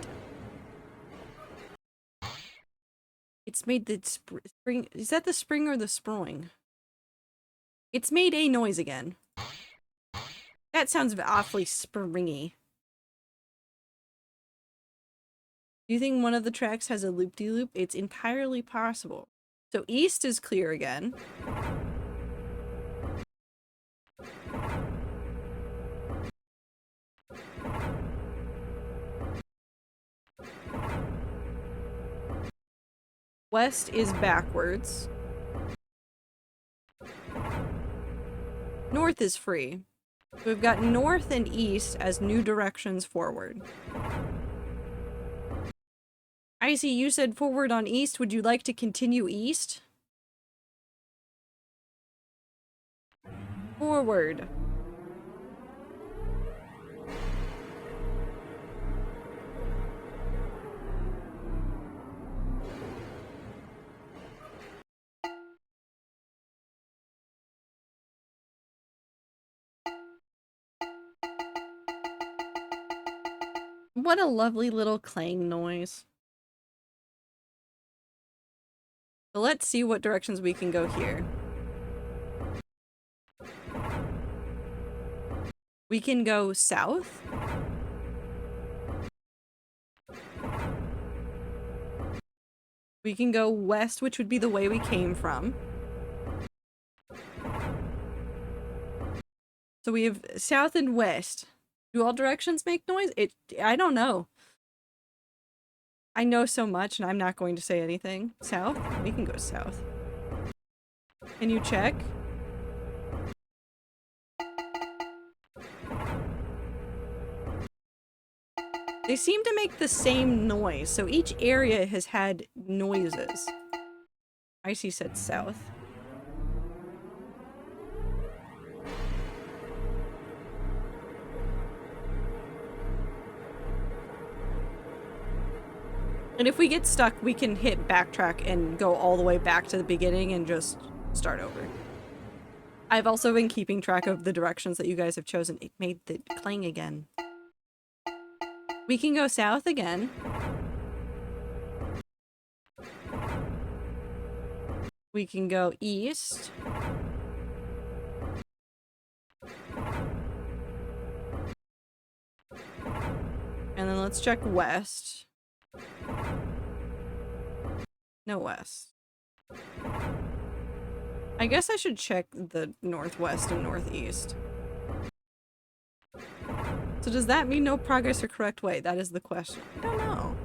It's made the spring. Is that the spring or the sproing? It's made a noise again. That sounds awfully springy. Do you think one of the tracks has a loop-de-loop? It's entirely possible. So east is clear again. West is backwards. North is free. We've got north and east as new directions forward. Icy, you said forward on east. Would you like to continue east? Forward. What a lovely little clang noise. So let's see what directions we can go here. We can go south. We can go west, which would be the way we came from. So we have south and west. Do all directions make noise? I don't know. I know so much and I'm not going to say anything. South? We can go south. Can you check? They seem to make the same noise, so each area has had noises. Icy said south. And if we get stuck, we can hit backtrack and go all the way back to the beginning and just start over. I've also been keeping track of the directions that you guys have chosen. It made the clang again. We can go south again. We can go east. And then let's check west. No west. I guess I should check the northwest and northeast. So does that mean no progress or correct way? That is the question. I don't know.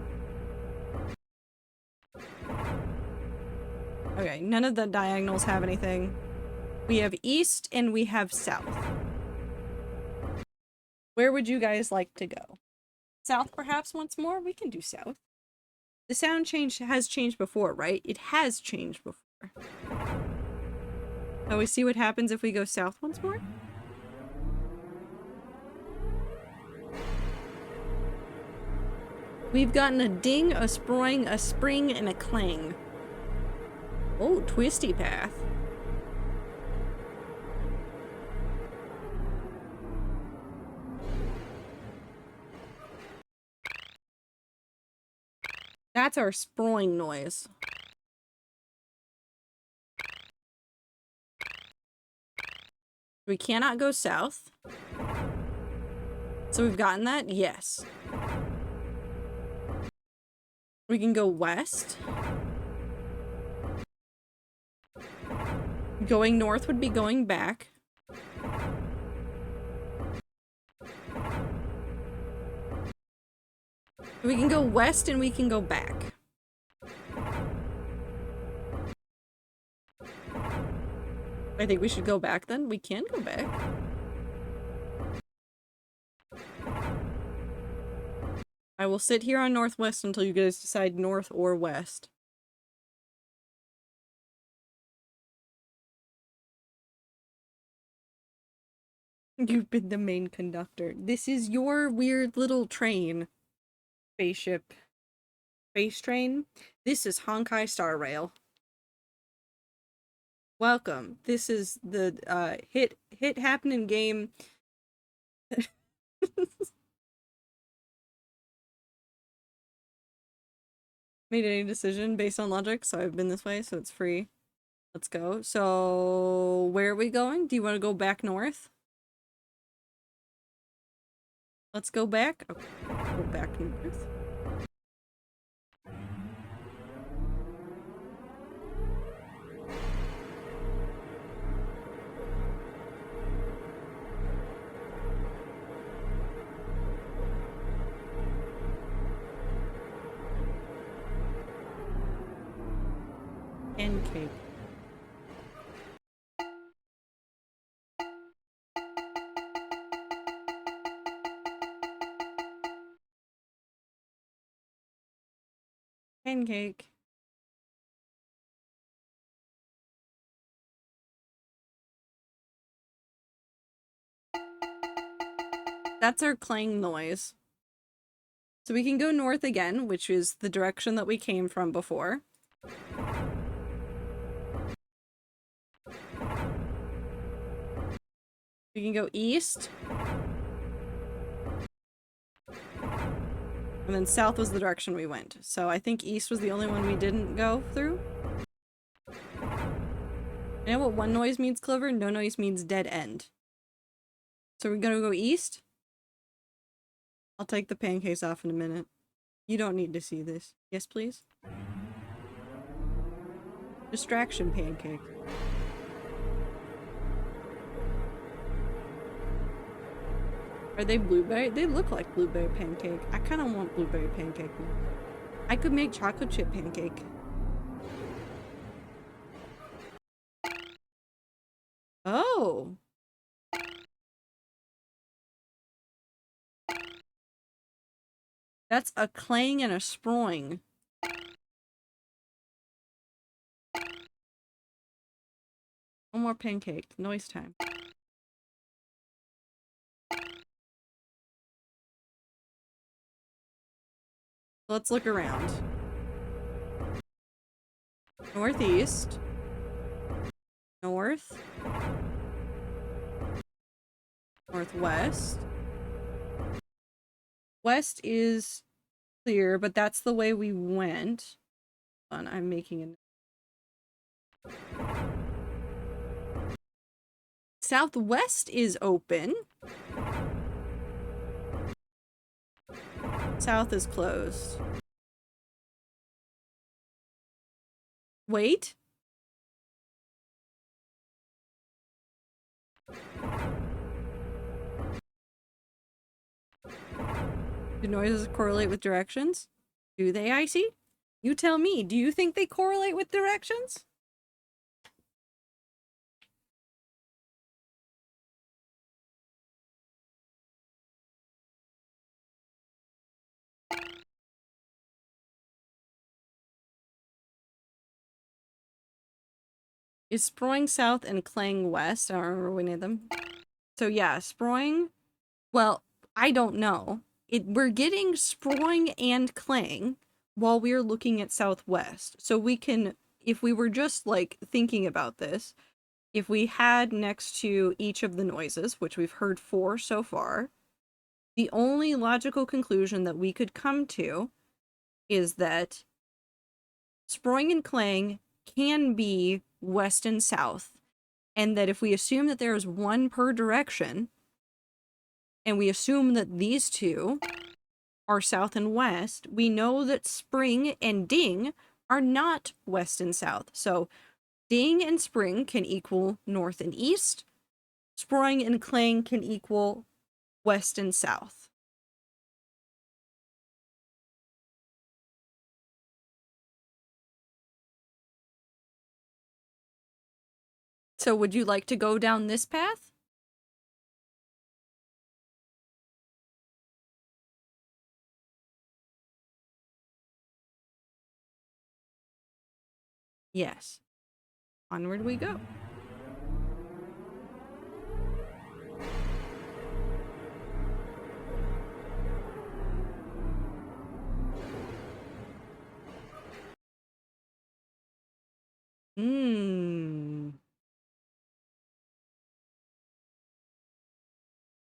Okay, none of the diagonals have anything. We have east and we have south. Where would you guys like to go? South perhaps once more? We can do south. The sound has changed before, right? It has changed before. So we see what happens if we go south once more? We've gotten a ding, a sproing, a spring, and a clang. Oh, twisty path. That's our sproing noise. We cannot go south. So we've gotten that? Yes. We can go west. Going north would be going back. We can go west and we can go back. I think we should go back then. We can go back. I will sit here on northwest until you guys decide north or west. You've been the main conductor. This is your weird little train. Spaceship. Space train. This is Honkai Star Rail. Welcome. This is the hit happening game. Made any decision based on logic, so I've been this way, so it's free. Let's go. So where are we going? Do you want to go back north? Let's go back. Okay. Go back north. Pancake. Pancake. That's our clang noise. So we can go north again, which is the direction that we came from before. We can go east. And then south was the direction we went. So I think east was the only one we didn't go through. You know what one noise means, Clover? No noise means dead end. So we're gonna go east? I'll take the pancakes off in a minute. You don't need to see this. Yes, please? Distraction pancake. Are they blueberry? They look like blueberry pancake. I kind of want blueberry pancake. I could make chocolate chip pancake. Oh. That's a clang and a sproing. One more pancake. Noise time. Let's look around. Northeast. North. Northwest. West is clear, but that's the way we went. Hold on, I'm making a... Southwest is open. South is closed. Wait. Do noises correlate with directions? Do they, Icy? You tell me. Do you think they correlate with directions? Is Sproing south and Clang west? I don't remember we named them. So yeah, Sproing. Well, I don't know. We're getting Sproing and Clang while we're looking at southwest. So we can, if we were just like thinking about this, if we had next to each of the noises, which we've heard 4 so far, the only logical conclusion that we could come to is that Sproing and Clang can be west and south, and that if we assume that there is one per direction, and we assume that these two are south and west, we know that spring and ding are not west and south. So ding and spring can equal north and east. Sproing and clang can equal west and south. So would you like to go down this path? Yes. Onward we go.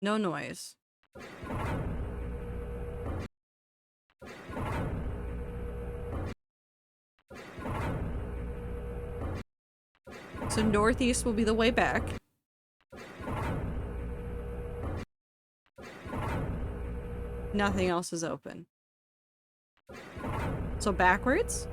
No noise. So northeast will be the way back. Nothing else is open. So backwards?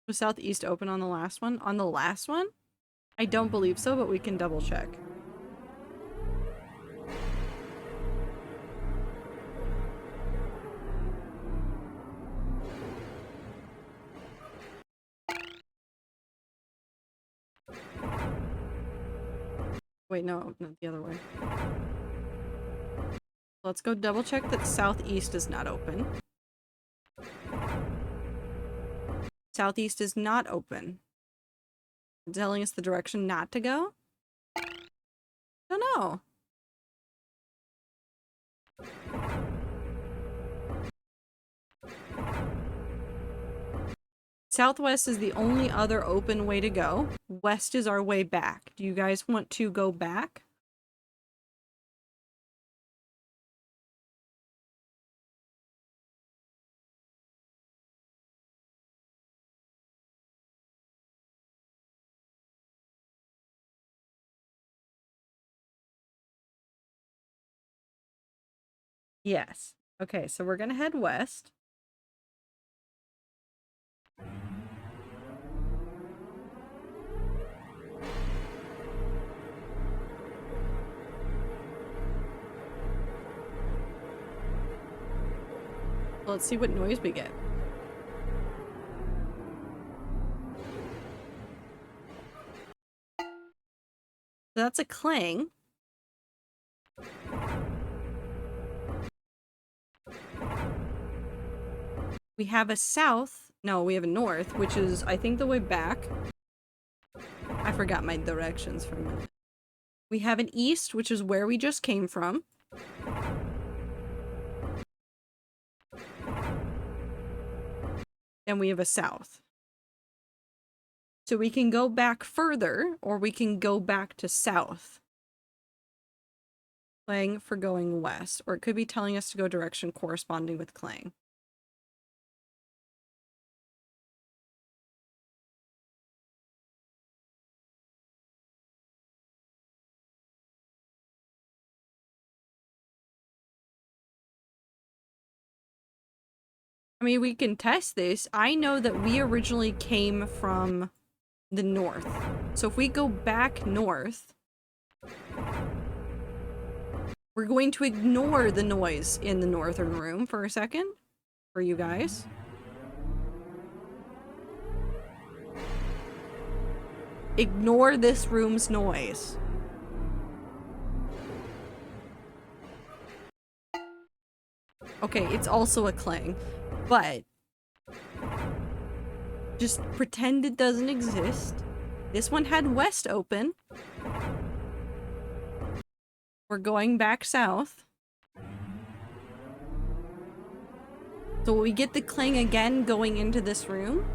Was southeast open on the last one? On the last one? I don't believe so, but we can double check. Wait, no, not the other way. Let's go double check that southeast is not open. Southeast is not open. Telling us the direction not to go? Don't know. Southwest is the only other open way to go. West is our way back. Do you guys want to go back? Yes. Okay, so we're gonna head west. Let's see what noise we get. So that's a clang. We have a south. No, we have a north, which is, I think, the way back. I forgot my directions for a minute. We have an east, which is where we just came from. And we have a south. So we can go back further, or we can go back to south. Clang for going west, or it could be telling us to go direction corresponding with clang. I mean, we can test this. I know that we originally came from the north. So if we go back north, we're going to ignore the noise in the northern room for a second. For you guys. Ignore this room's noise. Okay, it's also a clang, but just pretend it doesn't exist. This one had west open. We're going back south. So will we get the clang again going into this room?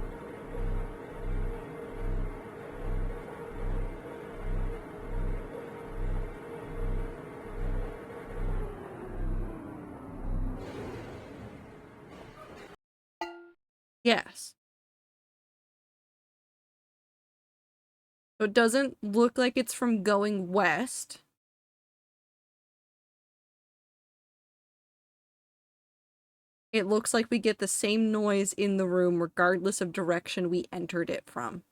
Yes. So it doesn't look like it's from going west. It looks like we get the same noise in the room regardless of direction we entered it from.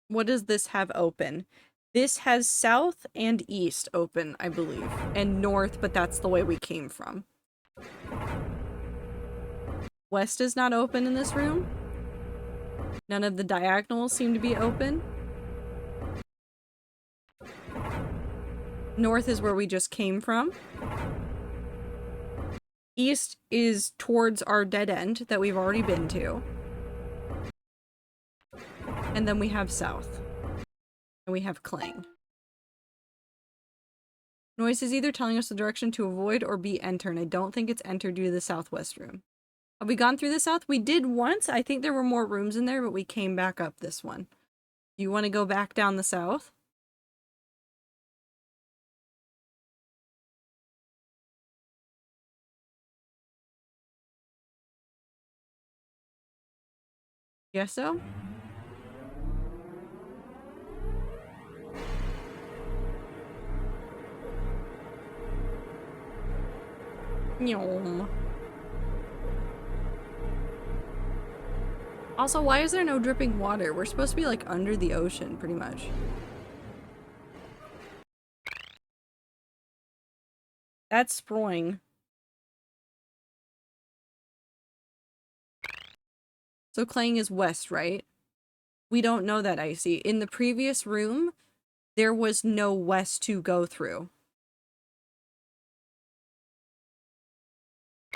What does this have open? This has south and east open, I believe. And north, but that's the way we came from. West is not open in this room. None of the diagonals seem to be open. North is where we just came from. East is towards our dead end that we've already been to. And then we have south. And we have clang. Noise is either telling us the direction to avoid or be enter, and I don't think it's enter due to the southwest room. Have we gone through the south? We did once. I think there were more rooms in there, but we came back up this one. Do you want to go back down the south? Yes, so? Yum. Also, why is there no dripping water? We're supposed to be like under the ocean, pretty much. That's Sproing. So clang is west, right? We don't know that, Icy. In the previous room, there was no west to go through.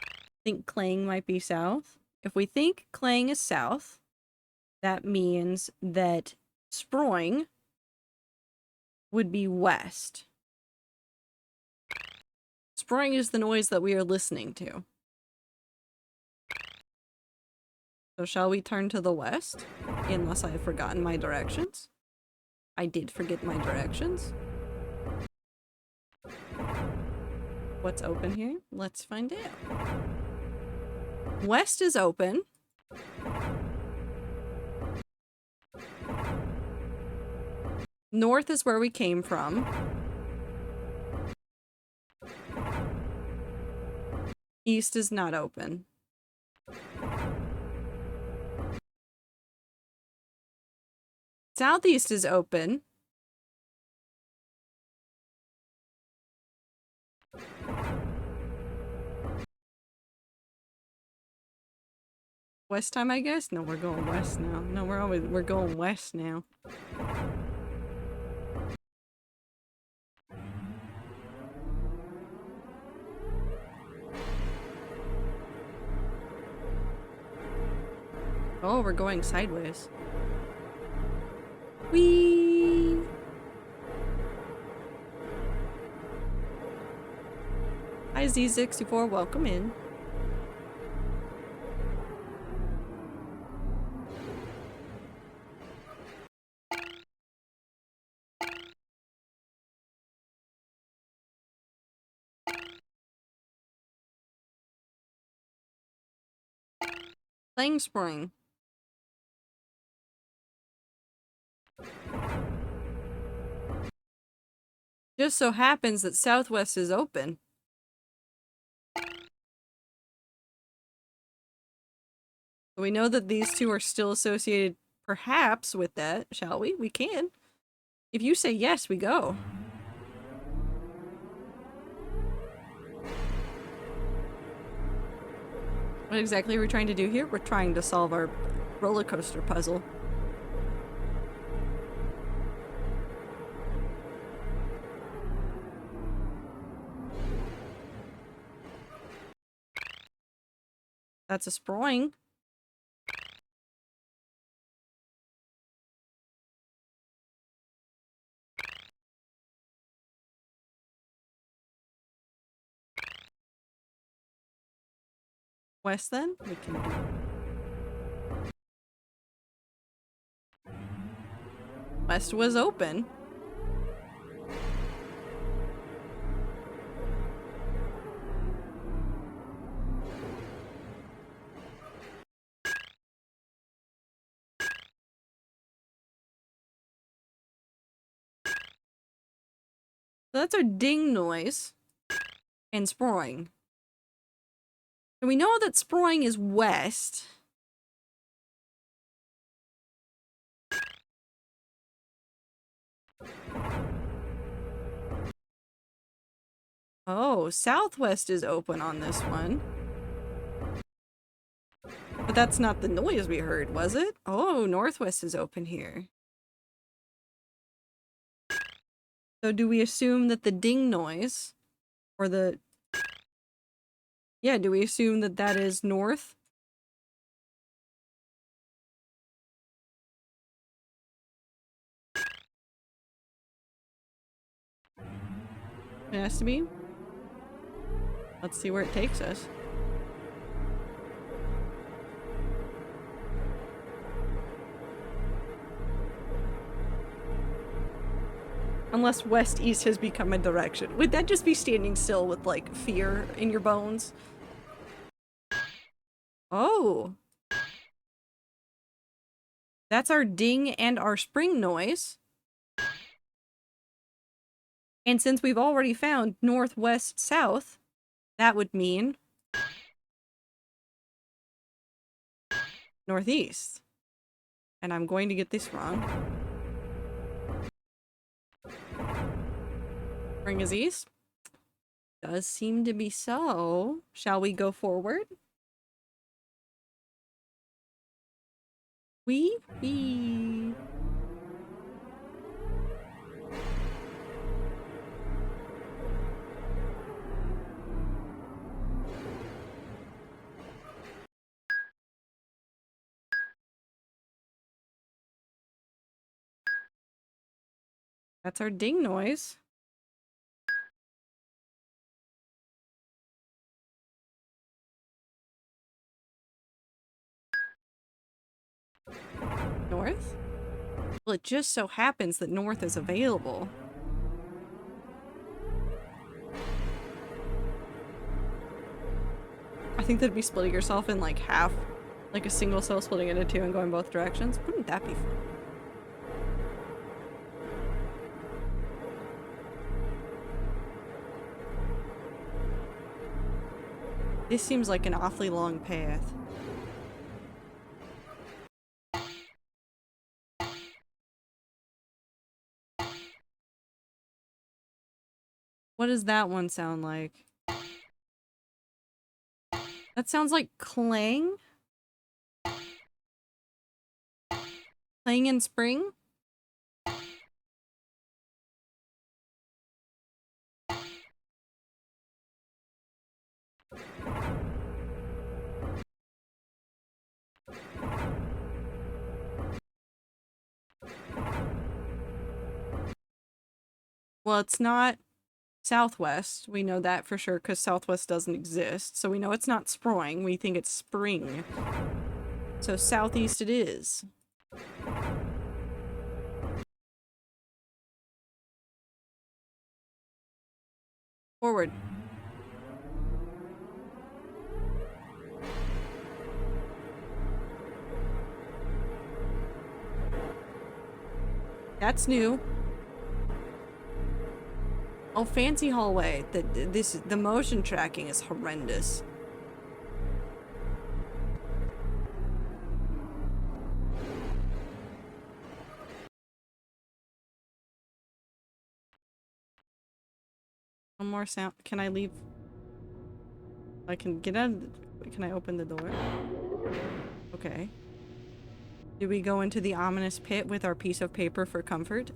I think clang might be south. If we think clang is south, that means that Sproing would be west. Sproing is the noise that we are listening to. So shall we turn to the west? Unless I have forgotten my directions. I did forget my directions. What's open here? Let's find out. West is open. North is where we came from. East is not open. Southeast is open. West time, I guess? No, we're going west now. No, we're going west now. Oh, we're going sideways. Whee! Hi Z64, welcome in. Playing Spring. Just so happens that Southwest is open. We know that these two are still associated, perhaps, with that, shall we? We can. If you say yes, we go. What exactly are we trying to do here? We're trying to solve our roller coaster puzzle. That's a sproing. West then? We can do. West was open. So that's our ding noise and sproing. And we know that sproing is west. Oh, Southwest is open on this one. But that's not the noise we heard, was it? Oh, Northwest is open here. So do we assume that the ding noise, or the... Yeah, do we assume that that is north? It has to be. Let's see where it takes us. Unless west-east has become a direction. Would that just be standing still with, like, fear in your bones? Oh. That's our ding and our spring noise. And since we've already found northwest south, that would mean northeast. And I'm going to get this wrong. Spring is east? Does seem to be so. Shall we go forward? Wee. That's our ding noise. North? Well, it just so happens that north is available. I think that'd be splitting yourself in like half. Like a single cell splitting into two and going both directions. Wouldn't that be fun? This seems like an awfully long path. What does that one sound like? That sounds like clang? Clang in spring? Well, it's not Southwest. We know that for sure because Southwest doesn't exist. So we know it's not sproing. We think it's spring. So Southeast it is. Forward. That's new. Oh, fancy hallway. The motion tracking is horrendous. One more sound. Can I leave? I can get out of the, can I open the door? Okay. Do we go into the ominous pit with our piece of paper for comfort?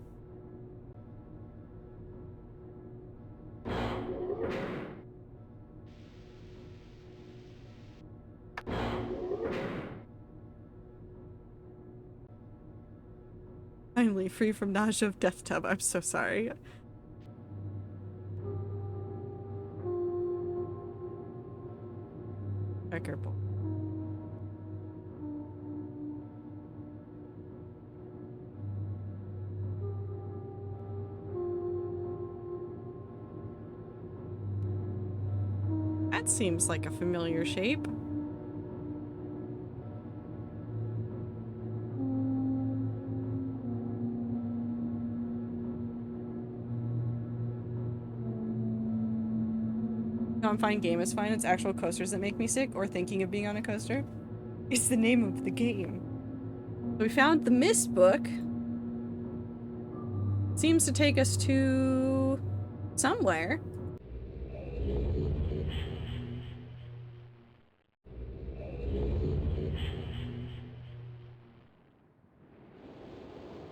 Finally free from nausea of death tub. I'm so sorry. Record bowl. That seems like a familiar shape. No, I'm fine. Game is fine. It's actual coasters that make me sick, or thinking of being on a coaster. It's the name of the game. So we found the Myst book. Seems to take us to somewhere.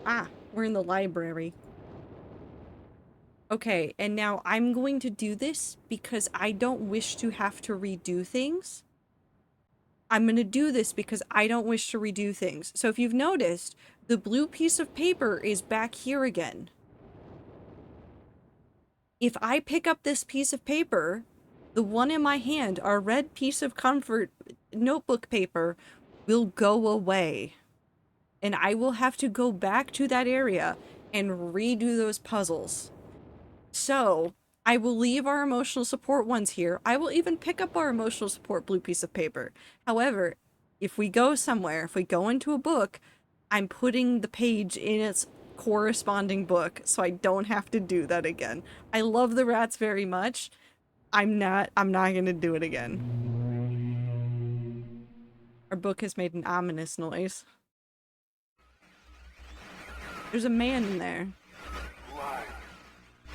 Ah, we're in the library. Okay, and now I'm going to do this because I don't wish to have to redo things. I'm going to do this because I don't wish to redo things. So if you've noticed, the blue piece of paper is back here again. If I pick up this piece of paper, the one in my hand, our red piece of comfort notebook paper, will go away. And I will have to go back to that area and redo those puzzles. So, I will leave our emotional support ones here. I will even pick up our emotional support blue piece of paper. However, if we go somewhere, if we go into a book, I'm putting the page in its corresponding book so I don't have to do that again. I love the rats very much. I'm not gonna do it again. Our book has made an ominous noise. There's a man in there.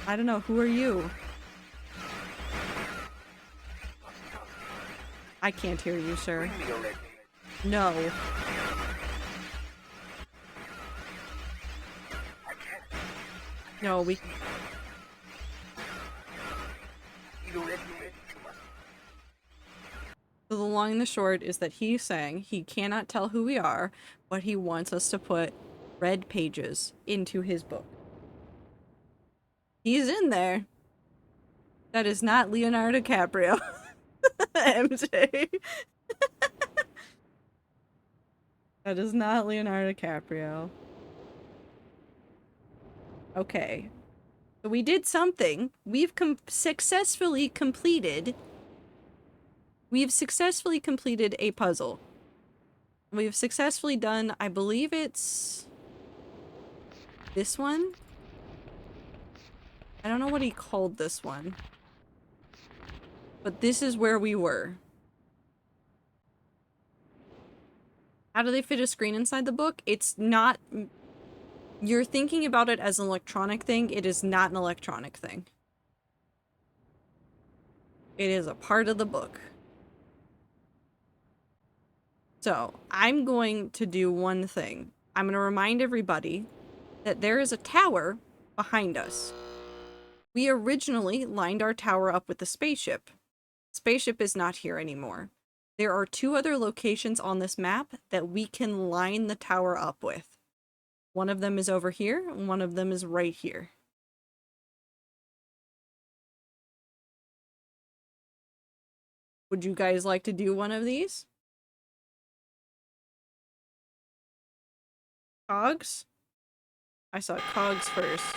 I don't know, who are you? I can't hear you, sir. No. No, we... So the long and the short is that he's saying he cannot tell who we are, but he wants us to put red pages into his book. He's in there. That is not Leonardo DiCaprio. MJ. That is not Leonardo DiCaprio. Okay. So we did something. We've successfully completed a puzzle. We've successfully done, I believe it's this one. I don't know what he called this one. But this is where we were. How do they fit a screen inside the book? It's not... You're thinking about it as an electronic thing. It is not an electronic thing. It is a part of the book. So, I'm going to do one thing. I'm going to remind everybody that there is a tower behind us. We originally lined our tower up with the spaceship. Spaceship is not here anymore. There are 2 other locations on this map that we can line the tower up with. One of them is over here, and one of them is right here. Would you guys like to do one of these? Cogs? I saw Cogs first.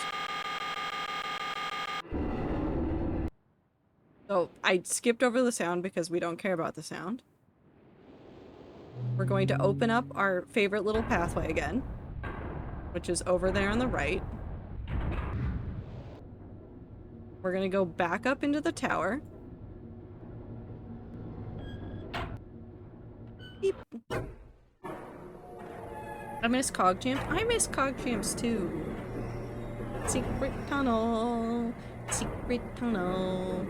So I skipped over the sound because we don't care about the sound. We're going to open up our favorite little pathway again, which is over there on the right. We're going to go back up into the tower. Beep. I miss Cogchamp. I miss Cogchamps too. Secret tunnel. Secret tunnel.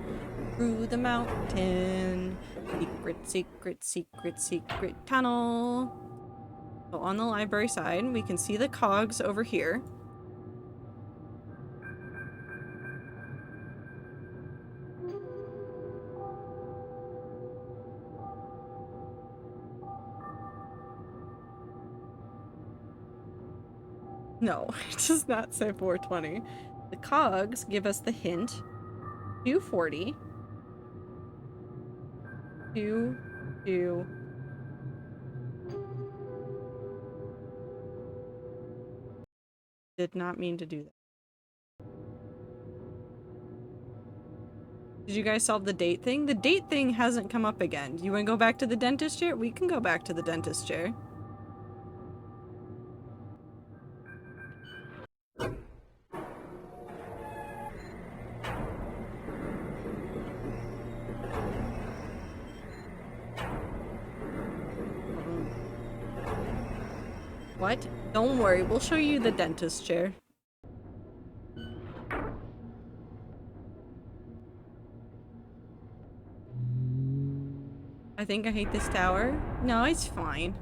Through the mountain. Secret, secret, secret, secret tunnel. So on the library side, we can see the cogs over here. No, it does not say 420. The cogs give us the hint. 240. 2, 2. Did not mean to do that. Did you guys solve the date thing? The date thing hasn't come up again. Do you want to go back to the dentist chair? We can go back to the dentist chair. What? Don't worry, we'll show you the dentist chair. I think I hate this tower. No, it's fine.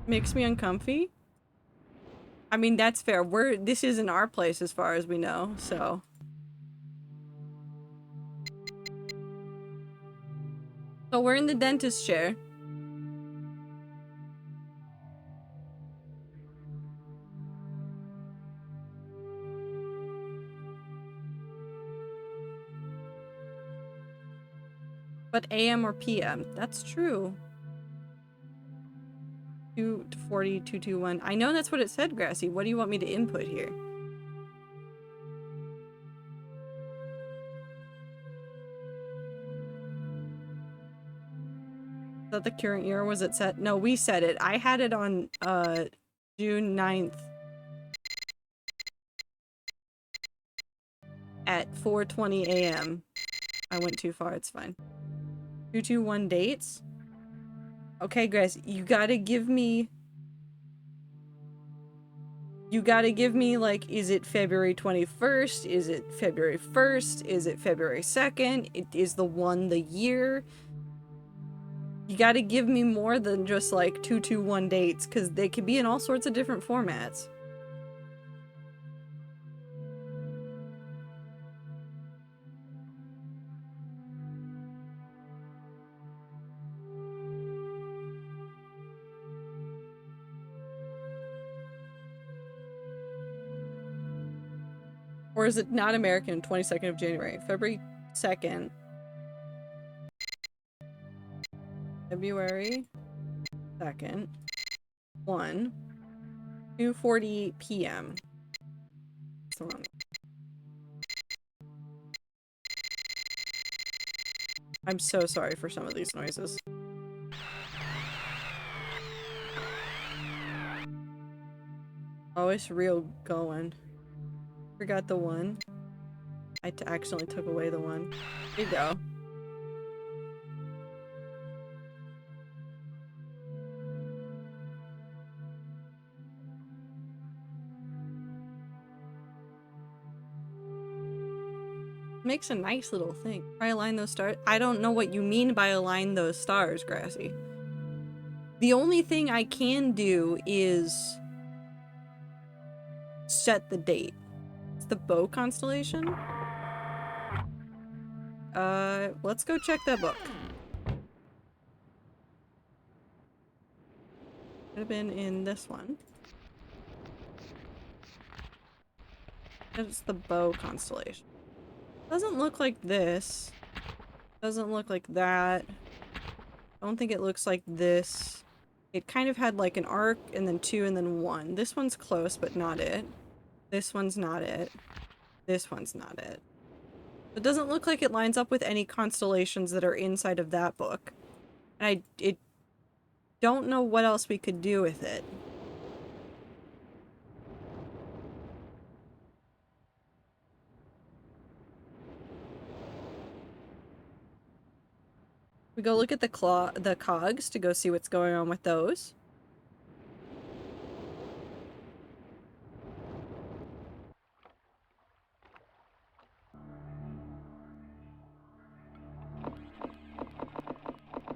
Makes me uncomfy. I mean, that's fair. This isn't our place as far as we know, so. So we're in the dentist chair. But AM or PM, that's true. 240, 221. I know that's what it said, Grassy. What do you want me to input here? Is that the current year? Was it set? No, we set it. I had it on June 9th at 4:20 a.m. I went too far, it's fine. 221 dates? Okay, Grass, you gotta give me, like, is it February 21st? Is it February 1st? Is it February 2nd? Is the one the year? You gotta give me more than just, like, 221 dates, because they could be in all sorts of different formats. Or is it not American? 22nd of January. February 2nd. February 2nd. 1. 2:40 p.m. That's the wrong. I'm so sorry for some of these noises. Oh, it's real going. Forgot the 1. I accidentally took away the 1. Here you go. Makes a nice little thing. Try align those stars. I don't know what you mean by align those stars, Grassy. The only thing I can do is set the date. It's the bow constellation. Let's go check that book. Could have been in this one. It's the bow constellation. Doesn't look like this. Doesn't look like that. I don't think it looks like this. It kind of had like an arc and then 2 and then 1. This one's close, but not it. This one's not it. This one's not it. It doesn't look like it lines up with any constellations that are inside of that book. And I don't know what else we could do with it. We go look at the cogs to go see what's going on with those.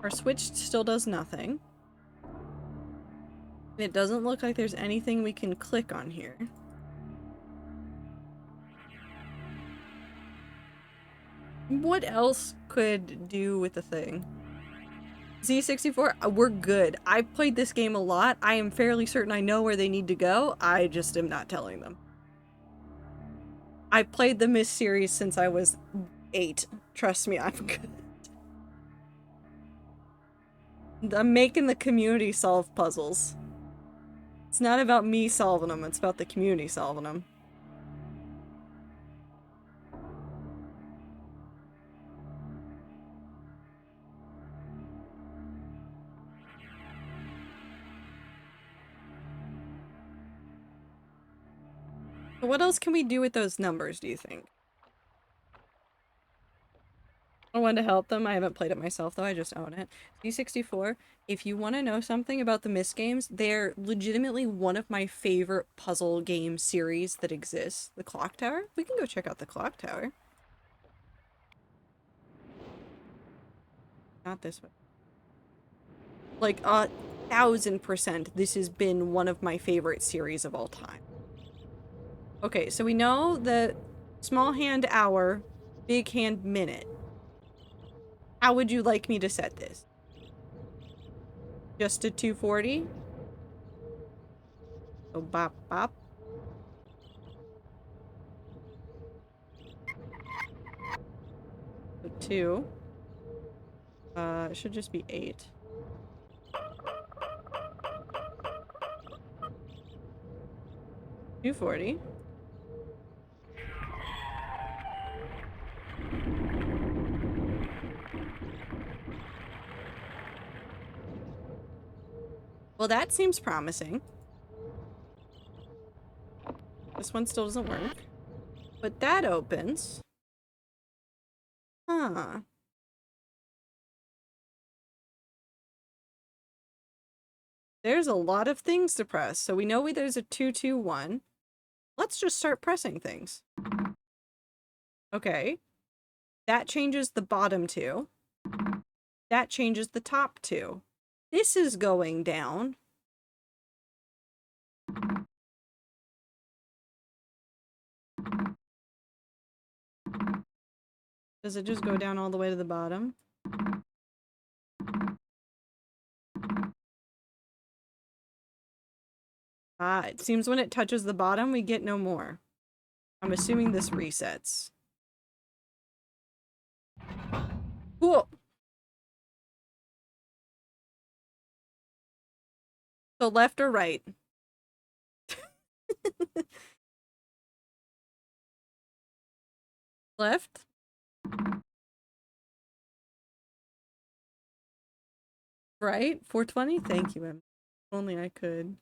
Our switch still does nothing. It doesn't look like there's anything we can click on here. What else could do with the thing? Z64, we're good. I've played this game a lot. I am fairly certain I know where they need to go. I just am not telling them. I've played the Myst series since I was 8. Trust me, I'm good. I'm making the community solve puzzles. It's not about me solving them, it's about the community solving them. So what else can we do with those numbers, do you think? I wanted to help them. I haven't played it myself, though. I just own it. Z64, if you want to know something about the Myst games, they're legitimately one of my favorite puzzle game series that exists. The Clock Tower? We can go check out the Clock Tower. Not this way. Like, 1000%, this has been one of my favorite series of all time. Okay, so we know the small hand hour, big hand minute. How would you like me to set this? Just to 240? So bop bop. So 2. It should just be 8. $2.40. Well, that seems promising. This one still doesn't work. But that opens. Huh. There's a lot of things to press. So we know there's a 221. Let's just start pressing things. Okay. That changes the bottom 2. That changes the top 2. This is going down. Does it just go down all the way to the bottom? Ah, it seems when it touches the bottom, we get no more. I'm assuming this resets. Cool. So left or right? Left? Right? 420? Thank you, Em. If only I could.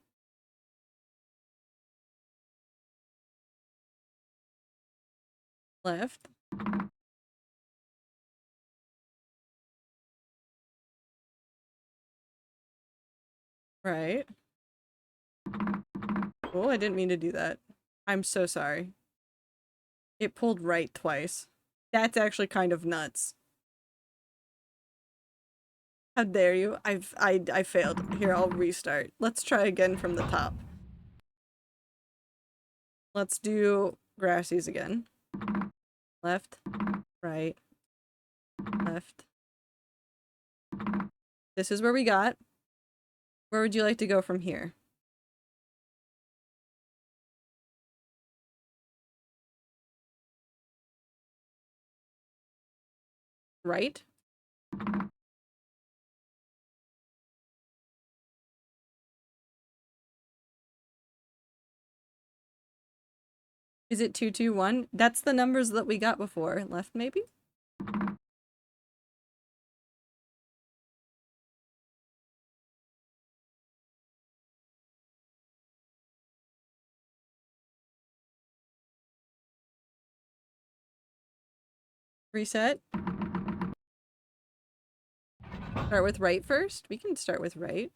Left? Right? Oh, I didn't mean to do that. I'm so sorry. It pulled right twice. That's actually kind of nuts. How dare you? I failed. Here, I'll restart. Let's try again from the top. Let's do Grassies again. Left, right, left. This is where we got. Where would you like to go from here? Right? Is it 221? That's the numbers that we got before. Left, maybe? Reset? Start with right first? We can start with right.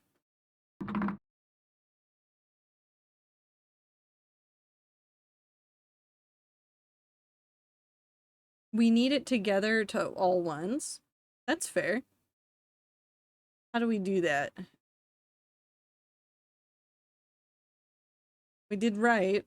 We need it together to all ones. That's fair. How do we do that? We did right.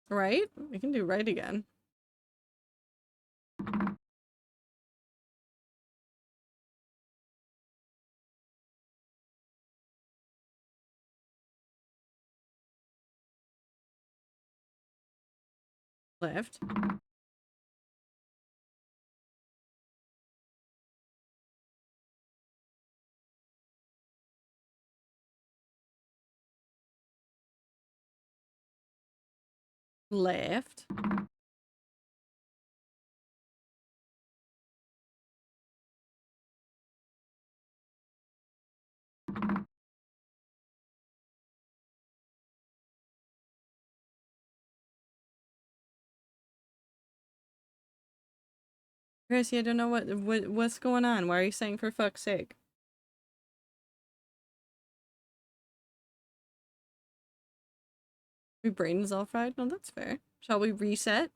Right? We can do right again. Left. Left. Chrissy, I don't know what's going on. Why are you saying for fuck's sake? My brain is all fried? No, that's fair. Shall we reset?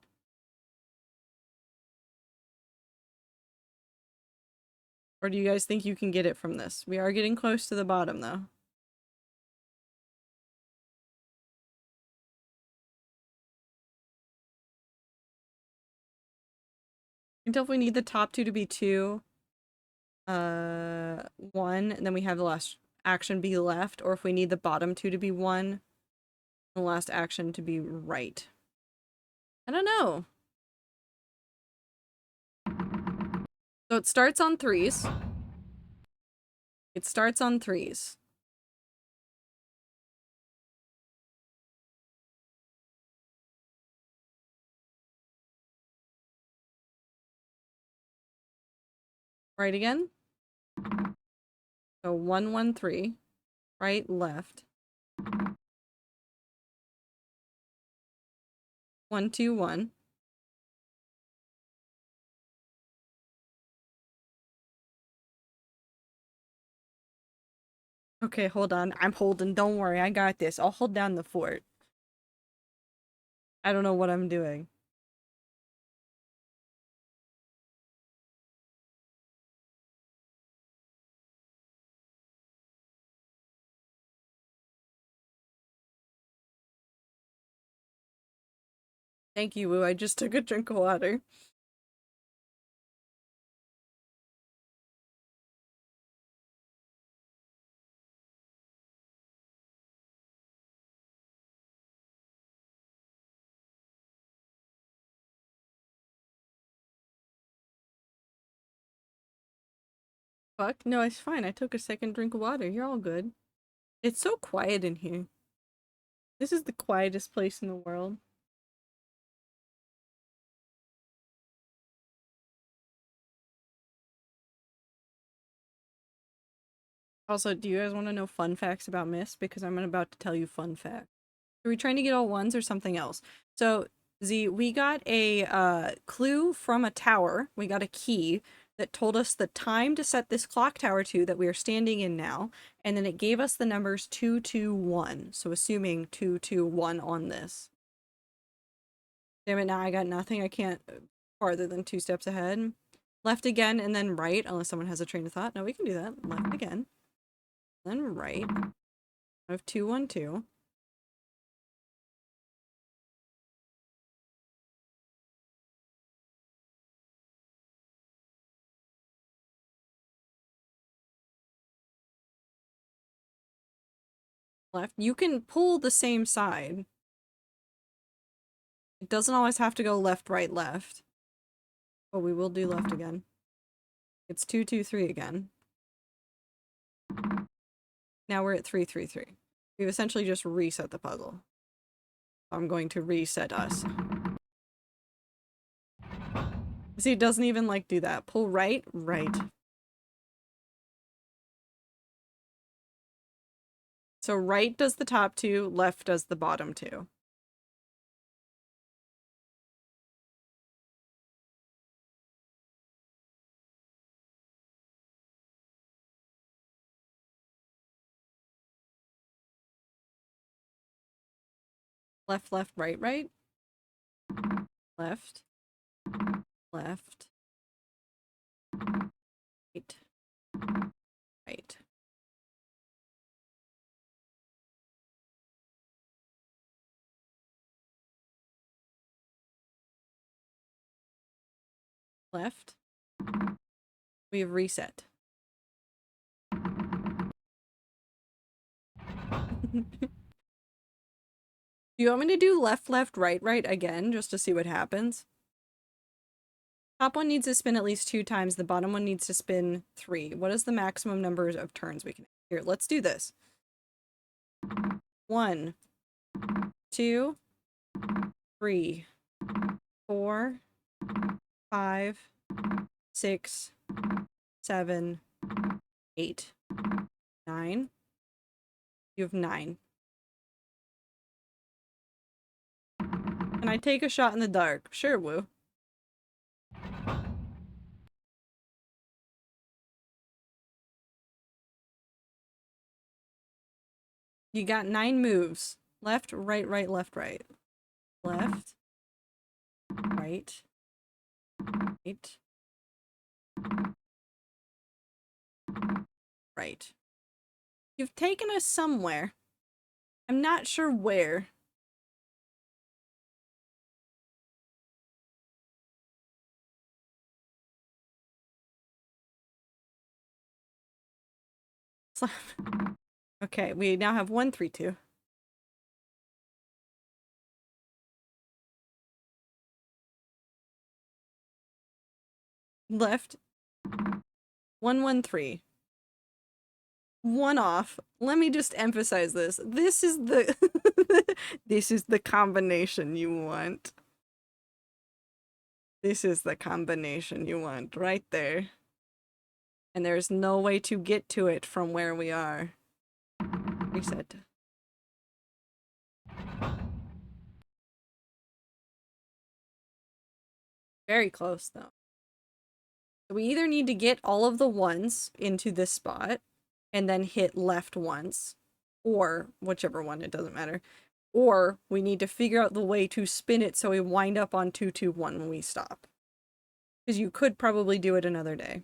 Or do you guys think you can get it from this? We are getting close to the bottom, though. Until if we need the top two to be 2, 1, and then we have the last action be left, or if we need the bottom 2 to be 1, and the last action to be right. I don't know. So it starts on 3s. It starts on 3s. Right again. So 1, 1, 3. Right, left. 1, 2, 1. Okay, hold on. I'm holding. Don't worry, I got this. I'll hold down the fort. I don't know what I'm doing. Thank you, Woo. I just took a drink of water. Fuck. No, it's fine. I took a second drink of water. You're all good. It's so quiet in here. This is the quietest place in the world. Also, do you guys want to know fun facts about Myst? Because I'm about to tell you fun fact. Are we trying to get all ones or something else? So, Z, we got a clue from a tower. We got a key that told us the time to set this clock tower to that we are standing in now, and then it gave us the numbers 221. So assuming 221 on this. Damn it, now I got nothing. I can't farther than 2 steps ahead. Left again and then right, unless someone has a train of thought. No, we can do that. Left again. Then right. I have 212. Left. You can pull the same side. It doesn't always have to go left, right, left. But we will do left again. It's 223 again. Now we're at 333. We've essentially just reset the puzzle. I'm going to reset us. See, it doesn't even like do that. Pull right, right. So right does the top two, left does the bottom two. Left, left, right, right. Left. Left. Right. Right. Left. We have reset. Do you want me to do left, left, right, right again, just to see what happens? Top one needs to spin at least 2 times. The bottom one needs to spin 3. What is the maximum number of turns we can... Here, let's do this. 1, 2, 3, 4, 5, 6, 7, 8, 9. You have 9. Can I take a shot in the dark? Sure, Woo. You got 9 moves. Left, right, right, left, right. Left. Right. Right. Right. You've taken us somewhere. I'm not sure where. Okay, we now have 1, 3, 2. Left. 1, 1, 3. 1 off. Let me just emphasize this. This is the this is the combination you want. This is the combination you want right there. And there's no way to get to it from where we are. Reset. Very close though. So we either need to get all of the ones into this spot and then hit left once, or whichever one, it doesn't matter. Or we need to figure out the way to spin it so we wind up on 221 when we stop. Because you could probably do it another day.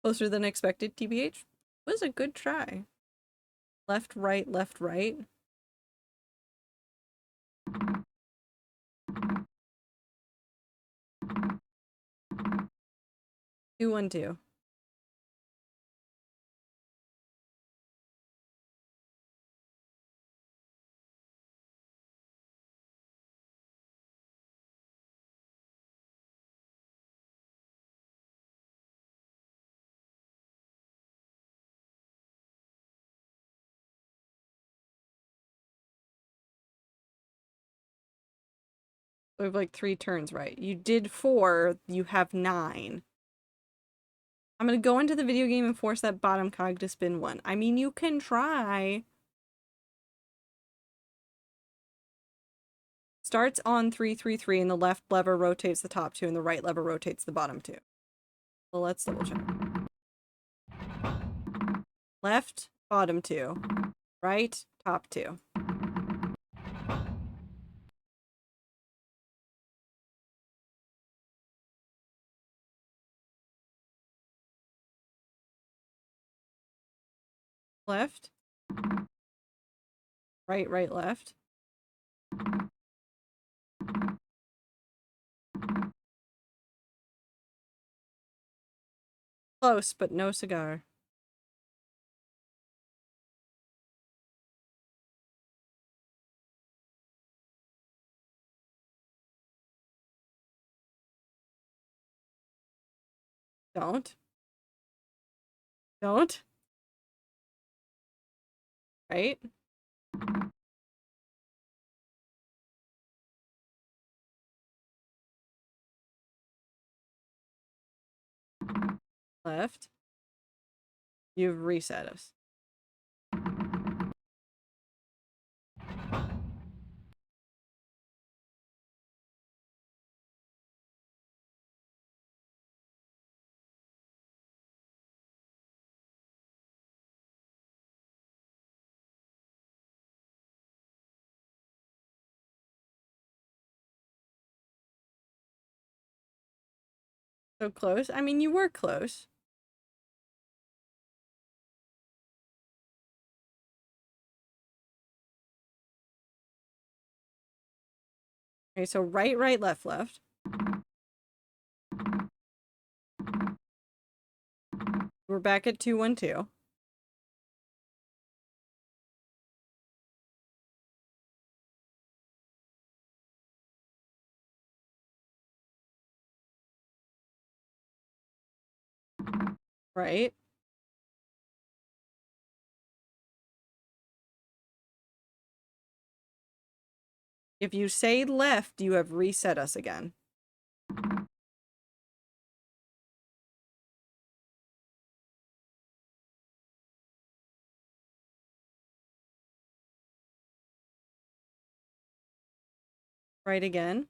Closer than expected, TBH. Was a good try. Left, right, left, right. Two, 1, 2. We have like 3 turns, right? You did 4, you have 9. I'm gonna go into the video game and force that bottom cog to spin 1. I mean, you can try. starts on 333 and the left lever rotates the top two and the right lever rotates the bottom two. So let's double check. Left, bottom two. Right, top two. Left. Right, right, left. Close, but no cigar. Don't. Don't. Right? Left. You've reset us. So close. I mean, you were close. Okay, so right, right, left, left. We're back at 212. Right? If you say left, you have reset us again. Right again.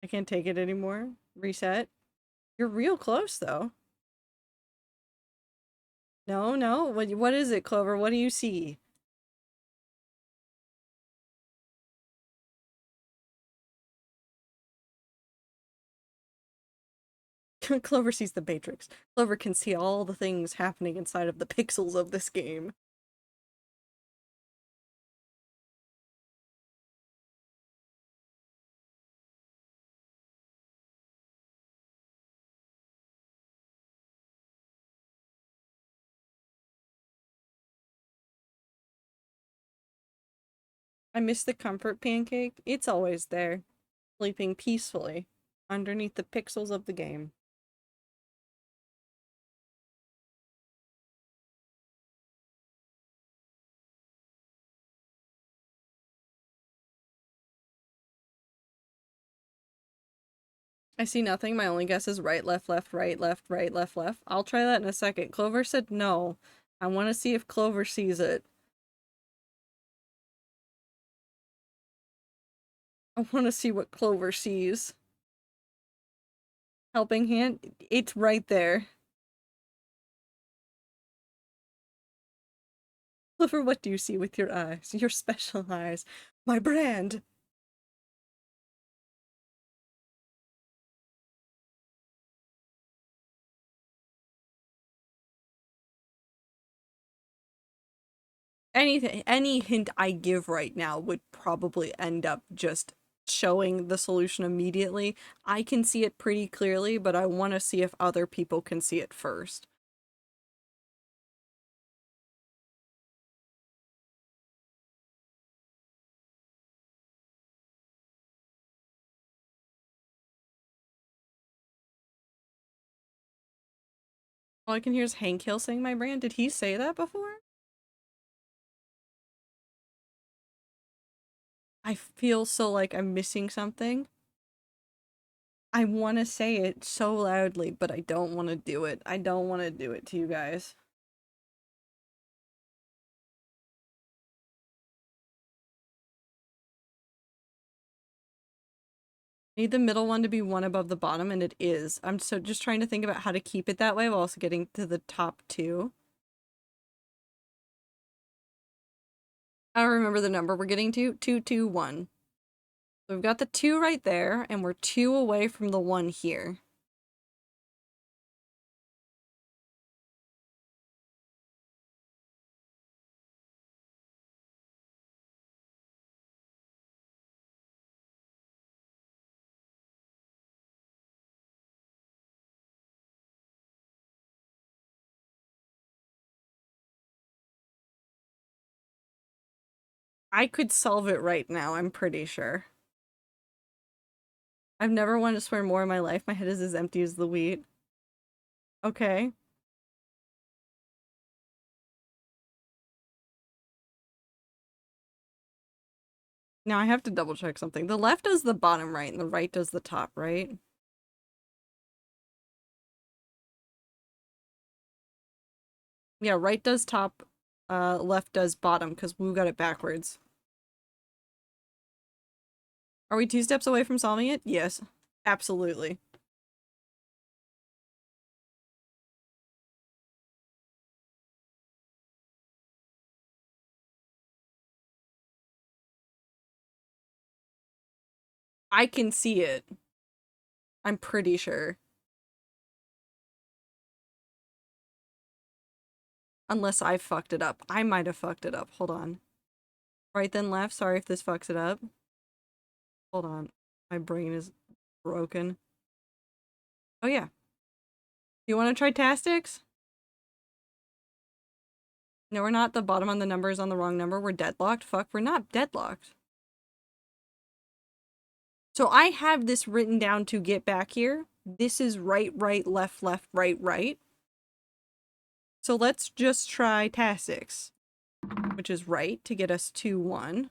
I can't take it anymore. Reset. You're real close, though. No, no. What is it, Clover? What do you see? Clover sees the Matrix. Clover can see all the things happening inside of the pixels of this game. I miss the comfort pancake. It's always there, sleeping peacefully underneath the pixels of the game. I see nothing. My only guess is right, left, left, right, left, right, left, left. I'll try that in a second. Clover said no. I want to see if Clover sees it. I want to see what Clover sees. Helping hand? It's right there. Clover, what do you see with your eyes? Your special eyes. My brand. Anything, any hint I give right now would probably end up just showing the solution immediately. I can see it pretty clearly, but I want to see if other people can see it first. All I can hear is Hank Hill saying my brand. Did he say that before? I feel so like I'm missing something. I want to say it so loudly, but I don't want to do it. I don't want to do it to you guys. Need the middle one to be one above the bottom, and it is. I'm so just trying to think about how to keep it that way while also getting to the top two. I don't remember the number we're getting to. 221. So we've got the 2 right there, and we're 2 away from the 1 here. I could solve it right now, I'm pretty sure. I've never wanted to swear more in my life. My head is as empty as the wheat. Okay. Now I have to double check something. The left does the bottom right, and the right does the top right. Yeah, right does top, left does bottom, because Wu got it backwards. Are we 2 steps away from solving it? Yes. Absolutely. I can see it. I'm pretty sure. Unless I fucked it up. I might have fucked it up. Hold on. Right then left. Sorry if this fucks it up. Hold on. My brain is broken. Oh yeah. You want to try Tastix? No, we're not. The bottom on the number is on the wrong number. We're deadlocked. Fuck, we're not deadlocked. So I have this written down to get back here. This is right, right, left, left, right, right. So let's just try Tastix, which is right, to get us 2-1.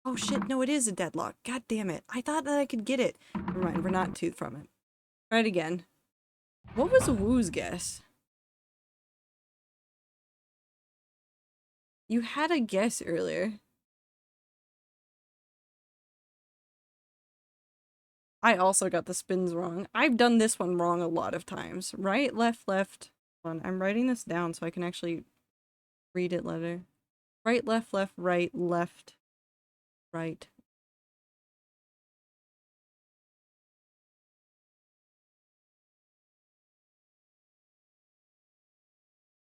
Oh shit, no, it is a deadlock. God damn it. I thought that I could get it. Never mind, we're not 2 from it. Try it again. What was Wu's guess? You had a guess earlier. I also got the spins wrong. I've done this one wrong a lot of times. Right, left, left. Hold on, I'm writing this down so I can actually read it later. Right, left, left, right, left, right.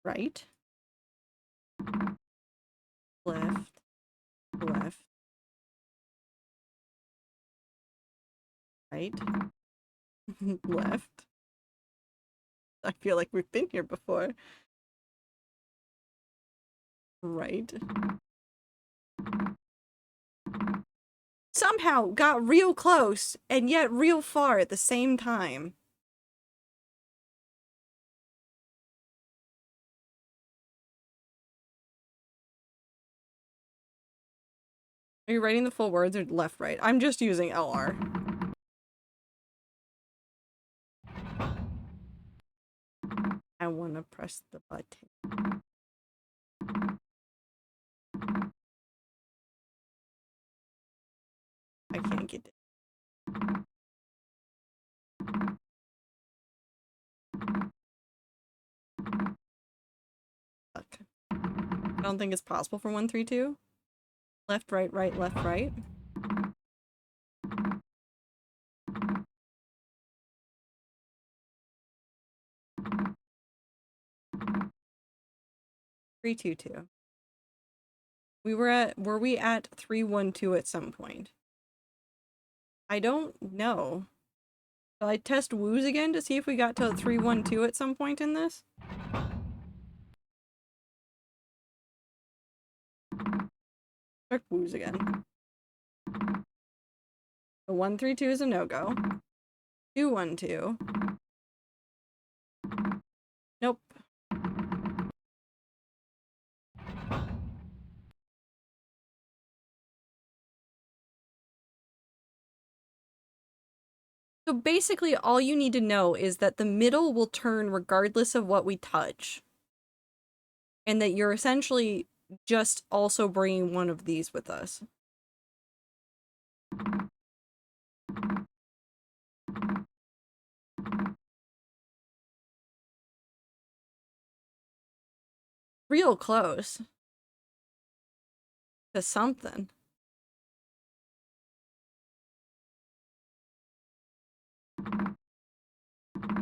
Right, left, left, right, left. I feel like we've been here before. Right. Somehow got real close and yet real far at the same time. Are you writing the full words or left, right? I'm just using LR. I want to press the button. I can't get it. Fuck. I don't think it's possible for 132. Left, right, right, left, right. Three, two, two. Were we at 312 at some point? I don't know. Shall I test woos again to see if we got to 312 at some point in this? Check woos again. The 132 is a no-go. 212. Nope. So basically all you need to know is that the middle will turn regardless of what we touch. And that you're essentially just also bringing one of these with us. real close to something.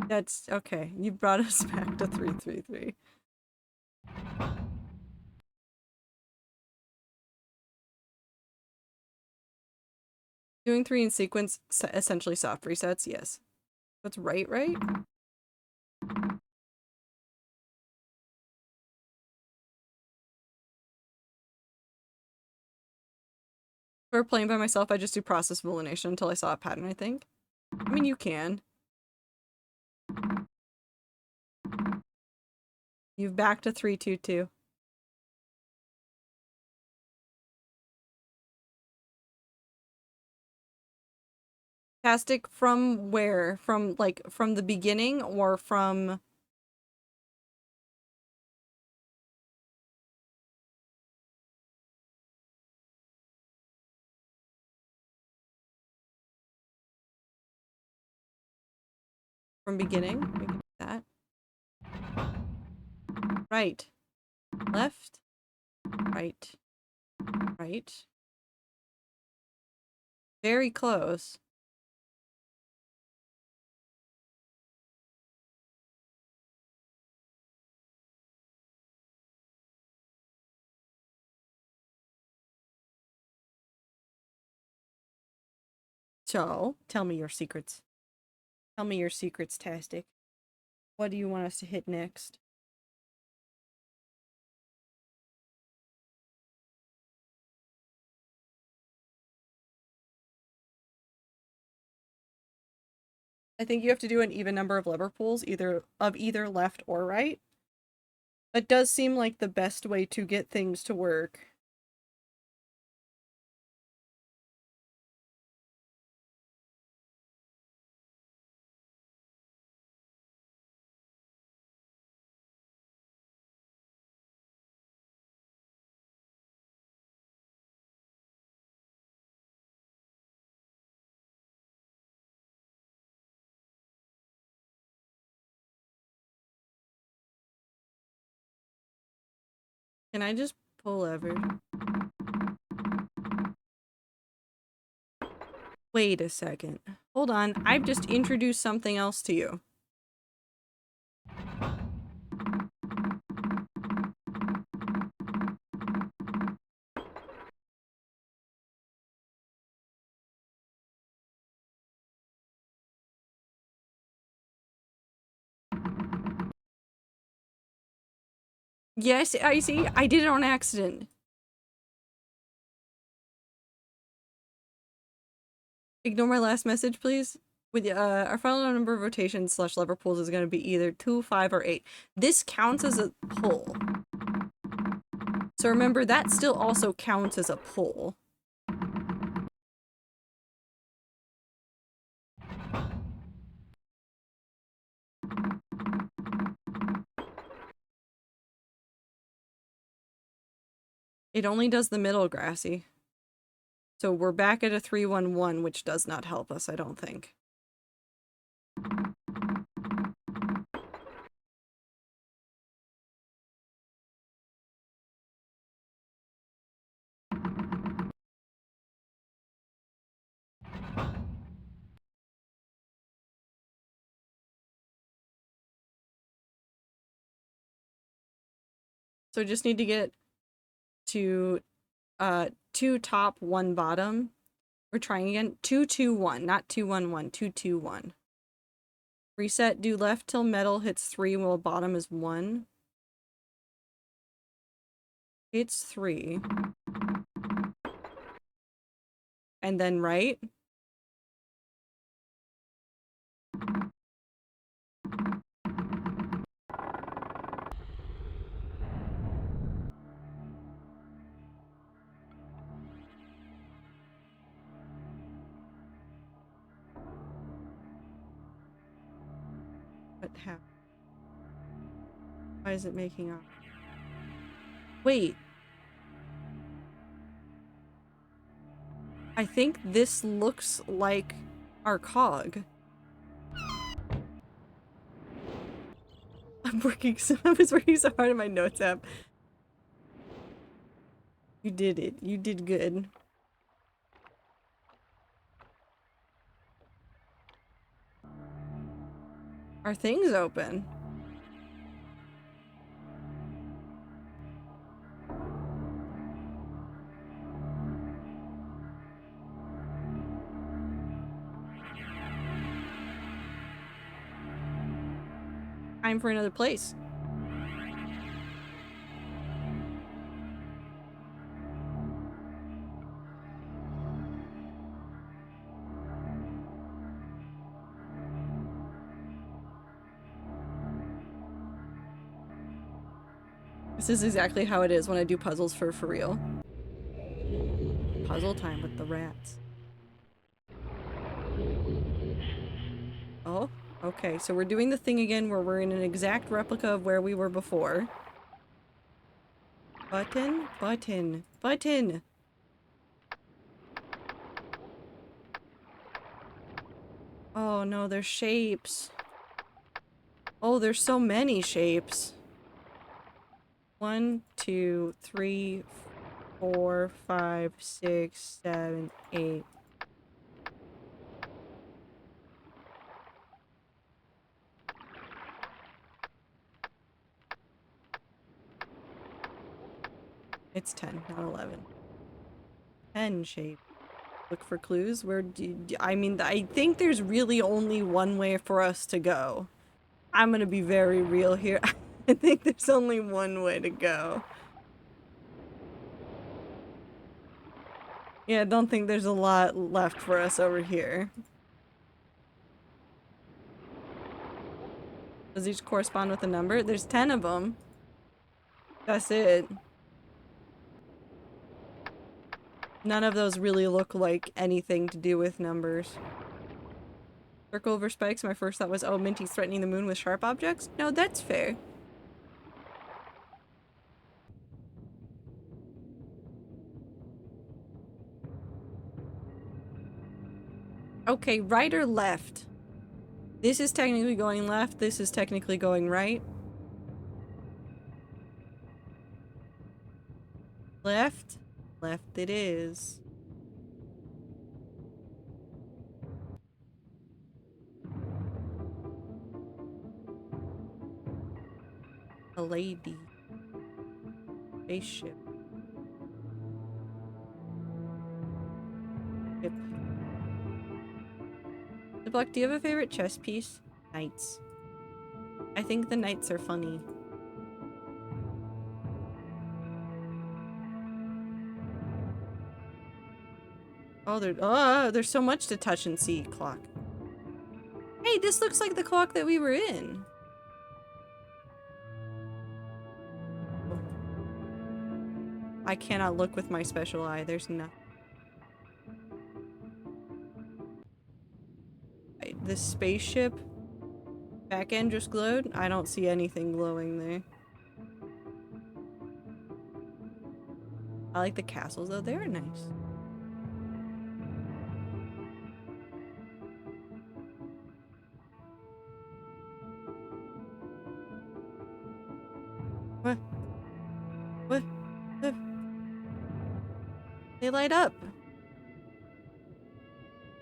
That's okay. You brought us back to 333. Doing 3 in sequence essentially soft resets, yes. That's right? If we're playing by myself, I just do process of elimination until I saw a pattern, I think. I mean, you can. You've back to 322. Tastic from where? From, like, from the beginning or from... From beginning? We can do that. Right. Left. Right. Right. Very close. So, tell me your secrets. Tell me your secrets, Tastic. What do you want us to hit next? I think you have to do an even number of lever pulls, either left or right. That does seem like the best way to get things to work. Can I just pull lever? Wait a second. Hold on, I've just introduced something else to you. Yes, I see. I did it on accident. Ignore my last message, please. With our final number of rotations / lever pulls is going to be either 2, 5, or 8. This counts as a pull. So remember, that still also counts as a pull. It only does the middle, Grassy. So we're back at a 311, which does not help us, I don't think. So just need to get to 2 top, 1 bottom. We're trying again. 2, 2, 1, not 2, 1, 1, 2, 2, 1. Reset, do left till metal hits 3 while bottom is 1. It's 3. And then right. What happened? Why is it making up? Wait. I think this looks like our cog. I was working so hard on my notes app. You did it. You did good. Are things open? Time for another place. This is exactly how it is when I do puzzles for real. Puzzle time with the rats. Oh, okay. So we're doing the thing again where we're in an exact replica of where we were before. Button, button, button. Oh no, there's shapes. Oh, there's so many shapes. 1, 2, 3, 4, 5, 6, 7, 8. It's 10, not 11. 10 shape. Look for clues. Where I mean, I think there's really only one way for us to go. I'm gonna be very real here. I think there's only one way to go. Yeah, I don't think there's a lot left for us over here. Does each correspond with a number? There's 10 of them. That's it. None of those really look like anything to do with numbers. Circle over spikes, my first thought was, oh, Minty's threatening the moon with sharp objects? No, that's fair. Okay, right or left? This is technically going left, this is technically going right. Left? Left it is. A lady. Spaceship. Yep. The Block, do you have a favorite chess piece? Knights. I think the knights are funny. Oh, there's so much to touch and see. Clock. Hey, this looks like the clock that we were in. I cannot look with my special eye. There's nothing. This spaceship back end just glowed. I don't see anything glowing there. I like the castles though. They're nice. What? What? What? They light up.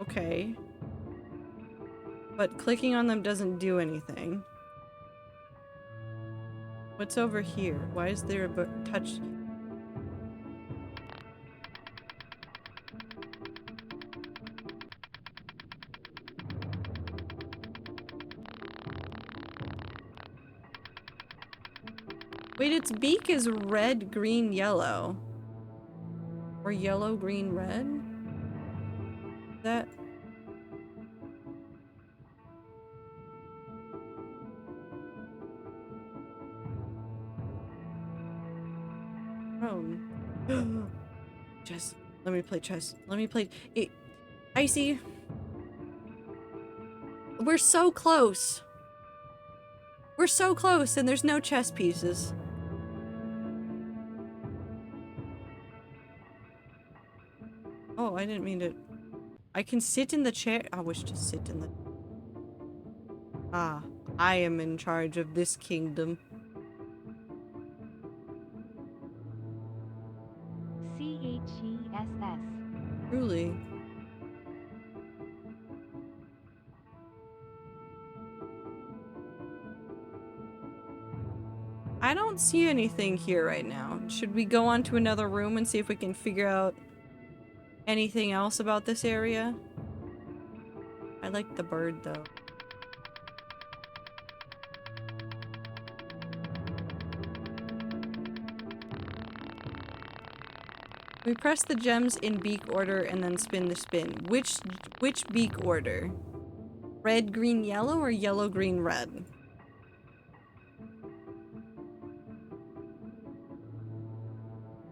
Okay. But clicking on them doesn't do anything. What's over here? Why is there a touch? Wait, its beak is red, green, yellow. Or yellow, green, red? That... Oh. Chess. Let me play chess. Let me play... Icy. We're so close. We're so close and there's no chess pieces. Oh, I didn't mean to... I can sit in the chair. I wish to sit in the... Ah, I am in charge of this kingdom. GSS. Truly. I don't see anything here right now. Should we go on to another room and see if we can figure out anything else about this area? I like the bird though. We press the gems in beak order and then spin the spin. Which beak order? Red, green, yellow, or yellow, green, red?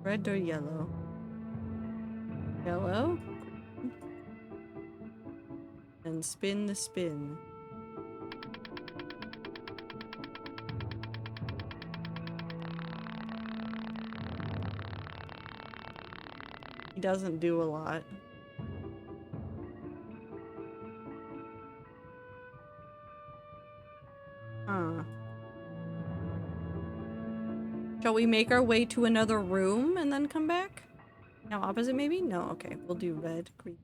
Red or yellow? Yellow? And spin the spin. He doesn't do a lot. Huh. Shall we make our way to another room and then come back? Now opposite maybe? No, okay. We'll do red, green.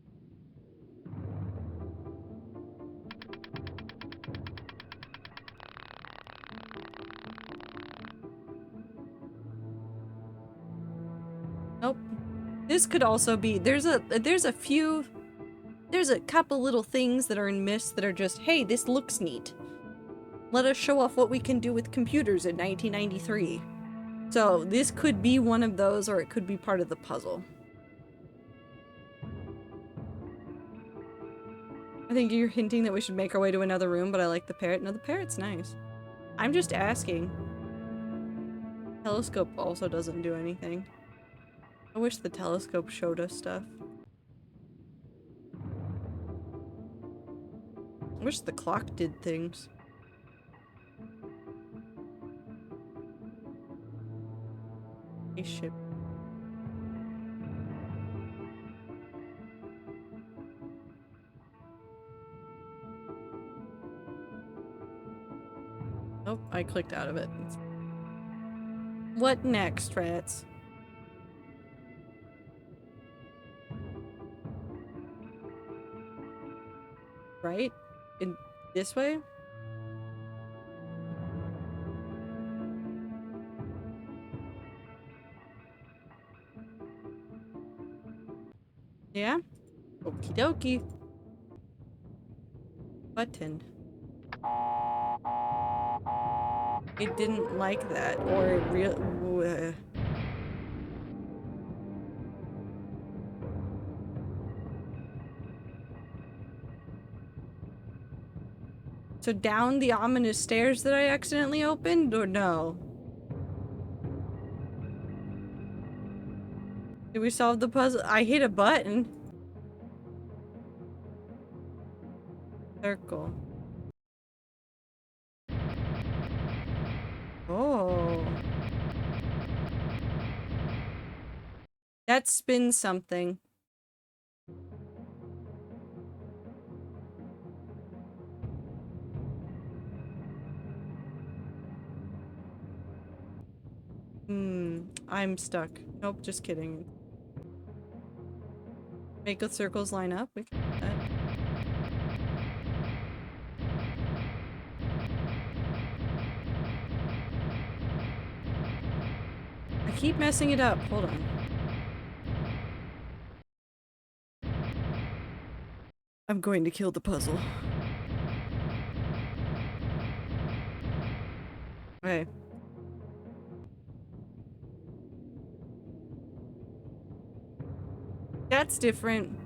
Nope. This could also be, there's a couple little things that are in Myst that are just, hey, this looks neat. Let us show off what we can do with computers in 1993. So this could be one of those, or it could be part of the puzzle. I think you're hinting that we should make our way to another room, but I like the parrot. No, the parrot's nice. I'm just asking. Telescope also doesn't do anything. I wish the telescope showed us stuff. I wish the clock did things. Spaceship. Oh, I clicked out of it. What next, rats? Right? In this way? Yeah? Okie dokie. Button. It didn't like that, or it real. So down the ominous stairs that I accidentally opened, or no? Did we solve the puzzle? I hit a button. Circle. Oh. That spins something. I'm stuck. Nope, just kidding. Make the circles line up. We can do that. I keep messing it up. Hold on. I'm going to kill the puzzle. Okay. That's different.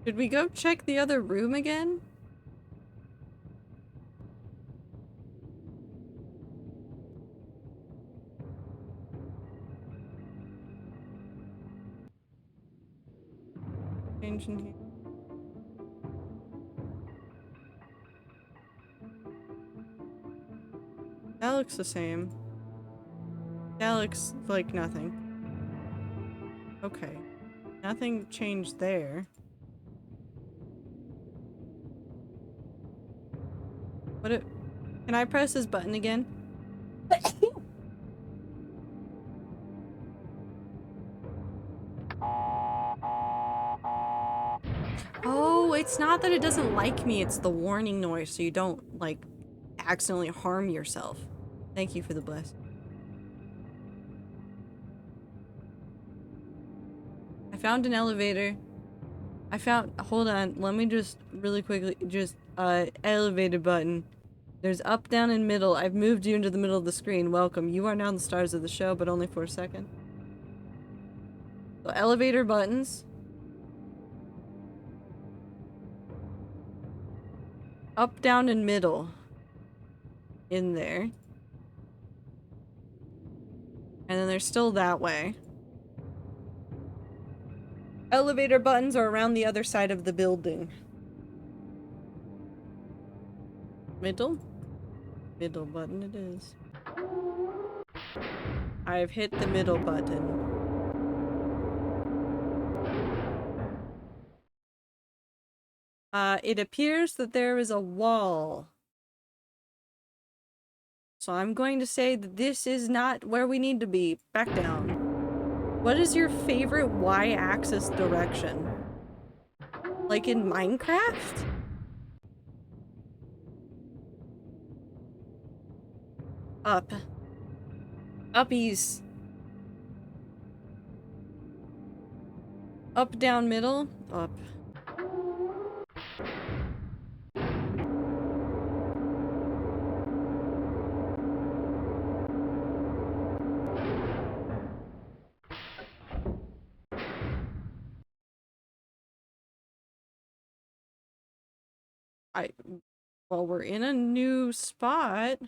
Should we go check the other room again? Change in here. That looks the same. That looks like nothing. Okay. Nothing changed there. What it... Can I press this button again? Oh, it's not that it doesn't like me, it's the warning noise so you don't, like, accidentally harm yourself. Thank you for the bless. I found an elevator. Hold on, let me just really quickly, elevator button. There's up, down, and middle. I've moved you into the middle of the screen. Welcome. You are now the stars of the show, but only for a second. So elevator buttons. Up, down, and middle. In there. And then there's still that way. Elevator buttons are around the other side of the building. Middle? Middle button it is. I've hit the middle button. It appears that there is a wall. So I'm going to say that this is not where we need to be. Back down. What is your favorite y-axis direction? Like in Minecraft? Up. Uppies. Up, down, middle. Up. Well, we're in a new spot.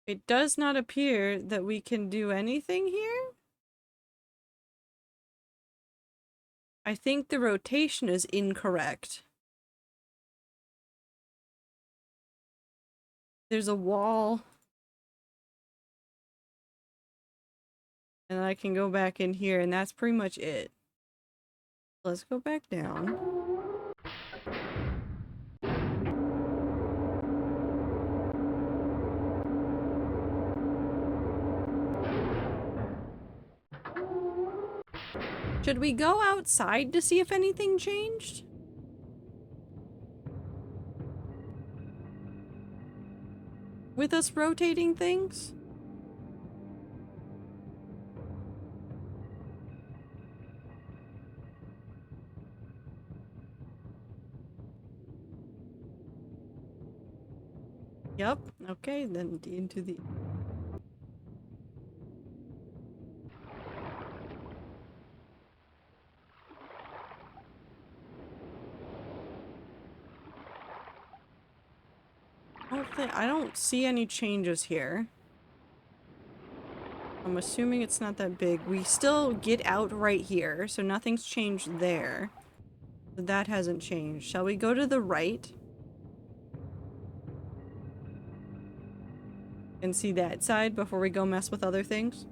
It does not appear that we can do anything here. I think the rotation is incorrect. There's a wall. And I can go back in here, and that's pretty much it. Let's go back down. Should we go outside to see if anything changed? With us rotating things? Yup. Okay, then into the... I don't see any changes here. I'm assuming it's not that big. We still get out right here, so nothing's changed there. That hasn't changed. Shall we go to the right? And see that side before we go mess with other things?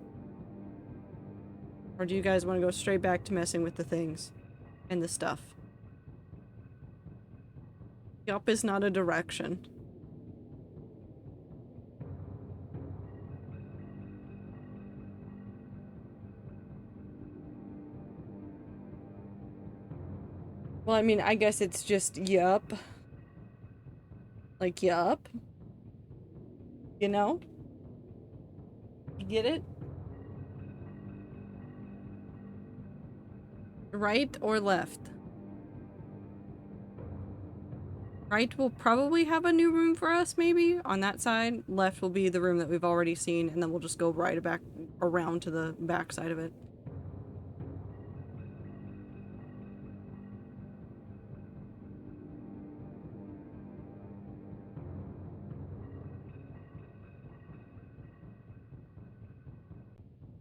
Or do you guys want to go straight back to messing with the things and the stuff? Yup is not a direction. Well, I mean, I guess it's just yup. Like, yup. You know? You get it? Right or left? Right will probably have a new room for us, maybe, on that side. Left will be the room that we've already seen, and then we'll just go right back around to the back side of it.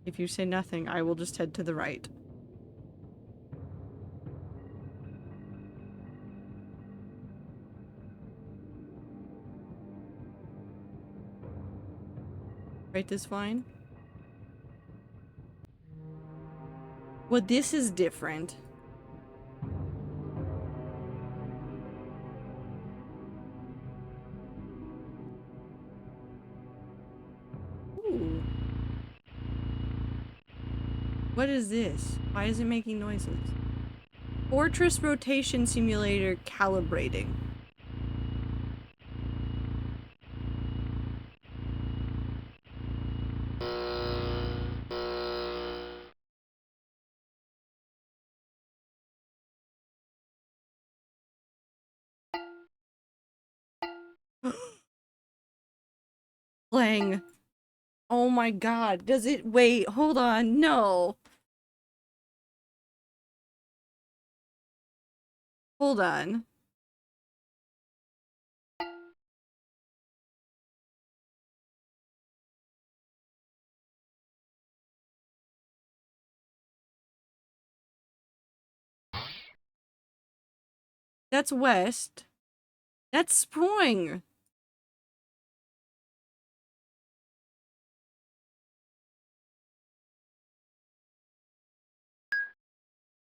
If you say nothing, I will just head to the right. Right is fine. Well, this is different. What is this? Why is it making noises? Fortress rotation simulator calibrating. Playing. Oh my god. Does it- wait, hold on. No. Hold on. That's west. That's spring.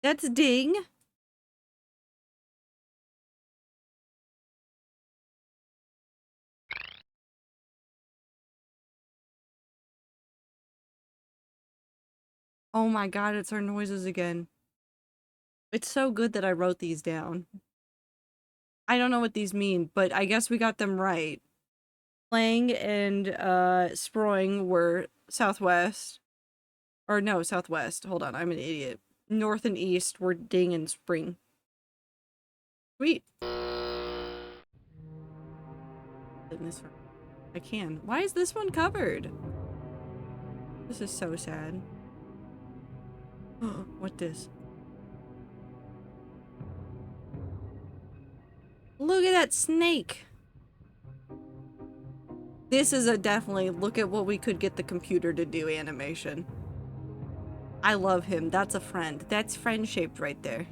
That's ding. Oh my god, it's our noises again. It's so good that I wrote these down. I don't know what these mean, but I guess we got them right. Playing and sproing were southwest. Or no, southwest. Hold on, I'm an idiot. North and east were ding and spring. Sweet. In this one. I can. Why is this one covered? This is so sad. What this? Look at that snake. This is a definitely look at what we could get the computer to do animation. I love him. That's a friend. That's friend shaped right there.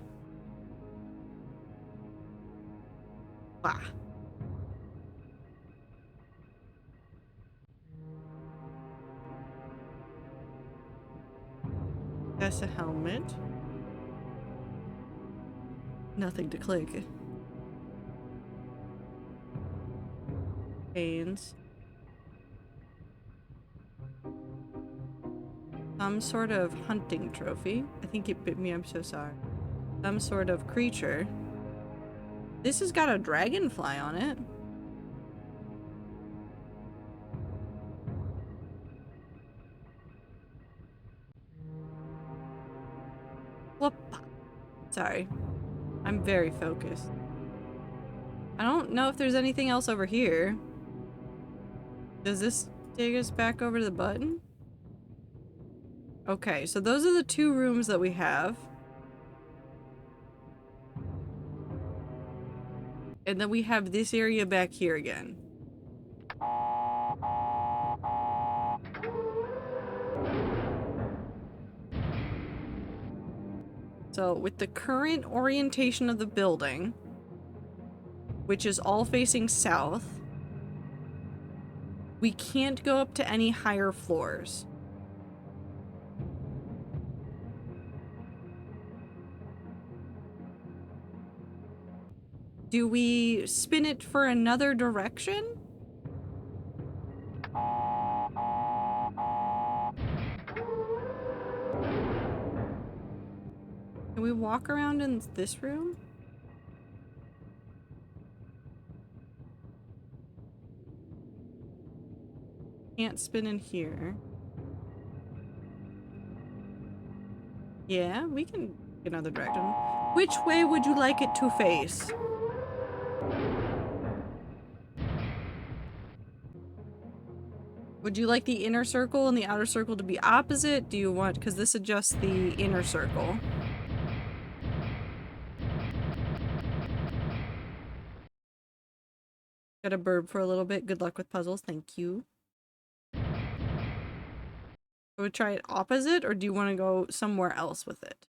Wow. That's a helmet. Nothing to click. Chains. Some sort of hunting trophy. I think it bit me. I'm so sorry. Some sort of creature. This has got a dragonfly on it. Whoop. Sorry. I'm very focused. I don't know if there's anything else over here. Does this take us back over to the button? Okay, so those are the two rooms that we have. And then we have this area back here again. So with the current orientation of the building, which is all facing south, we can't go up to any higher floors. Do we spin it for another direction? Can we walk around in this room? Can't spin in here. Yeah, we can get another direction. Which way would you like it to face? Would you like the inner circle and the outer circle to be opposite? Do you want, because this adjusts the inner circle. Got a burb for a little bit. Good luck with puzzles. Thank you. I would try it opposite, or do you want to go somewhere else with it?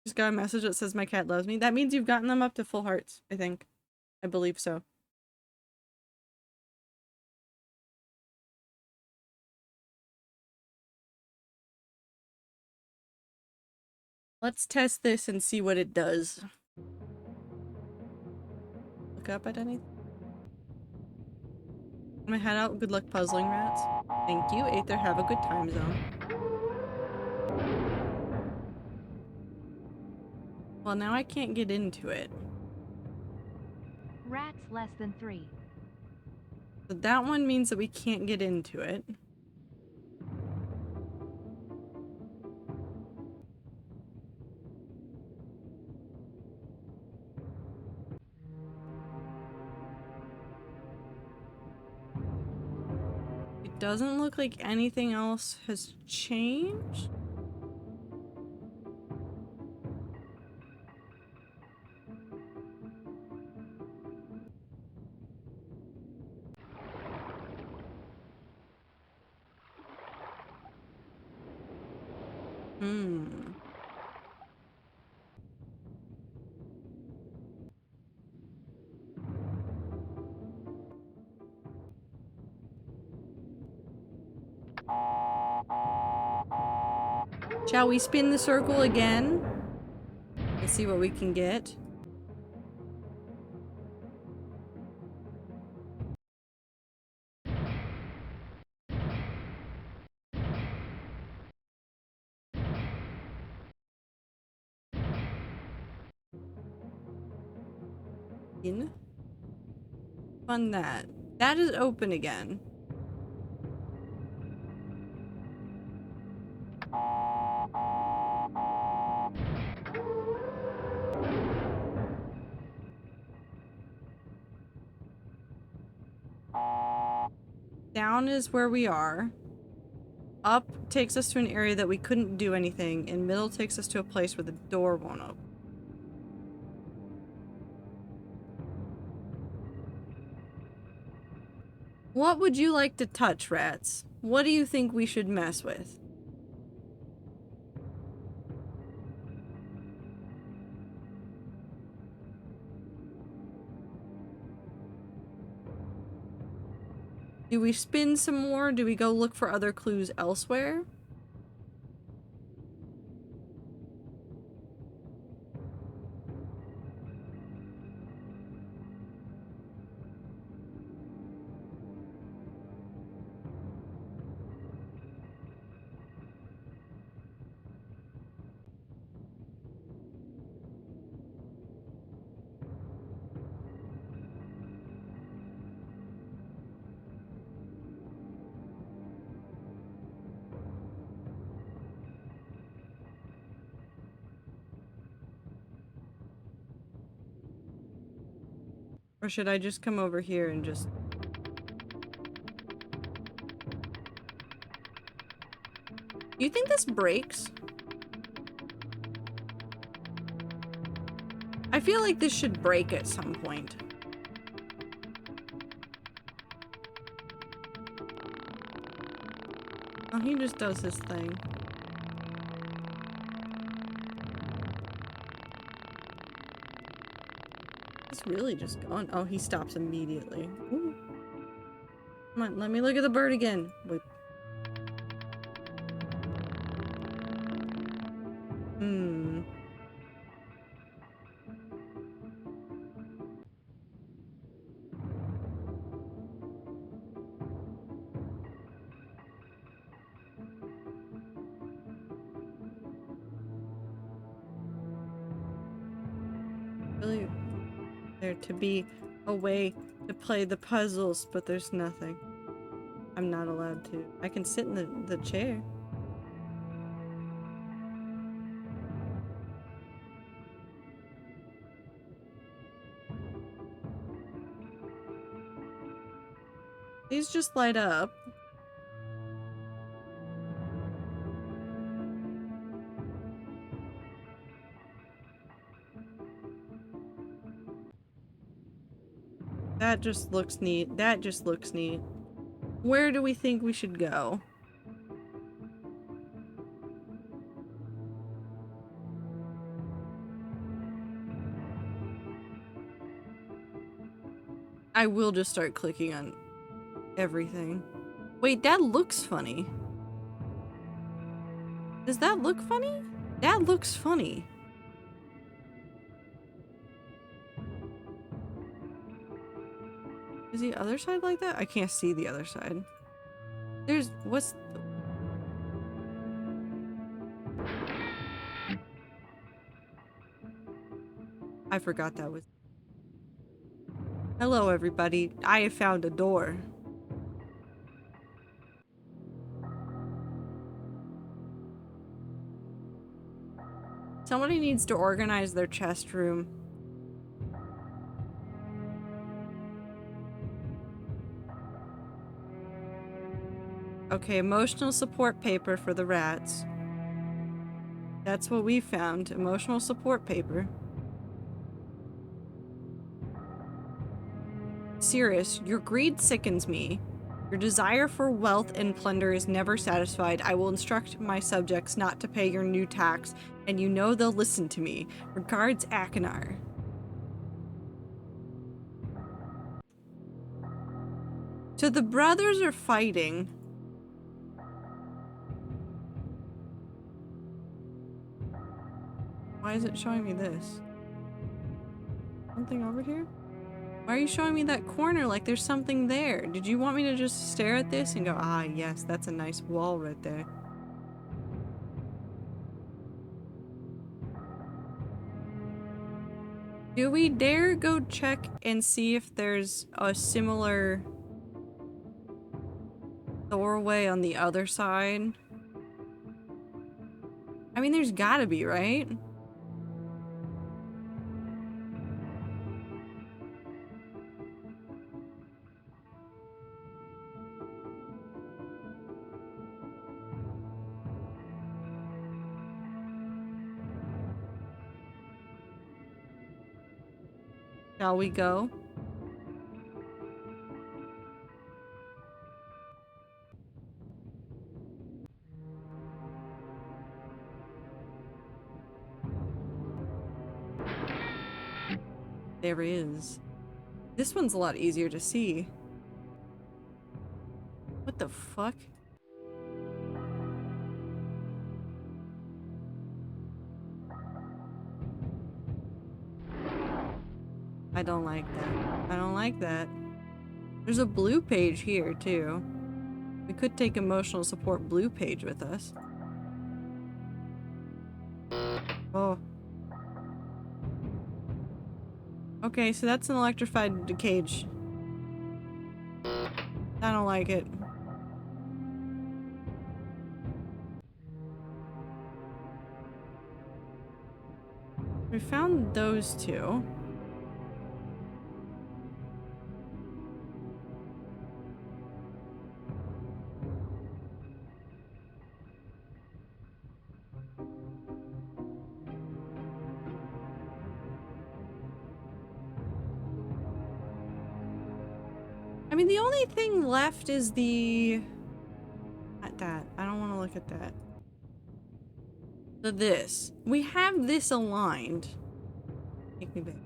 Just got a message that says my cat loves me. That means you've gotten them up to full hearts, I think. I believe so. Let's test this and see what it does. Look up at anything? I'm gonna head out. Good luck puzzling, rats. Thank you. Aether, have a good time zone. Well, now I can't get into it. Rats less than 3. So that one means that we can't get into it. It doesn't look like anything else has changed. Hmm. Shall we spin the circle again? And see what we can get? In? Fun that. That is open again. Down is where we are. Up takes us to an area that we couldn't do anything, and middle takes us to a place where the door won't open. What would you like to touch, rats? What do you think we should mess with? Do we spin some more? Do we go look for other clues elsewhere? Or should I just come over here and just... Do you think this breaks? I feel like this should break at some point. Oh, he just does his thing. He's really just gone. Oh, he stops immediately. Ooh. Come on, let me look at the bird again. Wait. Hmm. Really there to be a way to play the puzzles, but there's nothing. I'm not allowed to. I can sit in the chair. These just light up. That just looks neat. That just looks neat. Where do we think we should go? I will just start clicking on everything. Wait, that looks funny. Does that look funny? That looks funny. Is the other side like that? I can't see the other side. There's... what's... I forgot that was... Hello, everybody. I have found a door. Somebody needs to organize their chest room. Okay, emotional support paper for the rats. That's what we found. Emotional support paper. Sirius, your greed sickens me. Your desire for wealth and plunder is never satisfied. I will instruct my subjects not to pay your new tax, and you know they'll listen to me. Regards, Akinar. So the brothers are fighting. Why is it showing me this? Something over here? Why are you showing me that corner like there's something there? Did you want me to just stare at this and go, ah, yes, that's a nice wall right there. Do we dare go check and see if there's a similar doorway on the other side? I mean, there's gotta be, right? Shall we go? There is. This one's a lot easier to see. What the fuck? I don't like that. I don't like that. There's a blue page here, too. We could take emotional support blue page with us. Oh. Okay, so that's an electrified cage. I don't like it. We found those two. I mean, the only thing left is the... Not that. I don't want to look at that. So this. We have this aligned. Take me back.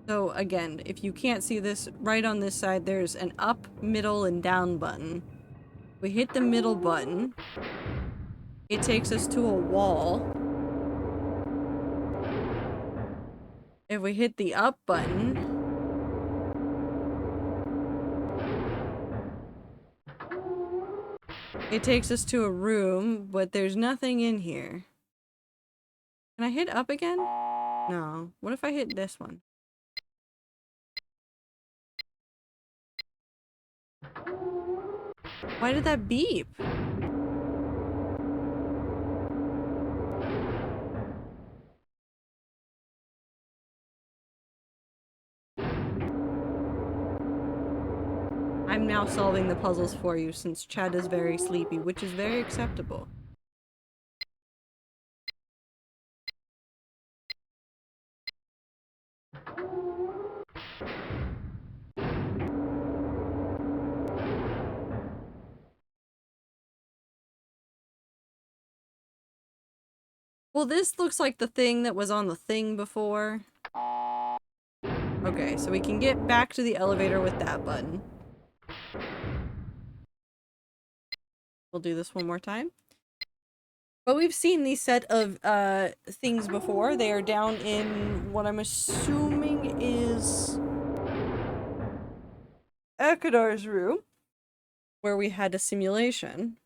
So again, if you can't see this, right on this side, there's an up, middle, and down button. We hit the middle button. It takes us to a wall. If we hit the up button, it takes us to a room, but there's nothing in here. Can I hit up again? No. What if I hit this one? Why did that beep? I'm now solving the puzzles for you since Chad is very sleepy, which is very acceptable. Well, this looks like the thing that was on the thing before. Okay, so we can get back to the elevator with that button. We'll do this one more time. But we've seen these set of things before. They are down in what I'm assuming is Ekadar's room, where we had a simulation.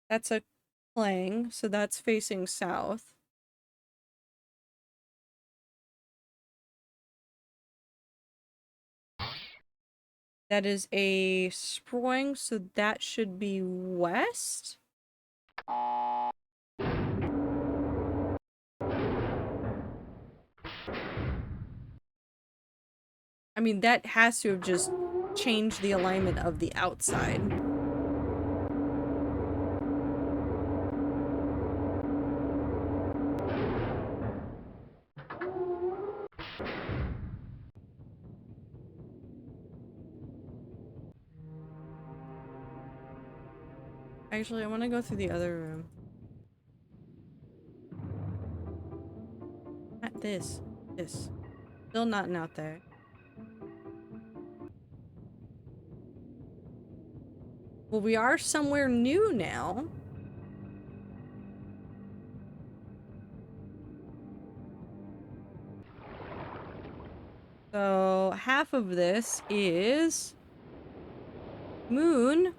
That's a Clang, so that's facing south. That is a Sproing, so that should be west. I mean, that has to have just changed the alignment of the outside. Actually, I want to go through the other room. Not this. This. Still nothing out there. Well, we are somewhere new now. So, half of this is Moon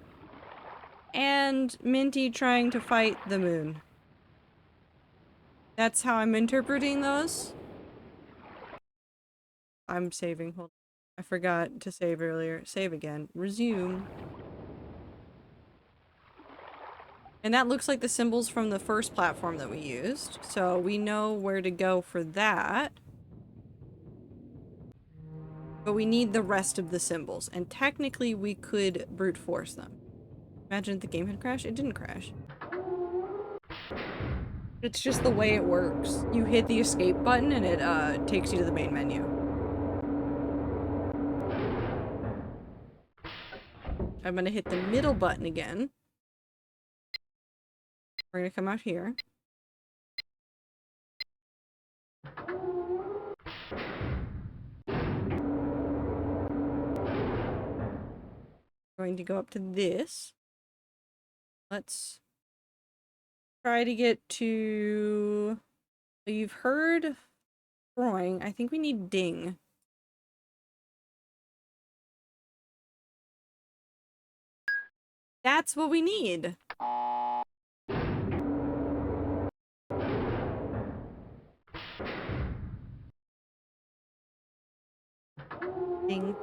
and Minty trying to fight the moon. That's how I'm interpreting those. I'm saving. Hold on. I forgot to save earlier. Save again. Resume. And that looks like the symbols from the first platform that we used. So we know where to go for that. But we need the rest of the symbols. And technically we could brute force them. Imagine if the game had crashed. It didn't crash. It's just the way it works. You hit the escape button and it takes you to the main menu. I'm gonna hit the middle button again. We're gonna come out here. Going to go up to this. Let's try to get to... You've heard drawing. I think we need ding. That's what we need. Ding.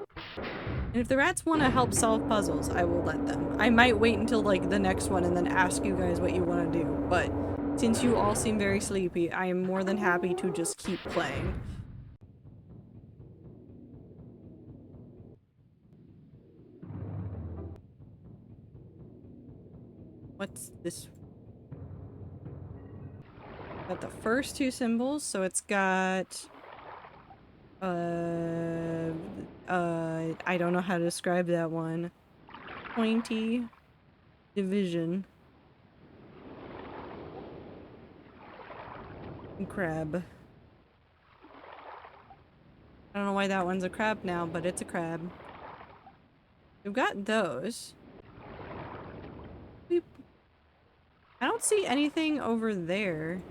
And if the rats want to help solve puzzles, I will let them. I might wait until like the next one and then ask you guys what you want to do, but since you all seem very sleepy, I am more than happy to just keep playing. What's this? Got the first two symbols, so it's got I don't know how to describe that one. Pointy division. And crab. I don't know why that one's a crab now, but it's a crab. We've got those. Beep. I don't see anything over there.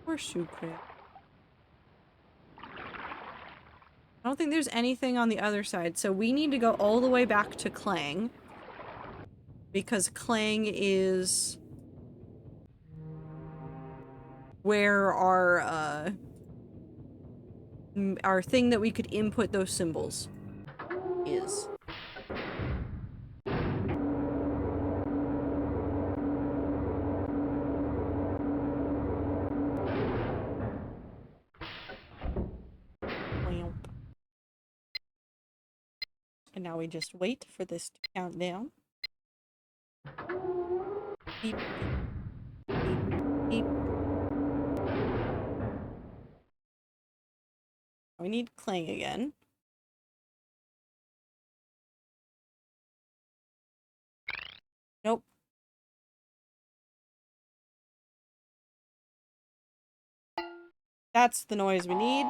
Horseshoe crab. I don't think there's anything on the other side, so we need to go all the way back to Clang. Because Clang is where our thing that we could input those symbols is. And now we just wait for this to count down. Beep, beep, beep, beep. We need Clang again. Nope. That's the noise we need.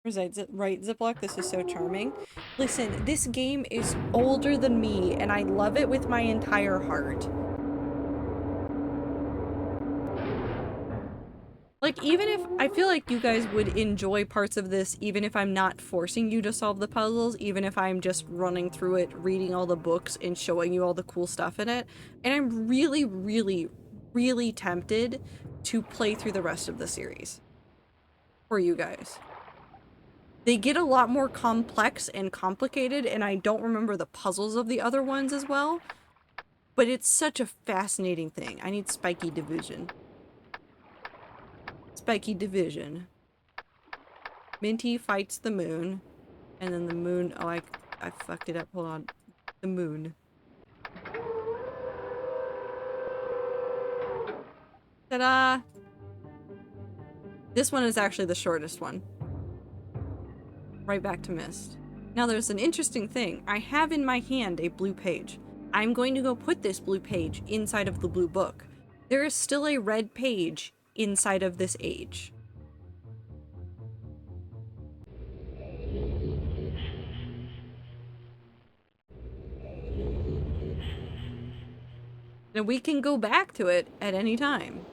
Right, Ziploc, this is so charming. Listen, this game is older than me, and I love it with my entire heart. Like, even if I feel like you guys would enjoy parts of this, even if I'm not forcing you to solve the puzzles, even if I'm just running through it, reading all the books, and showing you all the cool stuff in it. And I'm really, really, really tempted to play through the rest of the series for you guys. They get a lot more complex and complicated, and I don't remember the puzzles of the other ones as well. But it's such a fascinating thing. I need Spiky Division. Spiky Division. Minty fights the moon. And then the moon... Oh, I fucked it up. Hold on. The moon. Ta-da! This one is actually the shortest one. Right back to Myst. Now there's an interesting thing. I have in my hand a blue page. I'm going to go put this blue page inside of the blue book. There is still a red page inside of this age. And we can go back to it at any time.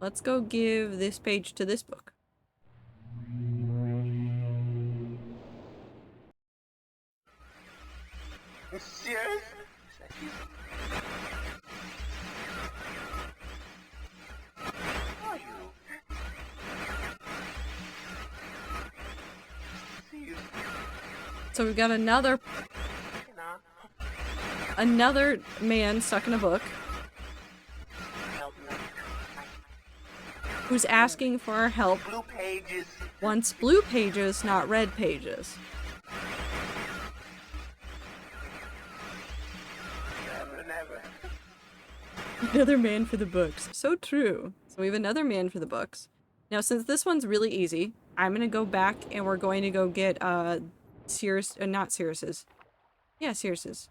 Let's go give this page to this book. Serious? Are you? So we've got another man stuck in a book who's asking for our help. Blue pages. Wants blue pages, not red pages. Never. Another man for the books. So true. So we have another man for the books. Now, since this one's really easy, I'm gonna go back and we're going to go get, not Cirrus's. Yeah, Cirrus's.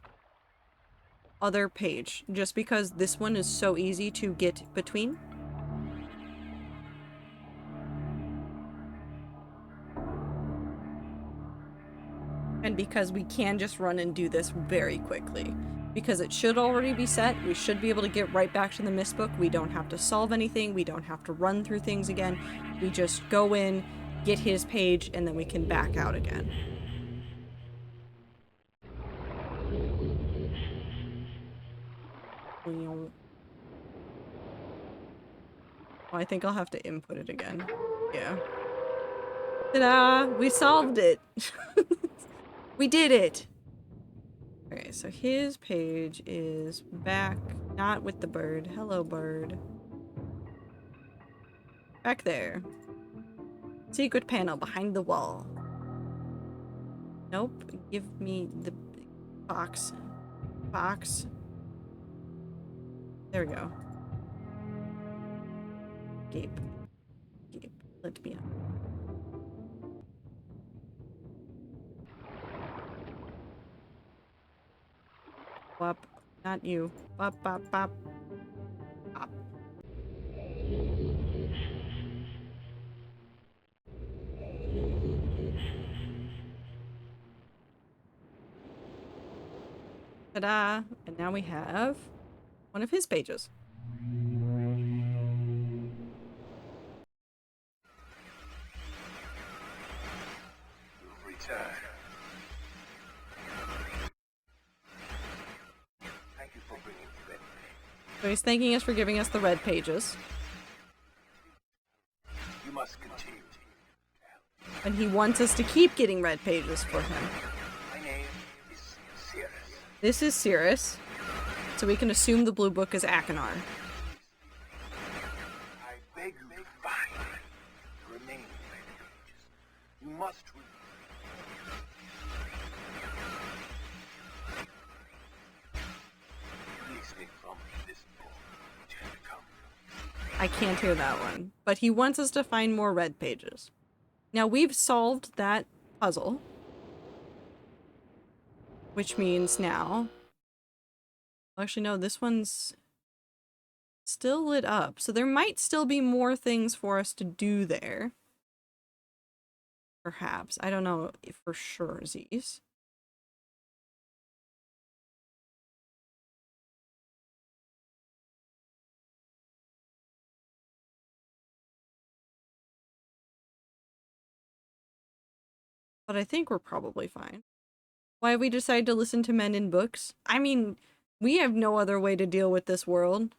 Other page. Just because this one is so easy to get between. And because we can just run and do this very quickly. Because it should already be set, we should be able to get right back to the Myst book. We don't have to solve anything, we don't have to run through things again. We just go in, get his page, and then we can back out again. Oh, I think I'll have to input it again. Yeah. Ta-da! We solved it! We did it! Okay, so his page is back, not with the bird. Hello, bird. Back there. Secret panel behind the wall. Nope. Give me the box. Box. There we go. Gape. Gape. Let me out. Bop. Not you. Bop, bop, bop. Bop. Ta-da! And now we have one of his pages. Return. Thank you for bringing the red page. So he's thanking us for giving us the red pages. You must continue. And he wants us to keep getting red pages for him. My name is Cirrus. This is Cirrus. So we can assume the blue book is Akinar. I beg you to find the remaining red pages. You must read. Release me from this book. Just come. I can't hear that one. But he wants us to find more red pages. Now we've solved that puzzle. Which means now... Actually, no, this one's still lit up. So there might still be more things for us to do there. Perhaps. I don't know if for sure, Z's. But I think we're probably fine. Why have we decided to listen to men in books? I mean, we have no other way to deal with this world.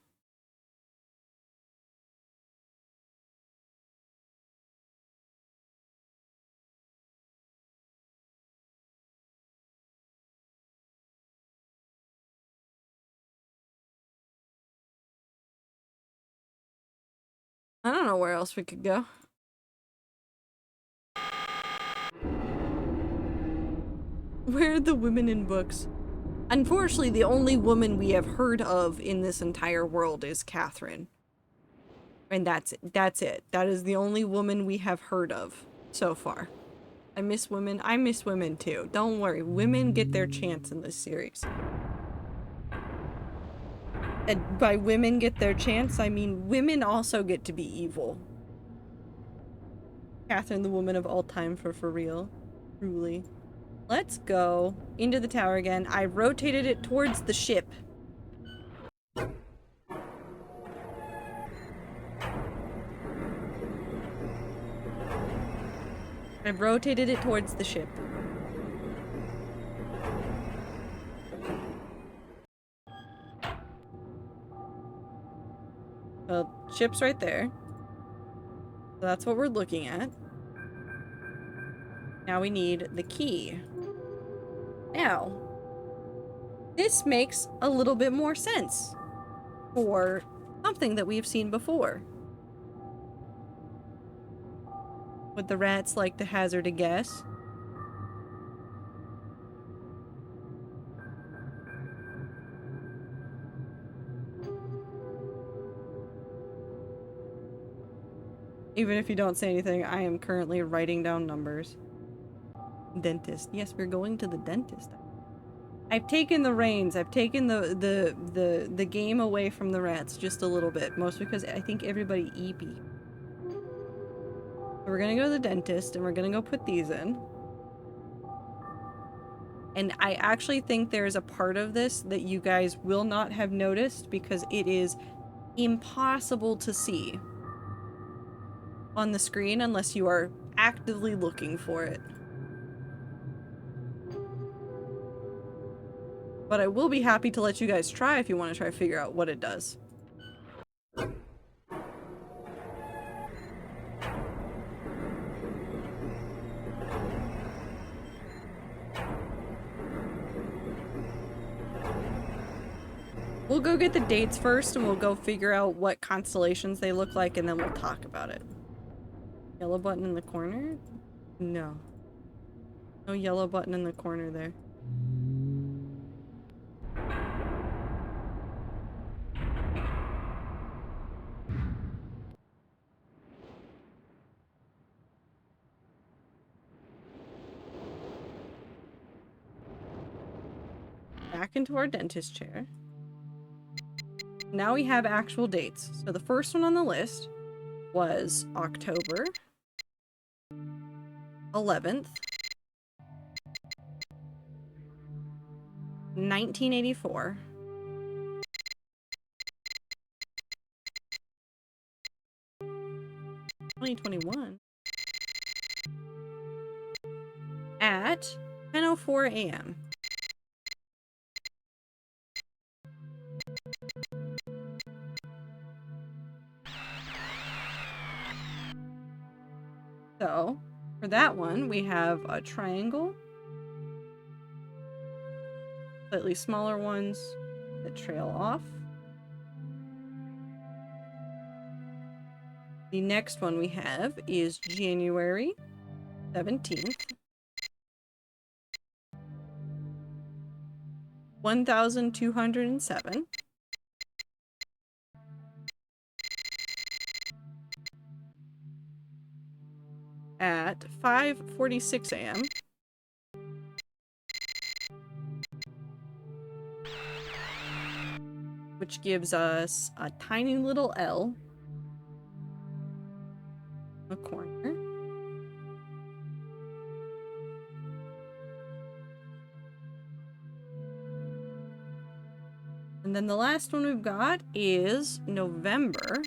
I don't know where else we could go. Where are the women in books? Unfortunately, the only woman we have heard of in this entire world is Catherine. And that's it. That's it. That is the only woman we have heard of so far. I miss women. I miss women too. Don't worry. Women get their chance in this series. And by women get their chance, I mean women also get to be evil. Catherine, the woman of all time for real. Truly. Let's go into the tower again. I rotated it towards the ship. I rotated it towards the ship. Well, ship's right there. So that's what we're looking at. Now we need the key. Now, this makes a little bit more sense for something that we've seen before. Would the rats like to hazard a guess? Even if you don't say anything, I am currently writing down numbers. Dentist. Yes, we're going to the dentist. I've taken the reins. I've taken the game away from the rats just a little bit. Mostly because I think everybody eepy. So we're gonna go to the dentist and we're gonna go put these in. And I actually think there's a part of this that you guys will not have noticed because it is impossible to see on the screen unless you are actively looking for it. But I will be happy to let you guys try if you want to try to figure out what it does. We'll go get the dates first and we'll go figure out what constellations they look like and then we'll talk about it. Yellow button in the corner? No. No yellow button in the corner there. Back into our dentist chair. Now we have actual dates. So the first one on the list was October 11th, 1984. 2021 at 10:04 a.m. So, for that one, we have a triangle, slightly smaller ones that trail off. The next one we have is January 17th, 1207. At 5:46 a.m. Which gives us a tiny little L in the corner. And then the last one we've got is November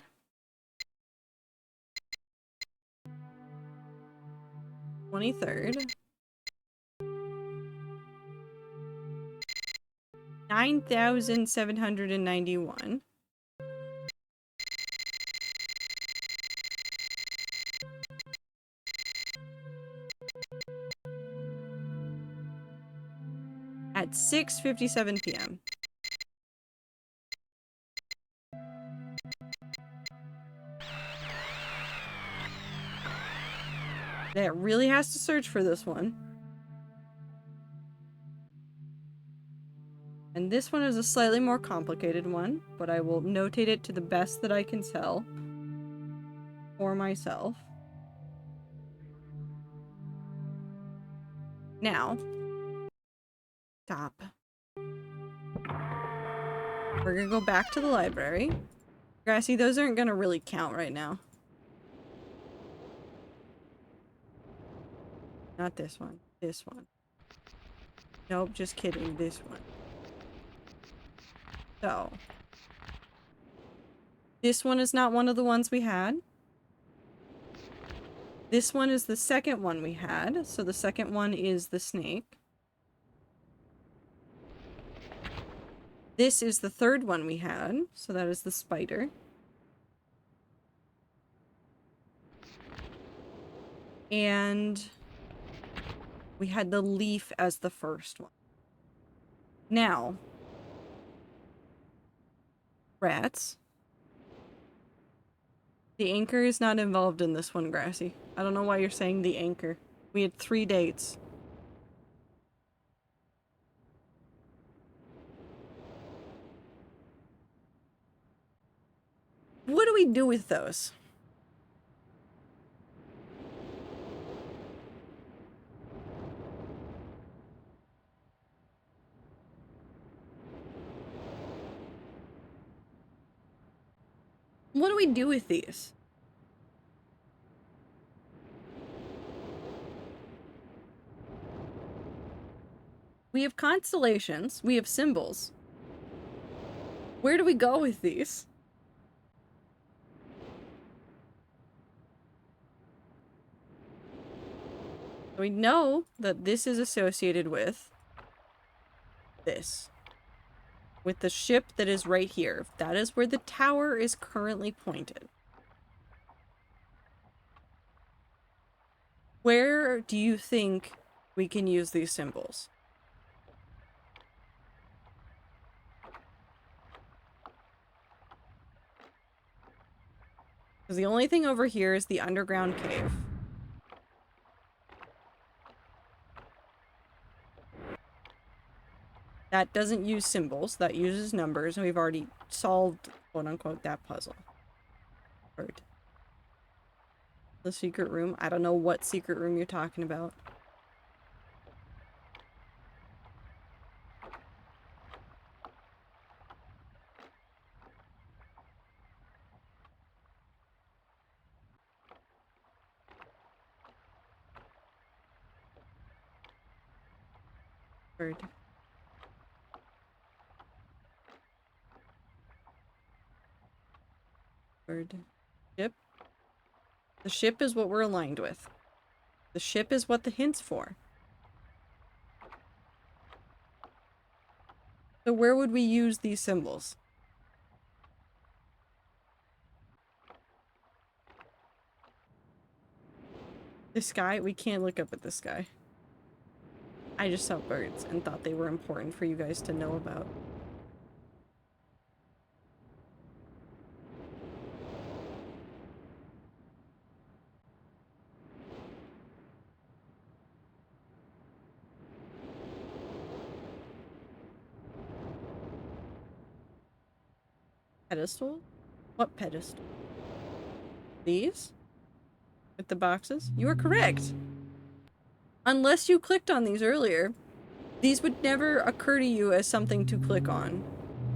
23rd. 9,791. At 6:57 p.m. That really has to search for this one. And this one is a slightly more complicated one, but I will notate it to the best that I can tell for myself. Now, stop. We're gonna go back to the library. Grassy, those aren't gonna really count right now. Not this one. This one. Nope, just kidding. This one. So. This one is not one of the ones we had. This one is the second one we had. So the second one is the snake. This is the third one we had. So that is the spider. And we had the leaf as the first one. Now, rats. The anchor is not involved in this one, Grassy. I don't know why you're saying the anchor. We had 3 dates. What do we do with those? What do we do with these? We have constellations. We have symbols. Where do we go with these? We know that this is associated with this. With the ship that is right here. That is where the tower is currently pointed. Where do you think we can use these symbols? Because the only thing over here is the underground cave. That doesn't use symbols, that uses numbers, and we've already solved, quote-unquote, that puzzle. Bird. The secret room? I don't know what secret room you're talking about. Bird. Bird. Ship. The ship is what we're aligned with. The ship is what the hint's for. So where would we use these symbols? The sky? We can't look up at the sky. I just saw birds and thought they were important for you guys to know about. Pedestal? What pedestal? These? With the boxes? You are correct! Unless you clicked on these earlier, these would never occur to you as something to click on.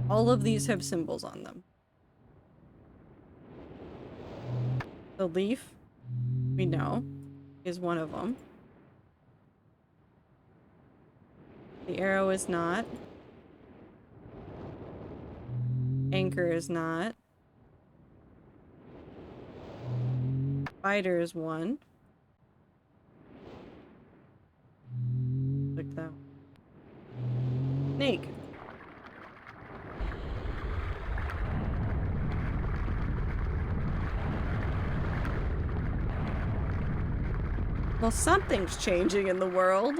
All of these have symbols on them. The leaf, we know, is one of them. The arrow is not. Anchor is not. Spider is one. Like that. Snake. Well, something's changing in the world.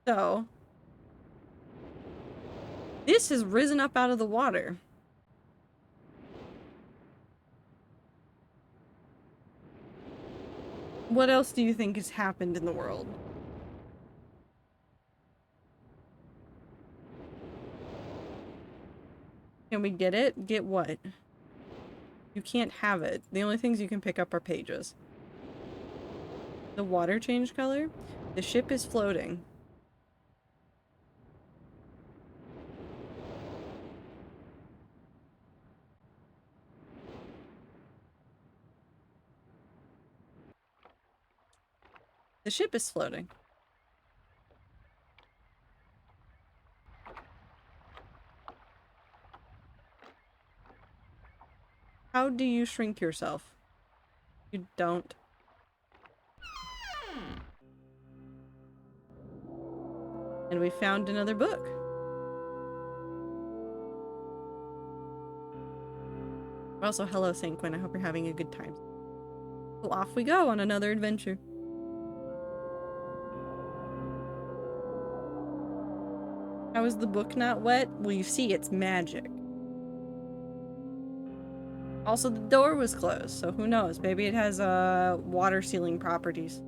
So, this has risen up out of the water. What else do you think has happened in the world? Can we get it? Get what? You can't have it. The only things you can pick up are pages. The water changed color? The ship is floating. The ship is floating. How do you shrink yourself? You don't. And we found another book. Also, hello, St. Quinn. I hope you're having a good time. So off we go on another adventure. How is the book not wet? Well, you see, it's magic. Also, the door was closed, so who knows? Maybe it has water sealing properties.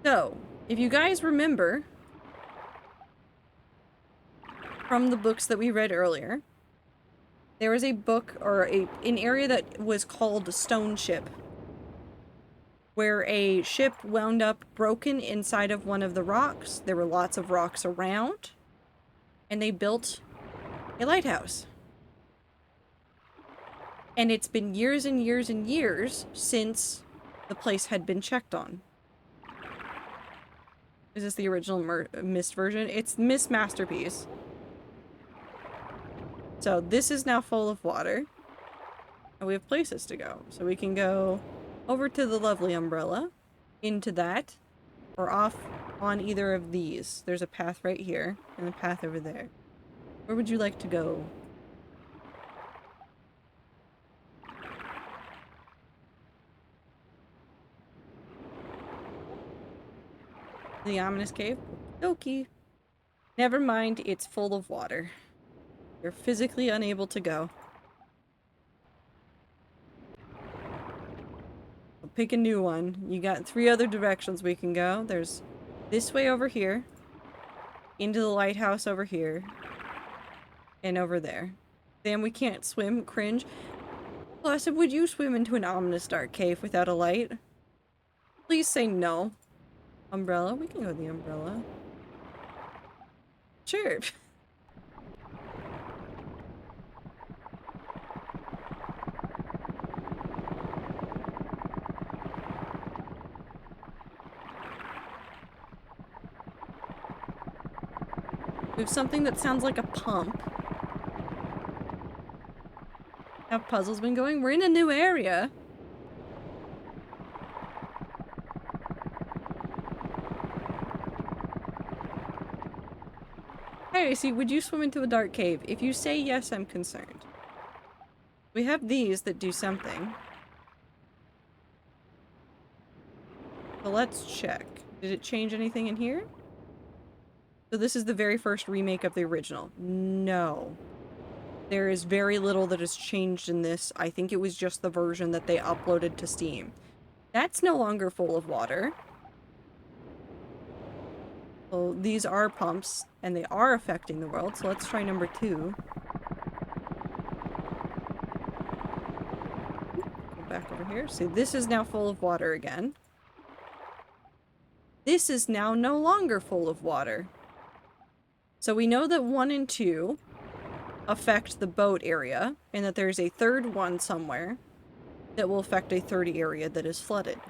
So, if you guys remember from the books that we read earlier, there was a book or an area that was called Stone Ship, where a ship wound up broken inside of one of the rocks. There were lots of rocks around, and they built a lighthouse. And it's been years and years and years since the place had been checked on. Is this the original Myst version? It's Myst Masterpiece. So this is now full of water. And we have places to go. So we can go over to the lovely umbrella, into that, or off on either of these. There's a path right here, and a path over there. Where would you like to go? The ominous cave? Okie. Never mind, it's full of water. You're physically unable to go. I'll pick a new one. You got 3 other directions we can go. There's this way over here, into the lighthouse over here, and over there. Damn, we can't swim. Cringe. Plus, would you swim into an ominous dark cave without a light? Please say no. Umbrella? We can go to the umbrella. Sure. We have something that sounds like a pump. Have puzzles been going? We're in a new area. Hey, see, would you swim into a dark cave? If you say yes, I'm concerned. We have these that do something. So let's check. Did it change anything in here? So this is the very first remake of the original. No. There is very little that has changed in this. I think it was just the version that they uploaded to Steam. That's no longer full of water. So these are pumps, and they are affecting the world, so let's try number 2. Go back over here. See, this is now full of water again. This is now no longer full of water. So we know that 1 and 2 affect the boat area, and that there's a third one somewhere that will affect a third area that is flooded.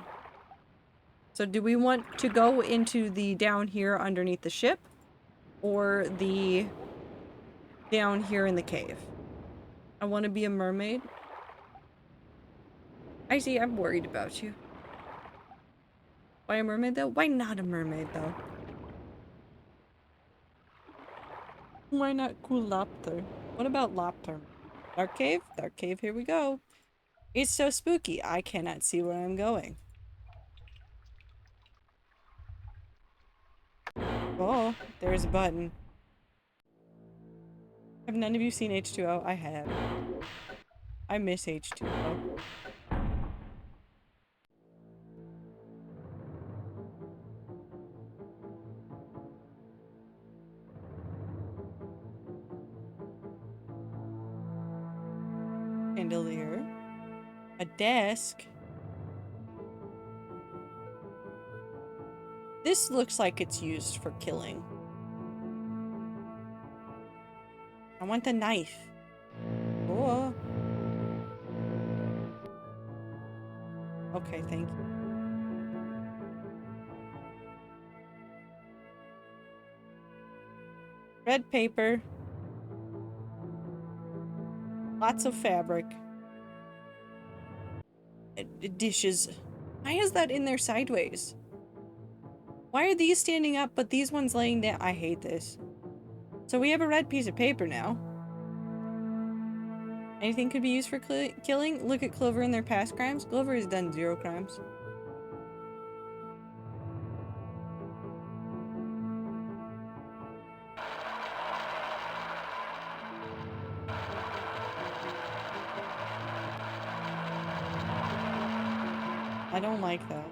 So do we want to go into the down here underneath the ship, or the down here in the cave? I want to be a mermaid. I see, I'm worried about you. Why a mermaid though? Why not a mermaid though? Why not cool lobster? What about lobster? Dark cave? Dark cave, here we go. It's so spooky, I cannot see where I'm going. Oh, there's a button. Have none of you seen H2O? I have. I miss H2O. Chandelier. A desk. This looks like it's used for killing. I want the knife. Oh. Okay, thank you. Red paper. Lots of fabric. Dishes. Why is that in there sideways? Why are these standing up, but these ones laying down? I hate this. So we have a red piece of paper now. Anything could be used for killing? Look at Clover and their past crimes. Clover has done 0 crimes. I don't like that.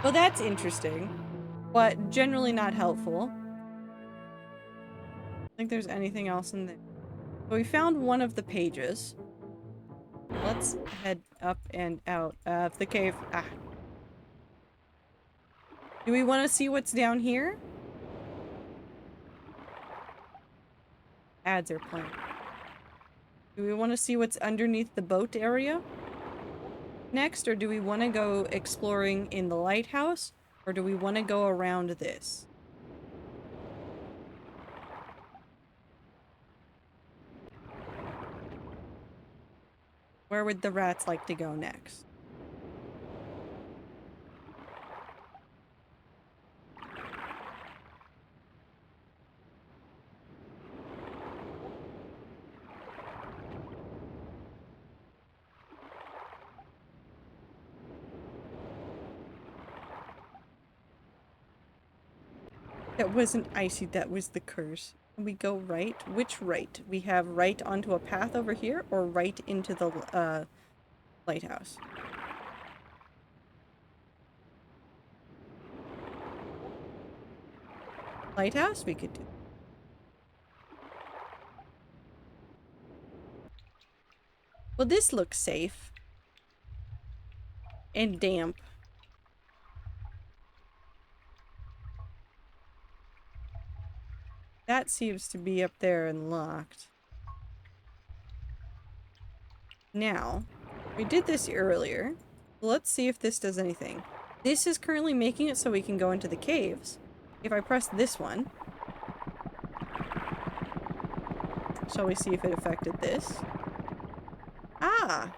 Well, that's interesting, but generally not helpful. I think there's anything else in there. So we found one of the pages. Let's head up and out of the cave. Ah. Do we want to see what's down here? Ads are playing. Do we want to see what's underneath the boat area next, or do we want to go exploring in the lighthouse, or do we want to go around this? Where would the rats like to go next? That wasn't icy, that was the curse. We go right? Which right? We have right onto a path over here, or right into the lighthouse? Lighthouse? We could do. Well, this looks safe. And damp. That seems to be up there and locked. Now, we did this earlier. Let's see if this does anything. This is currently making it so we can go into the caves. If I press this one. Shall we see if it affected this? Ah!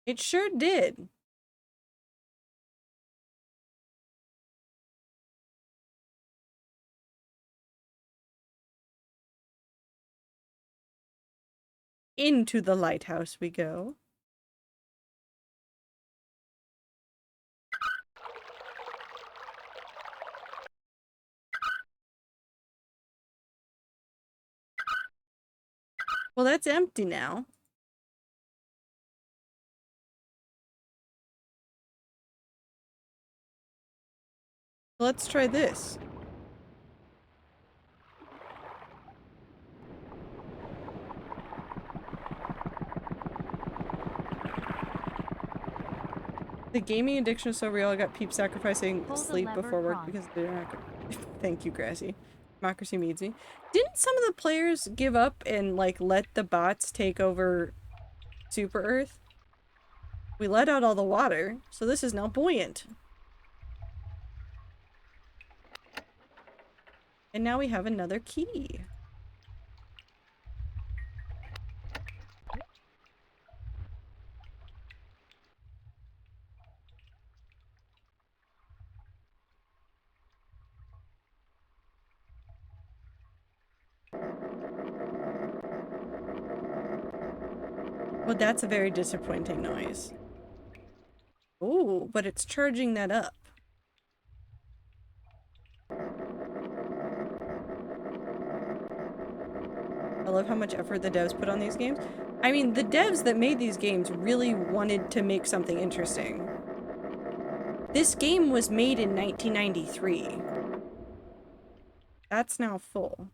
It sure did. Into the lighthouse we go. Well, that's empty now. Let's try this. The gaming addiction is so real. I got peep sacrificing Pull the sleep lever before work cross. because they're not. Thank you, Grassy. Democracy needs me. Didn't some of the players give up and like let the bots take over Super Earth? We let out all the water, so this is now buoyant. And now we have another key. Well, that's a very disappointing noise. Oh, but it's charging that up. I love how much effort the devs put on these games. I mean, the devs that made these games really wanted to make something interesting. This game was made in 1993. That's now full.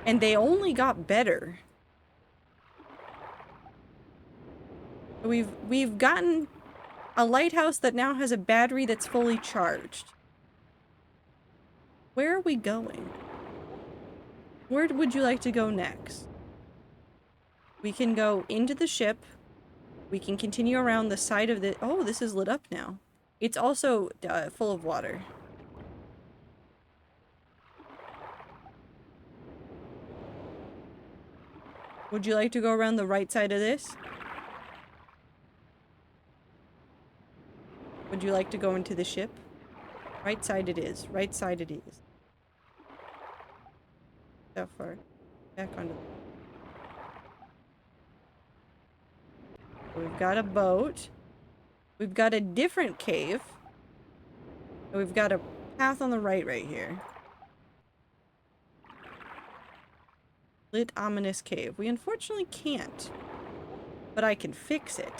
And they only got better. We've gotten a lighthouse that now has a battery that's fully charged. Where are we going? Where would you like to go next? We can go into the ship. We can continue around the side of the... Oh, this is lit up now. It's also full of water. Would you like to go around the right side of this? Would you like to go into the ship? Right side it is. Right side it is. That far. Back onto... We've got a boat. We've got a different cave. And we've got a path on the right here. Lit ominous cave. We unfortunately can't. But I can fix it.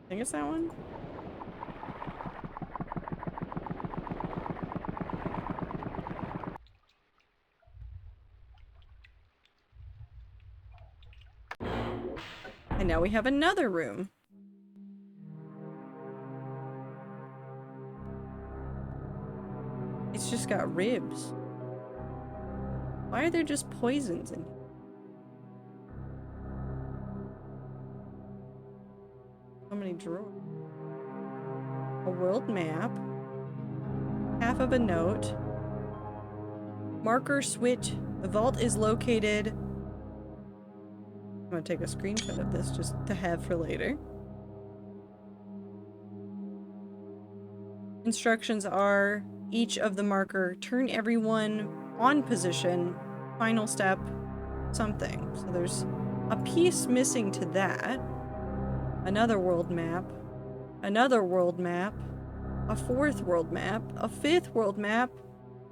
I think it's that one. And now we have another room. It's just got ribs. Why are there just poisons in here? So many drawers. A world map. Half of a note. Marker switch. The vault is located. I'm gonna take a screenshot of this just to have for later. Instructions are each of the marker, turn everyone on position, final step, something. So there's a piece missing to that. Another world map. Another world map. A fourth world map. A fifth world map.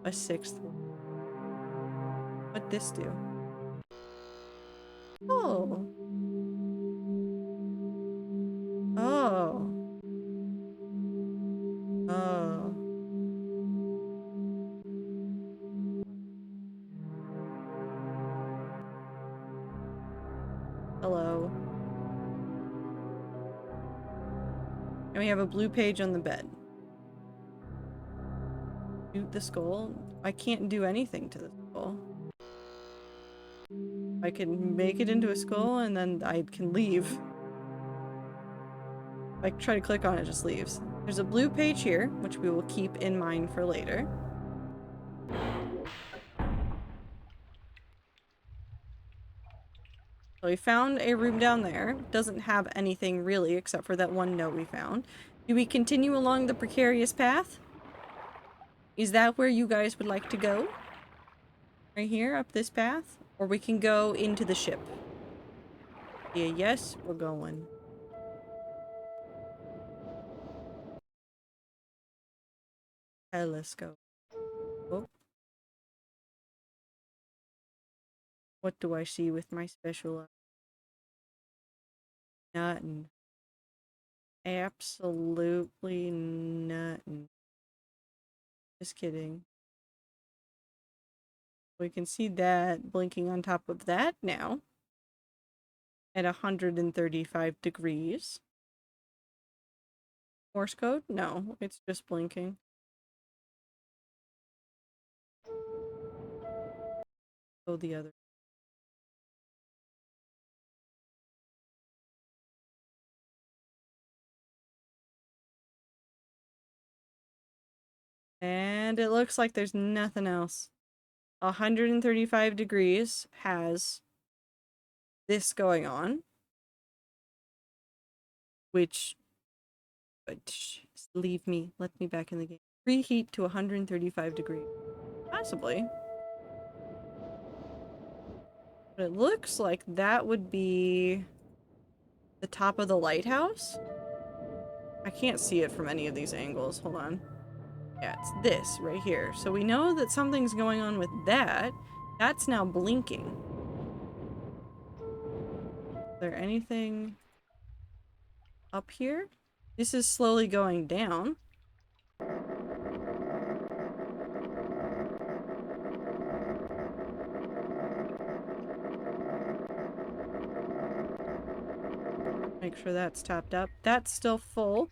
A sixth world map. What'd this do? Oh. Oh. Oh. Hello. And we have a blue page on the bed. Shoot the skull? I can't do anything to the skull. I can make it into a skull and then I can leave. If I try to click on it, it just leaves. There's a blue page here, which we will keep in mind for later. So we found a room down there. Doesn't have anything really except for that one note we found. Do we continue along the precarious path? Is that where you guys would like to go? Right here, up this path? Or we can go into the ship. Yeah, yes, we're going. Let's go. Oh. What do I see with my special eye? Nothing. Absolutely nothing. Just kidding. We can see that blinking on top of that now at 135 degrees. Morse code? No, it's just blinking. Go the other. And it looks like there's nothing else. 135 degrees has this going on, which leave me, let me back in the game. Preheat to 135 degrees. Possibly. But it looks like that would be the top of the lighthouse. I can't see it from any of these angles. Hold on. Yeah, it's this right here. So we know that something's going on with that. That's now blinking. Is there anything up here? This is slowly going down. Make sure that's topped up. That's still full.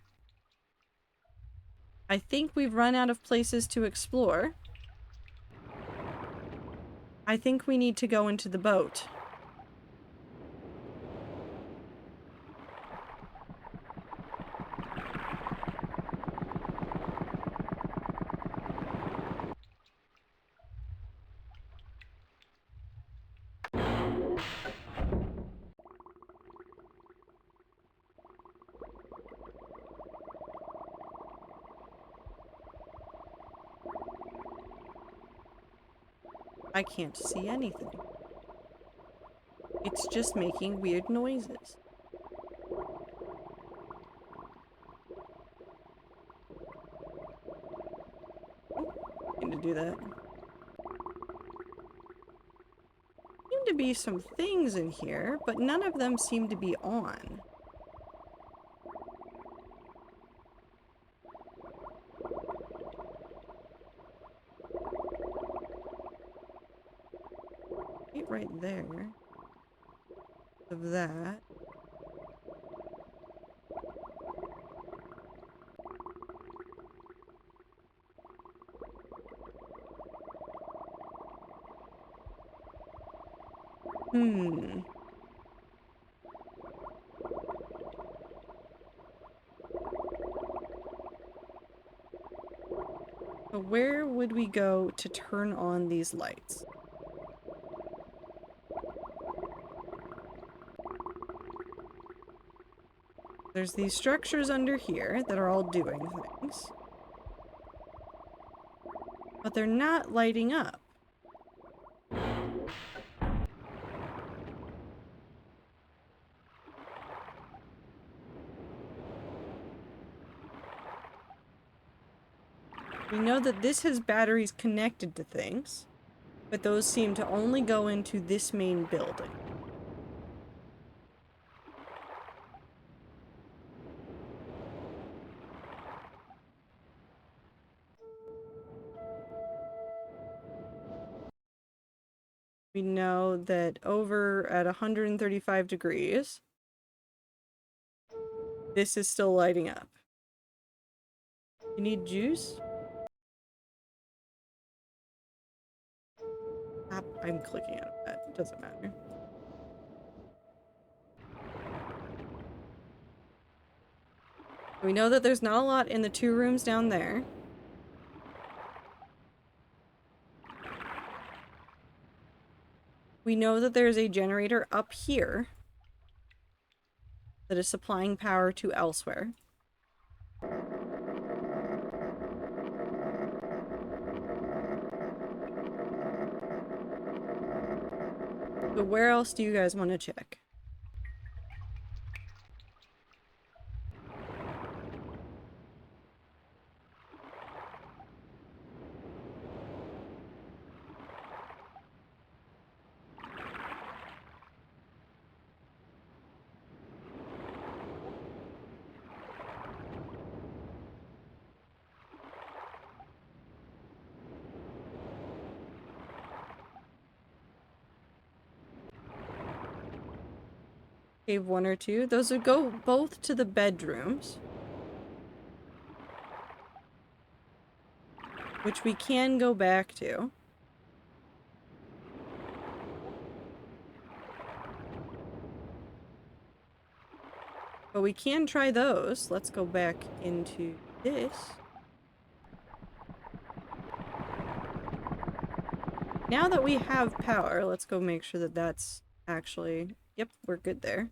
I think we've run out of places to explore. I think we need to go into the boat. I can't see anything. It's just making weird noises. Need to do that. Seem to be some things in here, but none of them seem to be on. Right there. Of that. So where would we go to turn on these lights? There's these structures under here that are all doing things. But they're not lighting up. We know that this has batteries connected to things, but those seem to only go into this main building. We know that over at 135 degrees, this is still lighting up. You need juice? I'm clicking out of that. It doesn't matter. We know that there's not a lot in the 2 rooms down there. We know that there's a generator up here that is supplying power to elsewhere. But where else do you guys want to check? Cave 1 or 2. Those would go both to the bedrooms. Which we can go back to. But we can try those. Let's go back into this. Now that we have power, let's go make sure that that's actually... Yep, we're good there.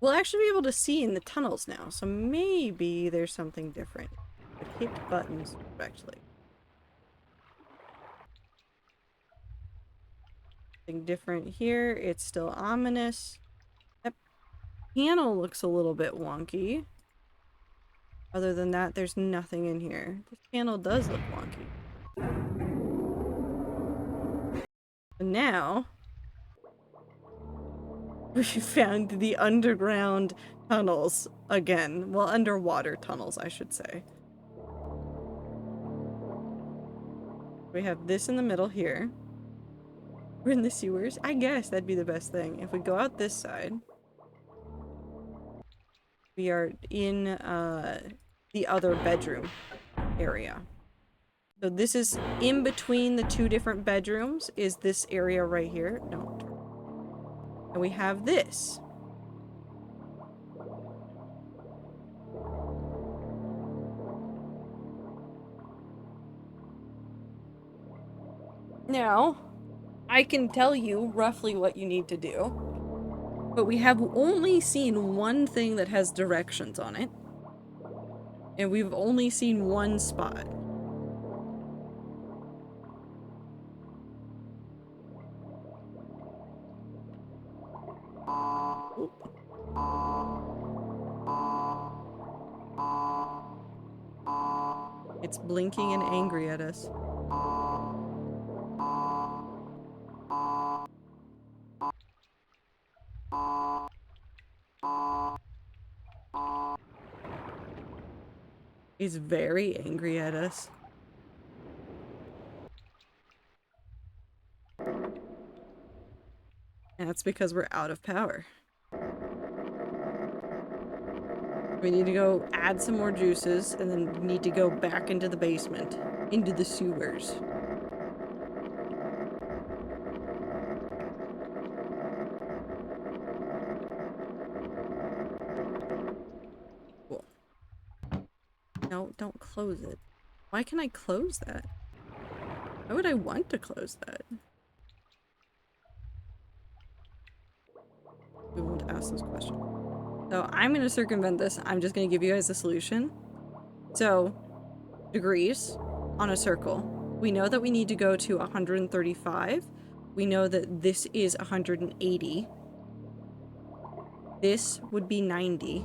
We'll actually be able to see in the tunnels now, so maybe there's something different. But hit buttons correctly. Something different here. It's still ominous. That panel looks a little bit wonky. Other than that, there's nothing in here. This panel does look wonky. And now... we found the underground tunnels again. Well, underwater tunnels, I should say. We have this in the middle here. We're in the sewers. I guess that'd be the best thing. If we go out this side, we are in the other bedroom area. So this is in between the two different bedrooms is this area right here. No. And we have this. Now, I can tell you roughly what you need to do, but we have only seen one thing that has directions on it, and we've only seen one spot. It's blinking and angry at us. He's very angry at us. And that's because we're out of power. We need to go add some more juices, and then we need to go back into the basement. Into the sewers. Cool. No, don't close it. Why can I close that? Why would I want to close that? We won't ask those questions. So I'm going to circumvent this. I'm just going to give you guys the solution. So, degrees on a circle. We know that we need to go to 135. We know that this is 180. This would be 90.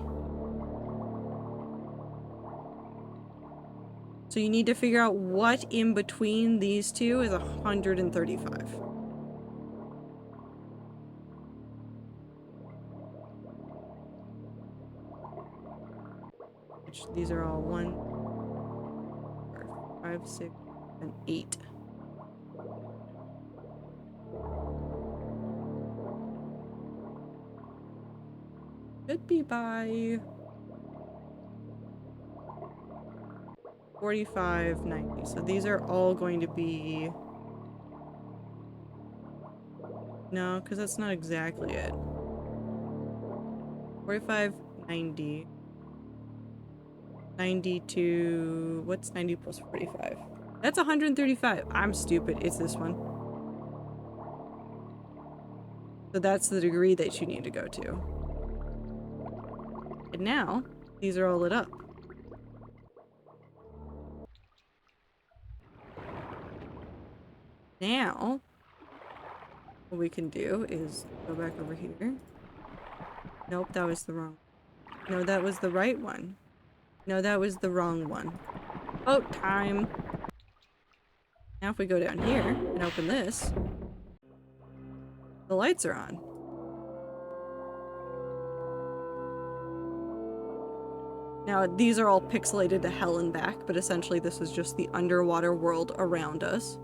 So you need to figure out what in between these two is 135. Which these are all 1, 4, 5, 6, and 8. Should be by 45, 90. So these are all going to be... No, because that's not exactly it. 45, 90. 92... What's 90 plus 45? That's 135. I'm stupid. It's this one. So that's the degree that you need to go to. And now, these are all lit up. Now, what we can do is go back over here. Nope, that was the wrong. No, that was the right one. No, that was the wrong one. Oh, time. Now if we go down here and open this, the lights are on. Now, these are all pixelated to hell and back, but essentially this is just the underwater world around us.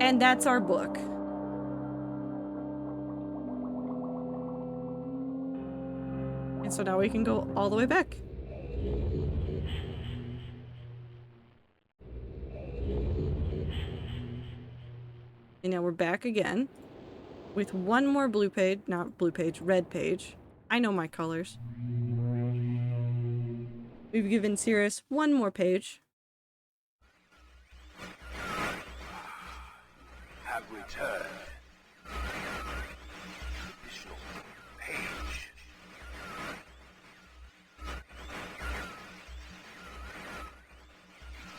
And that's our book. So now we can go all the way back. And now we're back again with one more blue page, not blue page, red page. I know my colors. We've given Cirrus one more page. Have returned. Additional page.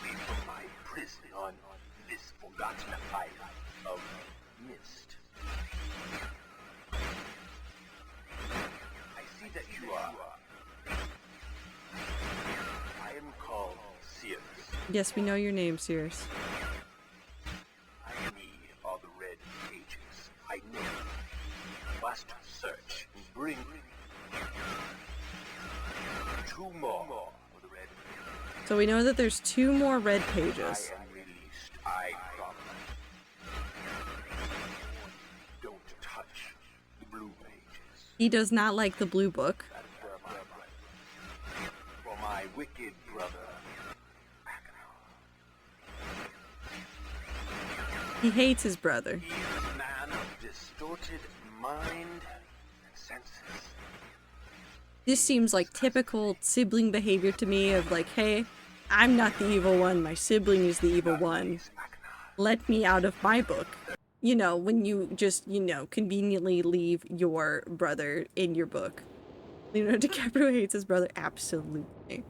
Leave from my prison on this forgotten island of Myst. I see that you are. I am called Cirrus. Yes, we know your name, Cirrus. I need all the red pages. I know. Must search and bring 2 more for the red pages. So we know that there's 2 more red pages. I am released. I promise. Don't touch the blue pages. He does not like the blue book. That is where my blood. For my wicked brother. He hates his brother. He is a man of distorted mind and senses. This seems like typical sibling behavior to me of like, hey, I'm not the evil one, my sibling is the evil one. Let me out of my book. You know, when you just, you know, conveniently leave your brother in your book. Leonardo DiCaprio hates his brother, absolutely.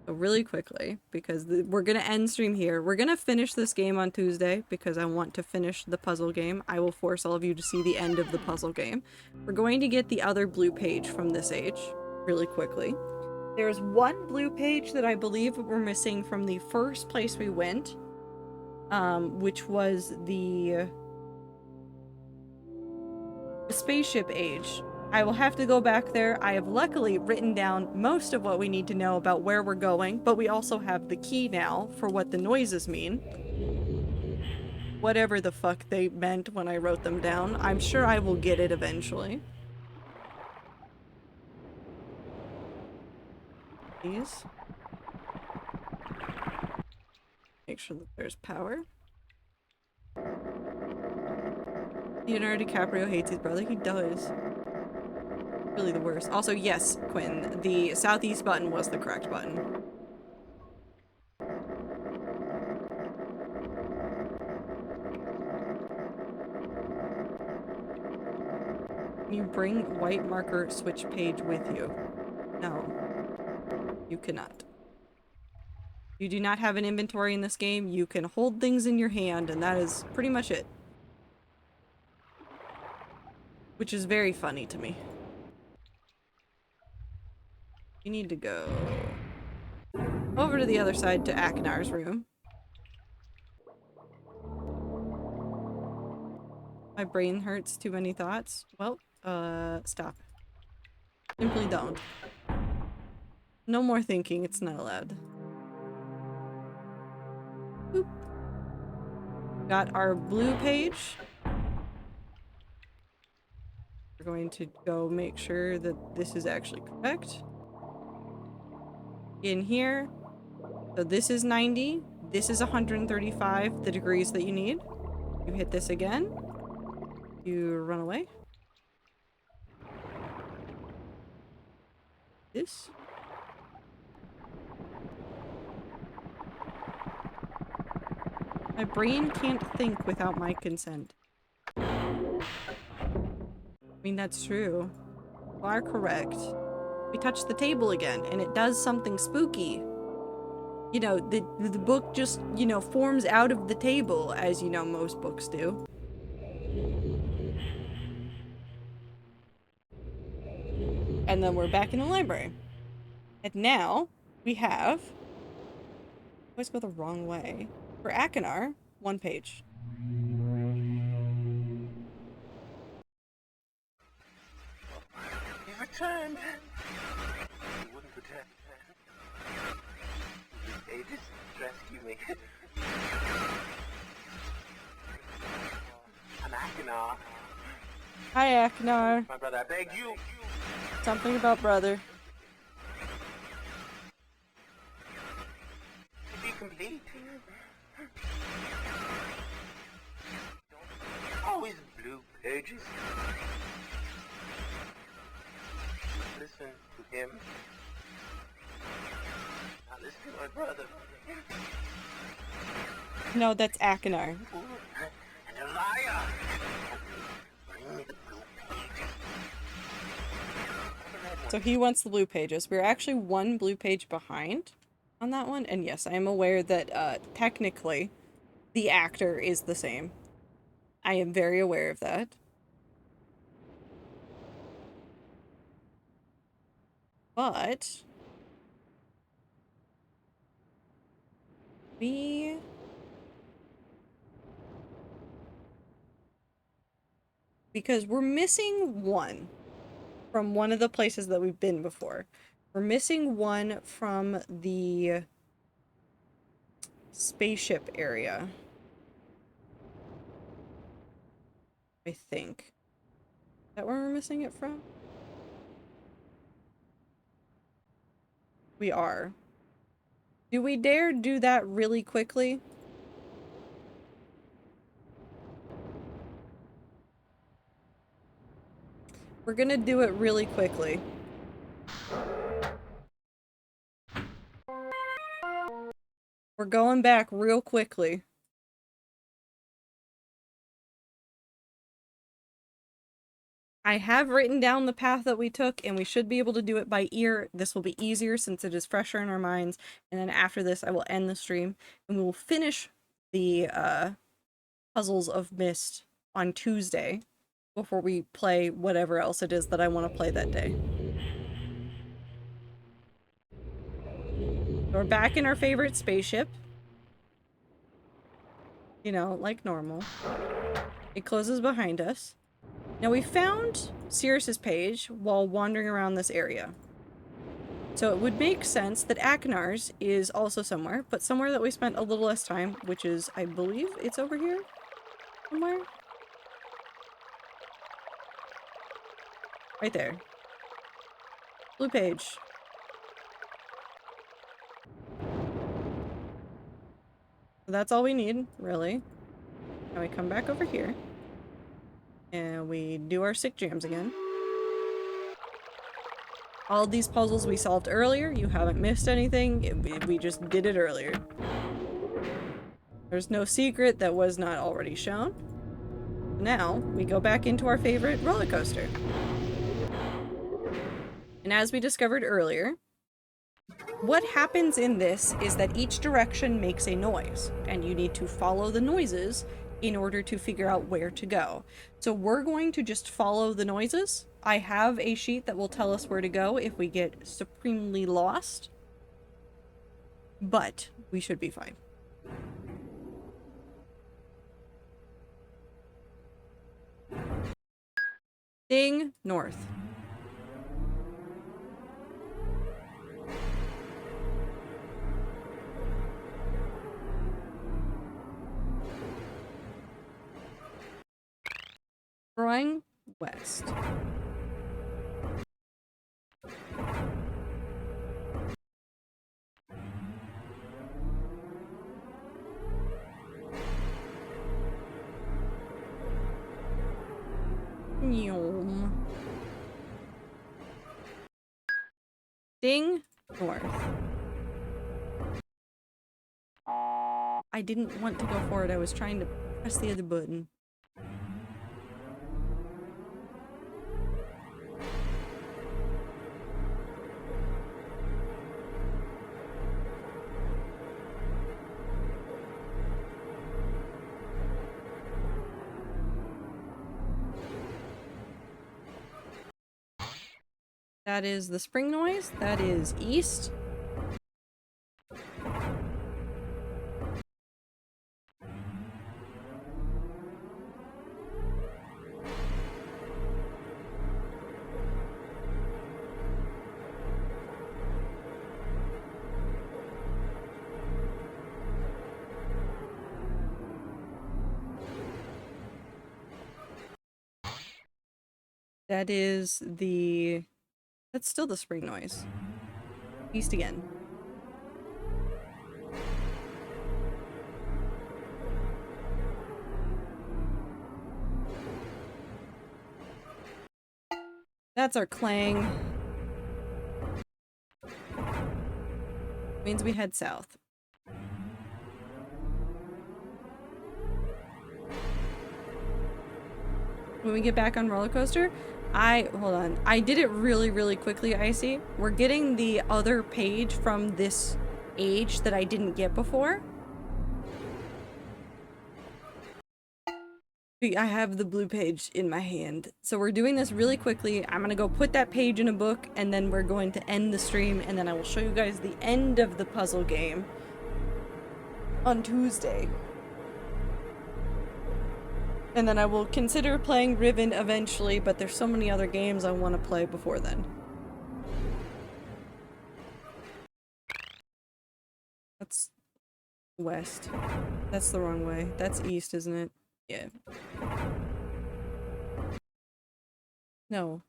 So really quickly, because we're gonna end stream here. We're gonna finish this game on Tuesday because I want to finish the puzzle game. I will force all of you to see the end of the puzzle game. We're going to get the other blue page from this age really quickly. There's one blue page that I believe we're missing from the first place we went, which was the spaceship age. I will have to go back there. I have luckily written down most of what we need to know about where we're going, but we also have the key now for what the noises mean. Whatever the fuck they meant when I wrote them down. I'm sure I will get it eventually. These. Make sure that there's power. Leonardo DiCaprio hates his brother. He does. Really the worst. Also, yes, Quinn, the southeast button was the correct button. Can you bring white marker switch page with you? No. You cannot. You do not have an inventory in this game. You can hold things in your hand, and that is pretty much it. Which is very funny to me. You need to go over to the other side to Akinar's room. My brain hurts, too many thoughts. Well, stop. Simply don't. No more thinking, it's not allowed. Boop. Got our blue page. We're going to go make sure that this is actually correct. In here, so this is 90, this is 135, the degrees that you need. You hit this again, you run away. This. My brain can't think without my consent. I mean, that's true. You are correct. We touch the table again, and it does something spooky. You know, the book just, you know, forms out of the table, as you know most books do. And then we're back in the library. And now, we have... I always go the wrong way. For Akinar, one page. He returned. He wouldn't pretend. These pages rescue me. I'm Akinar. Hi, Akinar. My brother, I beg you. Something about brother. complete. Always blue pages. Listen to him. Now listen to my brother. No, that's Akinar. And a liar. Bring me the blue pages. So he wants the blue pages. We're actually one blue page behind on that one. And yes, I am aware that technically the actor is the same. I am very aware of that. But because we're missing one from one of the places that we've been before. We're missing one from the spaceship area, I think. Is that where we're missing it from? We are. Do we dare do that really quickly? We're gonna do it really quickly. We're going back real quickly. I have written down the path that we took, and we should be able to do it by ear. This will be easier since it is fresher in our minds. And then after this, I will end the stream, and we will finish the puzzles of Myst on Tuesday before we play whatever else it is that I want to play that day. So we're back in our favorite spaceship. You know, like normal. It closes behind us. Now we found Sirius's page while wandering around this area. So it would make sense that Akinar's is also somewhere, but somewhere that we spent a little less time, which is, I believe it's over here somewhere. Right there. Blue page. So that's all we need, really. Now we come back over here. And we do our sick jams again. All these puzzles we solved earlier. You haven't missed anything. We just did it earlier. There's no secret that was not already shown. Now, we go back into our favorite roller coaster. And as we discovered earlier, what happens in this is that each direction makes a noise, and you need to follow the noises in order to figure out where to go. So we're going to just follow the noises. I have a sheet that will tell us where to go if we get supremely lost, but we should be fine. Ding north. Drawing west. Yum. Ding north. I didn't want to go for it. I was trying to press the other button. That is the spring noise. That is east. That is the... That's still the spring noise. East again. That's our clang. Means we head south. When we get back on roller coaster, hold on. I did it really, really quickly, Icy. We're getting the other page from this age that I didn't get before. I have the blue page in my hand. So we're doing this really quickly. I'm gonna go put that page in a book, and then we're going to end the stream, and then I will show you guys the end of the puzzle game on Tuesday. And then I will consider playing Riven eventually, but there's so many other games I want to play before then. That's west. That's the wrong way. That's east, isn't it? Yeah. No.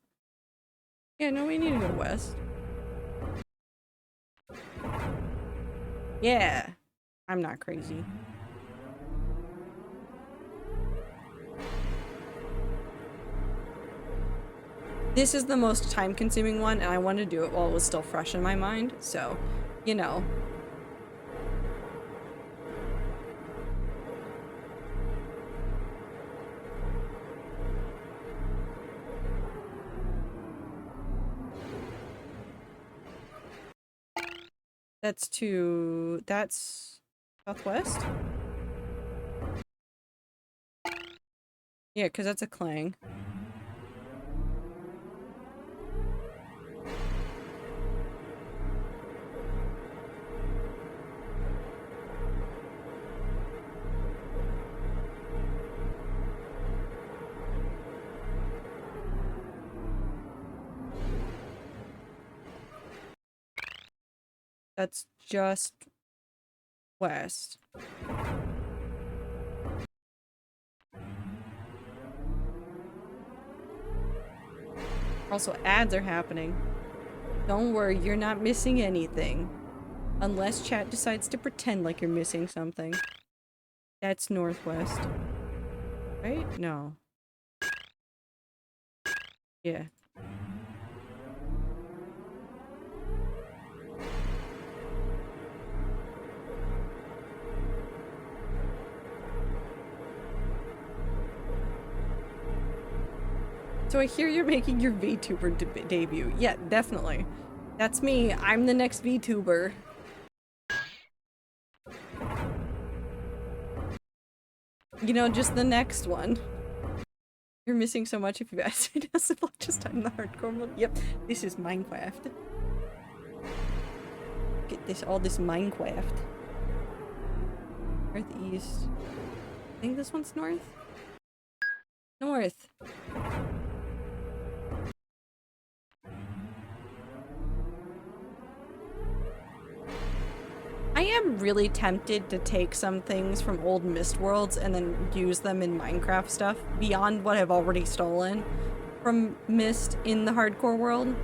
Yeah, no, we need to go west. Yeah. I'm not crazy. This is the most time-consuming one, and I wanted to do it while it was still fresh in my mind, so, you know. That's southwest? Yeah, because that's a clang. That's just west. Also, ads are happening. Don't worry, you're not missing anything. Unless chat decides to pretend like you're missing something. That's northwest. Right? No. Yeah. So I hear you're making your VTuber debut. Yeah, definitely. That's me. I'm the next VTuber. You know, just the next one. You're missing so much if you've asked me to just time the hardcore mode. Yep, this is Minecraft. Get this, all this Minecraft. Northeast. I think this one's north? North. I am really tempted to take some things from old Myst worlds and then use them in Minecraft stuff beyond what I've already stolen from Myst in the hardcore world.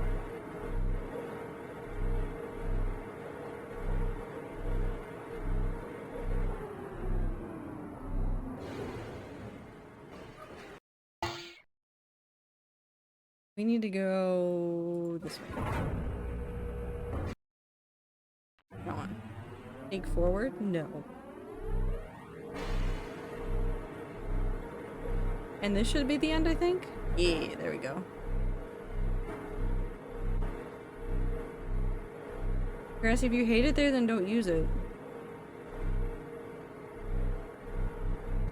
We need to go this way. Come on. Take forward? No. And this should be the end, I think? Yeah, there we go. Grass, if you hate it there, then don't use it.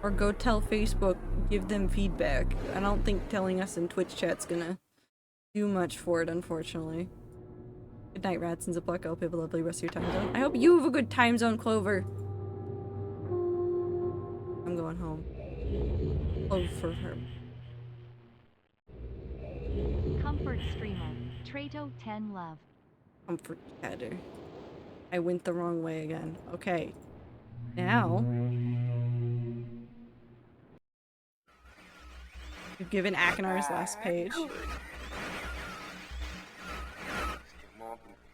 Or go tell Facebook, give them feedback. I don't think telling us in Twitch chat's gonna do much for it, unfortunately. Good night, rats and Ziploc. I hope you have a lovely rest of your time zone. I hope you have a good time zone, Clover. I'm going home. Clover her. Comfort streamer. Trato 10 love. Comfort chatter. I went the wrong way again. Okay. Now. We've given Akinar's last page.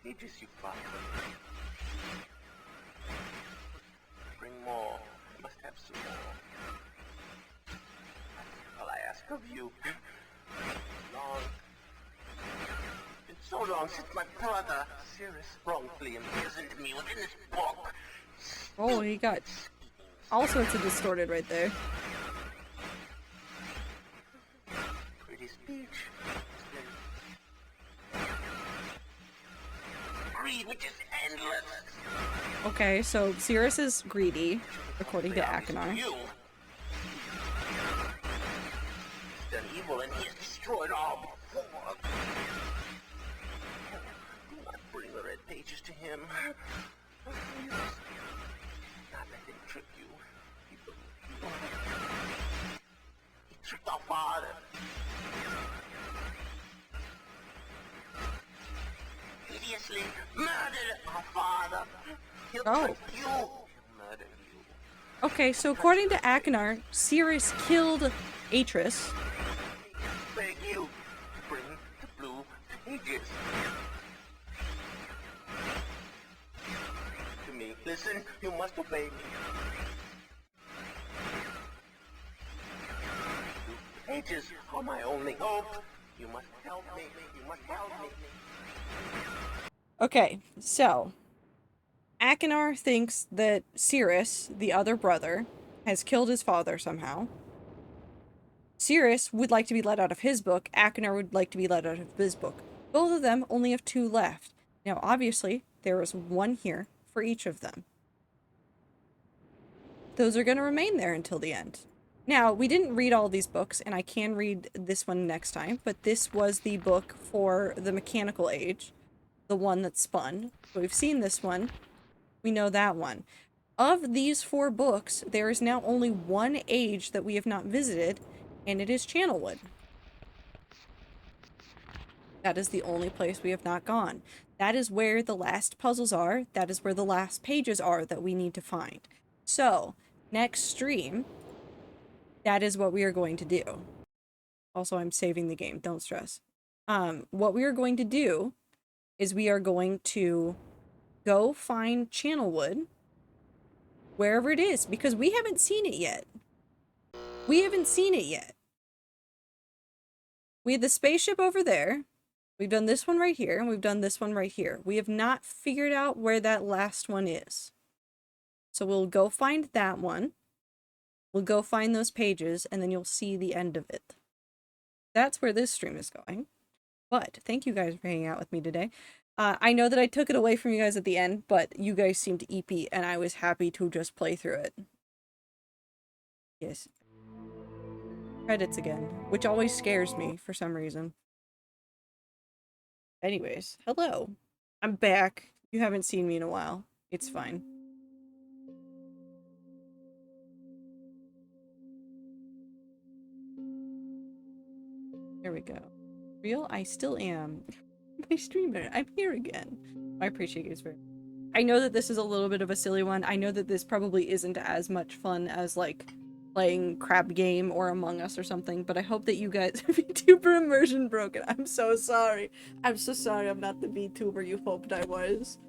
Pages you find. Bring more. You must have some more. All I ask of you, long so long since my brother, Sirius, wrongfully imprisoned me within this book. Oh, he got all sorts of distorted right there. Pretty speech. Greed, which is endless. Okay, so Sirius is greedy, according to Akinar. You. He's done evil and he has destroyed all before. Do not bring the red pages to him. Not let him trick you. He tricked our father. Hideously murdered our father. He'll trick you. He'll murder you. Okay, so according to Akinar, Sirius killed Atris. Beg you to bring the blue pages. To me, listen, you must obey me. Blue pages are my only hope. You must help me. You must help me. Okay, so Akinar thinks that Sirius, the other brother, has killed his father somehow. Sirius would like to be let out of his book. Akinar would like to be let out of his book. Both of them only have 2 left. Now, obviously, there is 1 here for each of them. Those are going to remain there until the end. Now, we didn't read all these books, and I can read this one next time, but this was the book for the Mechanical Age, the one that spun. So we've seen this one. We know that one. Of these 4 books, there is now only 1 age that we have not visited, and it is Channelwood. That is the only place we have not gone. That is where the last puzzles are. That is where the last pages are that we need to find. So, next stream, that is what we are going to do. Also, I'm saving the game. Don't stress. What we are going to do is we are going to go find Channelwood wherever it is, because we haven't seen it yet. We haven't seen it yet. We had the spaceship over there. We've done this one right here, and we've done this one right here. We have not figured out where that last one is. So we'll go find that one. We'll go find those pages, and then you'll see the end of it. That's where this stream is going. But thank you guys for hanging out with me today. I know that I took it away from you guys at the end, but you guys seemed EP, and I was happy to just play through it. Yes. Credits again, which always scares me for some reason. Anyways, hello. I'm back. You haven't seen me in a while. It's fine. There we go. Real? I still am. My streamer. I'm here again. I appreciate you guys very much. I know that this is a little bit of a silly one. I know that this probably isn't as much fun as, like, playing Crab Game or Among Us or something, but I hope that you guys VTuber immersion broken. I'm so sorry. I'm so sorry I'm not the VTuber you hoped I was.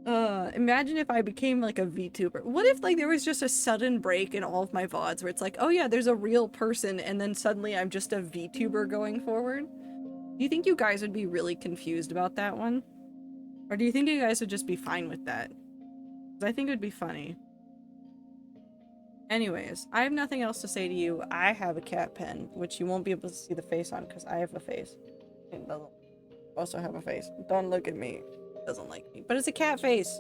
Imagine if I became like a VTuber. What if like there was just a sudden break in all of my VODs where it's like, oh yeah, there's a real person, and then suddenly I'm just a VTuber going forward? Do you think you guys would be really confused about that one? Or do you think you guys would just be fine with that? 'Cause I think it would be funny. Anyways, I have nothing else to say to you. I have a cat pen, which you won't be able to see the face on because I have a face. It doesn't also have a face. Don't look at me. It doesn't like me. But it's a cat face.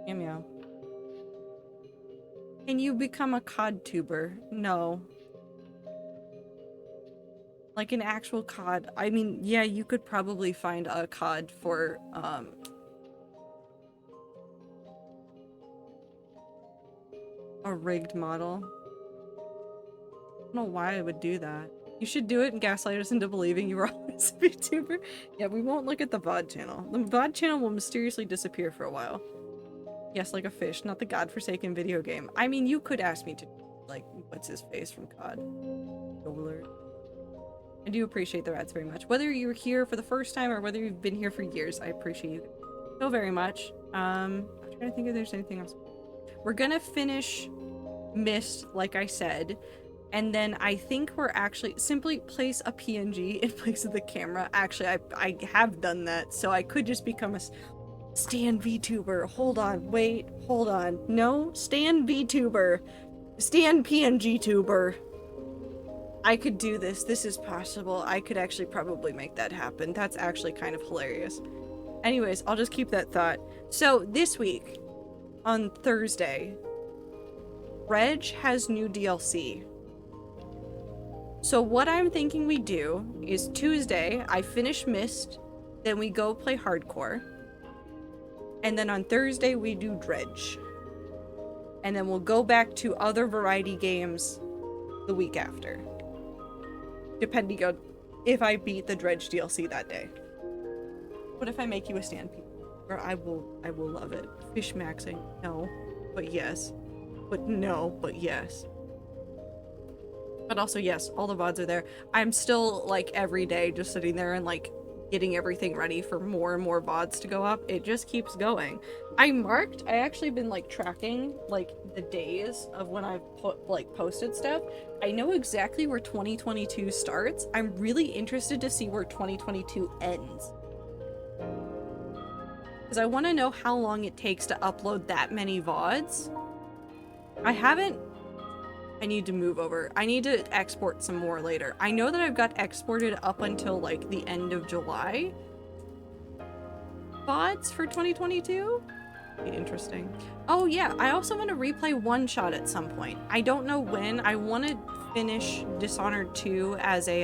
Meow meow. Can you become a cod tuber? No. Like an actual cod. I mean, yeah, you could probably find a cod for, a rigged model. I don't know why I would do that. You should do it and gaslight us into believing you were always a VTuber. Yeah, we won't look at the VOD channel. The VOD channel will mysteriously disappear for a while. Yes, like a fish, not the godforsaken video game. I mean, you could ask me to, like, what's his face from COD? Alert. I do appreciate the rats very much. Whether you're here for the first time or whether you've been here for years, I appreciate you so very much. I'm trying to think if there's anything else. We're gonna finish Myst, like I said, And then I think we're actually simply place a PNG in place of the camera. Actually, I have done that, so I could just become a Stan VTuber. Hold on, wait, hold on. No, Stan VTuber. Stan PNG tuber. I could do this. This is possible. I could actually probably make that happen. That's actually kind of hilarious. Anyways, I'll just keep that thought. So this week, on Thursday, Reg has new DLC. So what I'm thinking we do is Tuesday, I finish Myst, then we go play hardcore. And then on Thursday, we do Dredge. And then we'll go back to other variety games the week after. Depending on if I beat the Dredge DLC that day. What if I make you a stand people? Or I will love it. Fish maxing, no, but yes. But no, but yes. But also yes, all the VODs are there. I'm still like every day just sitting there and like getting everything ready for more and more VODs to go up. It just keeps going. I actually been like tracking like the days of when I've posted stuff. I know exactly where 2022 starts. I'm really interested to see where 2022 ends. Because I want to know how long it takes to upload that many VODs. I need to move over. I need to export some more later. I know that I've got exported up until like the end of July. VODs for 2022? Be interesting. Oh yeah, I also want to replay One Shot at some point. I don't know when. I want to finish Dishonored 2 as a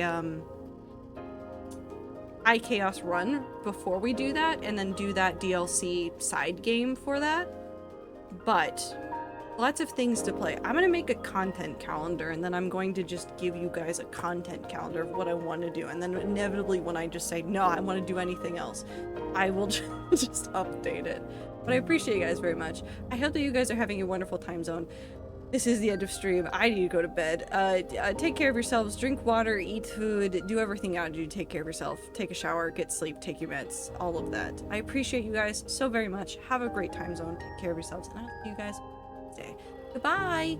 High Chaos run before we do that, and then do that DLC side game for that. But lots of things to play. I'm gonna make a content calendar, and then I'm going to just give you guys a content calendar of what I want to do, and then inevitably when I just say no, I want to do anything else, I will just update it. But I appreciate you guys very much. I hope that you guys are having a wonderful time zone. This is the end of stream. I need to go to bed. Take care of yourselves. Drink water, eat food, do everything you gotta do. Take care of yourself. Take a shower, get sleep, take your meds, all of that. I appreciate you guys so very much. Have a great time zone. Take care of yourselves, and I'll see you guys day. Goodbye!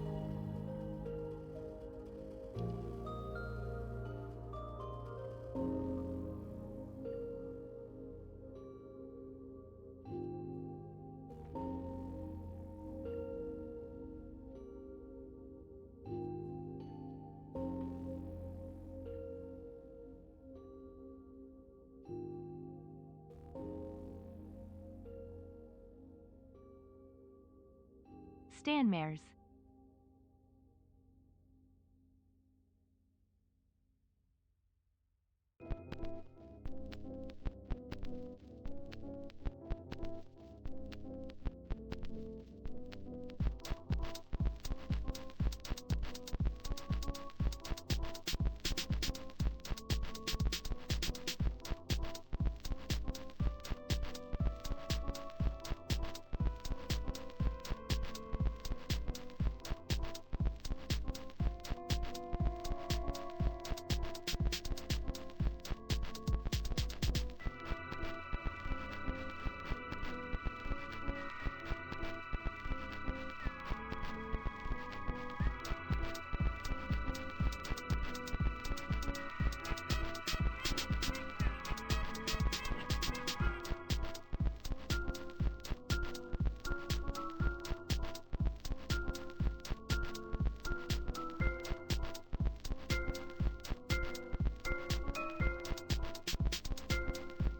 Stanmares.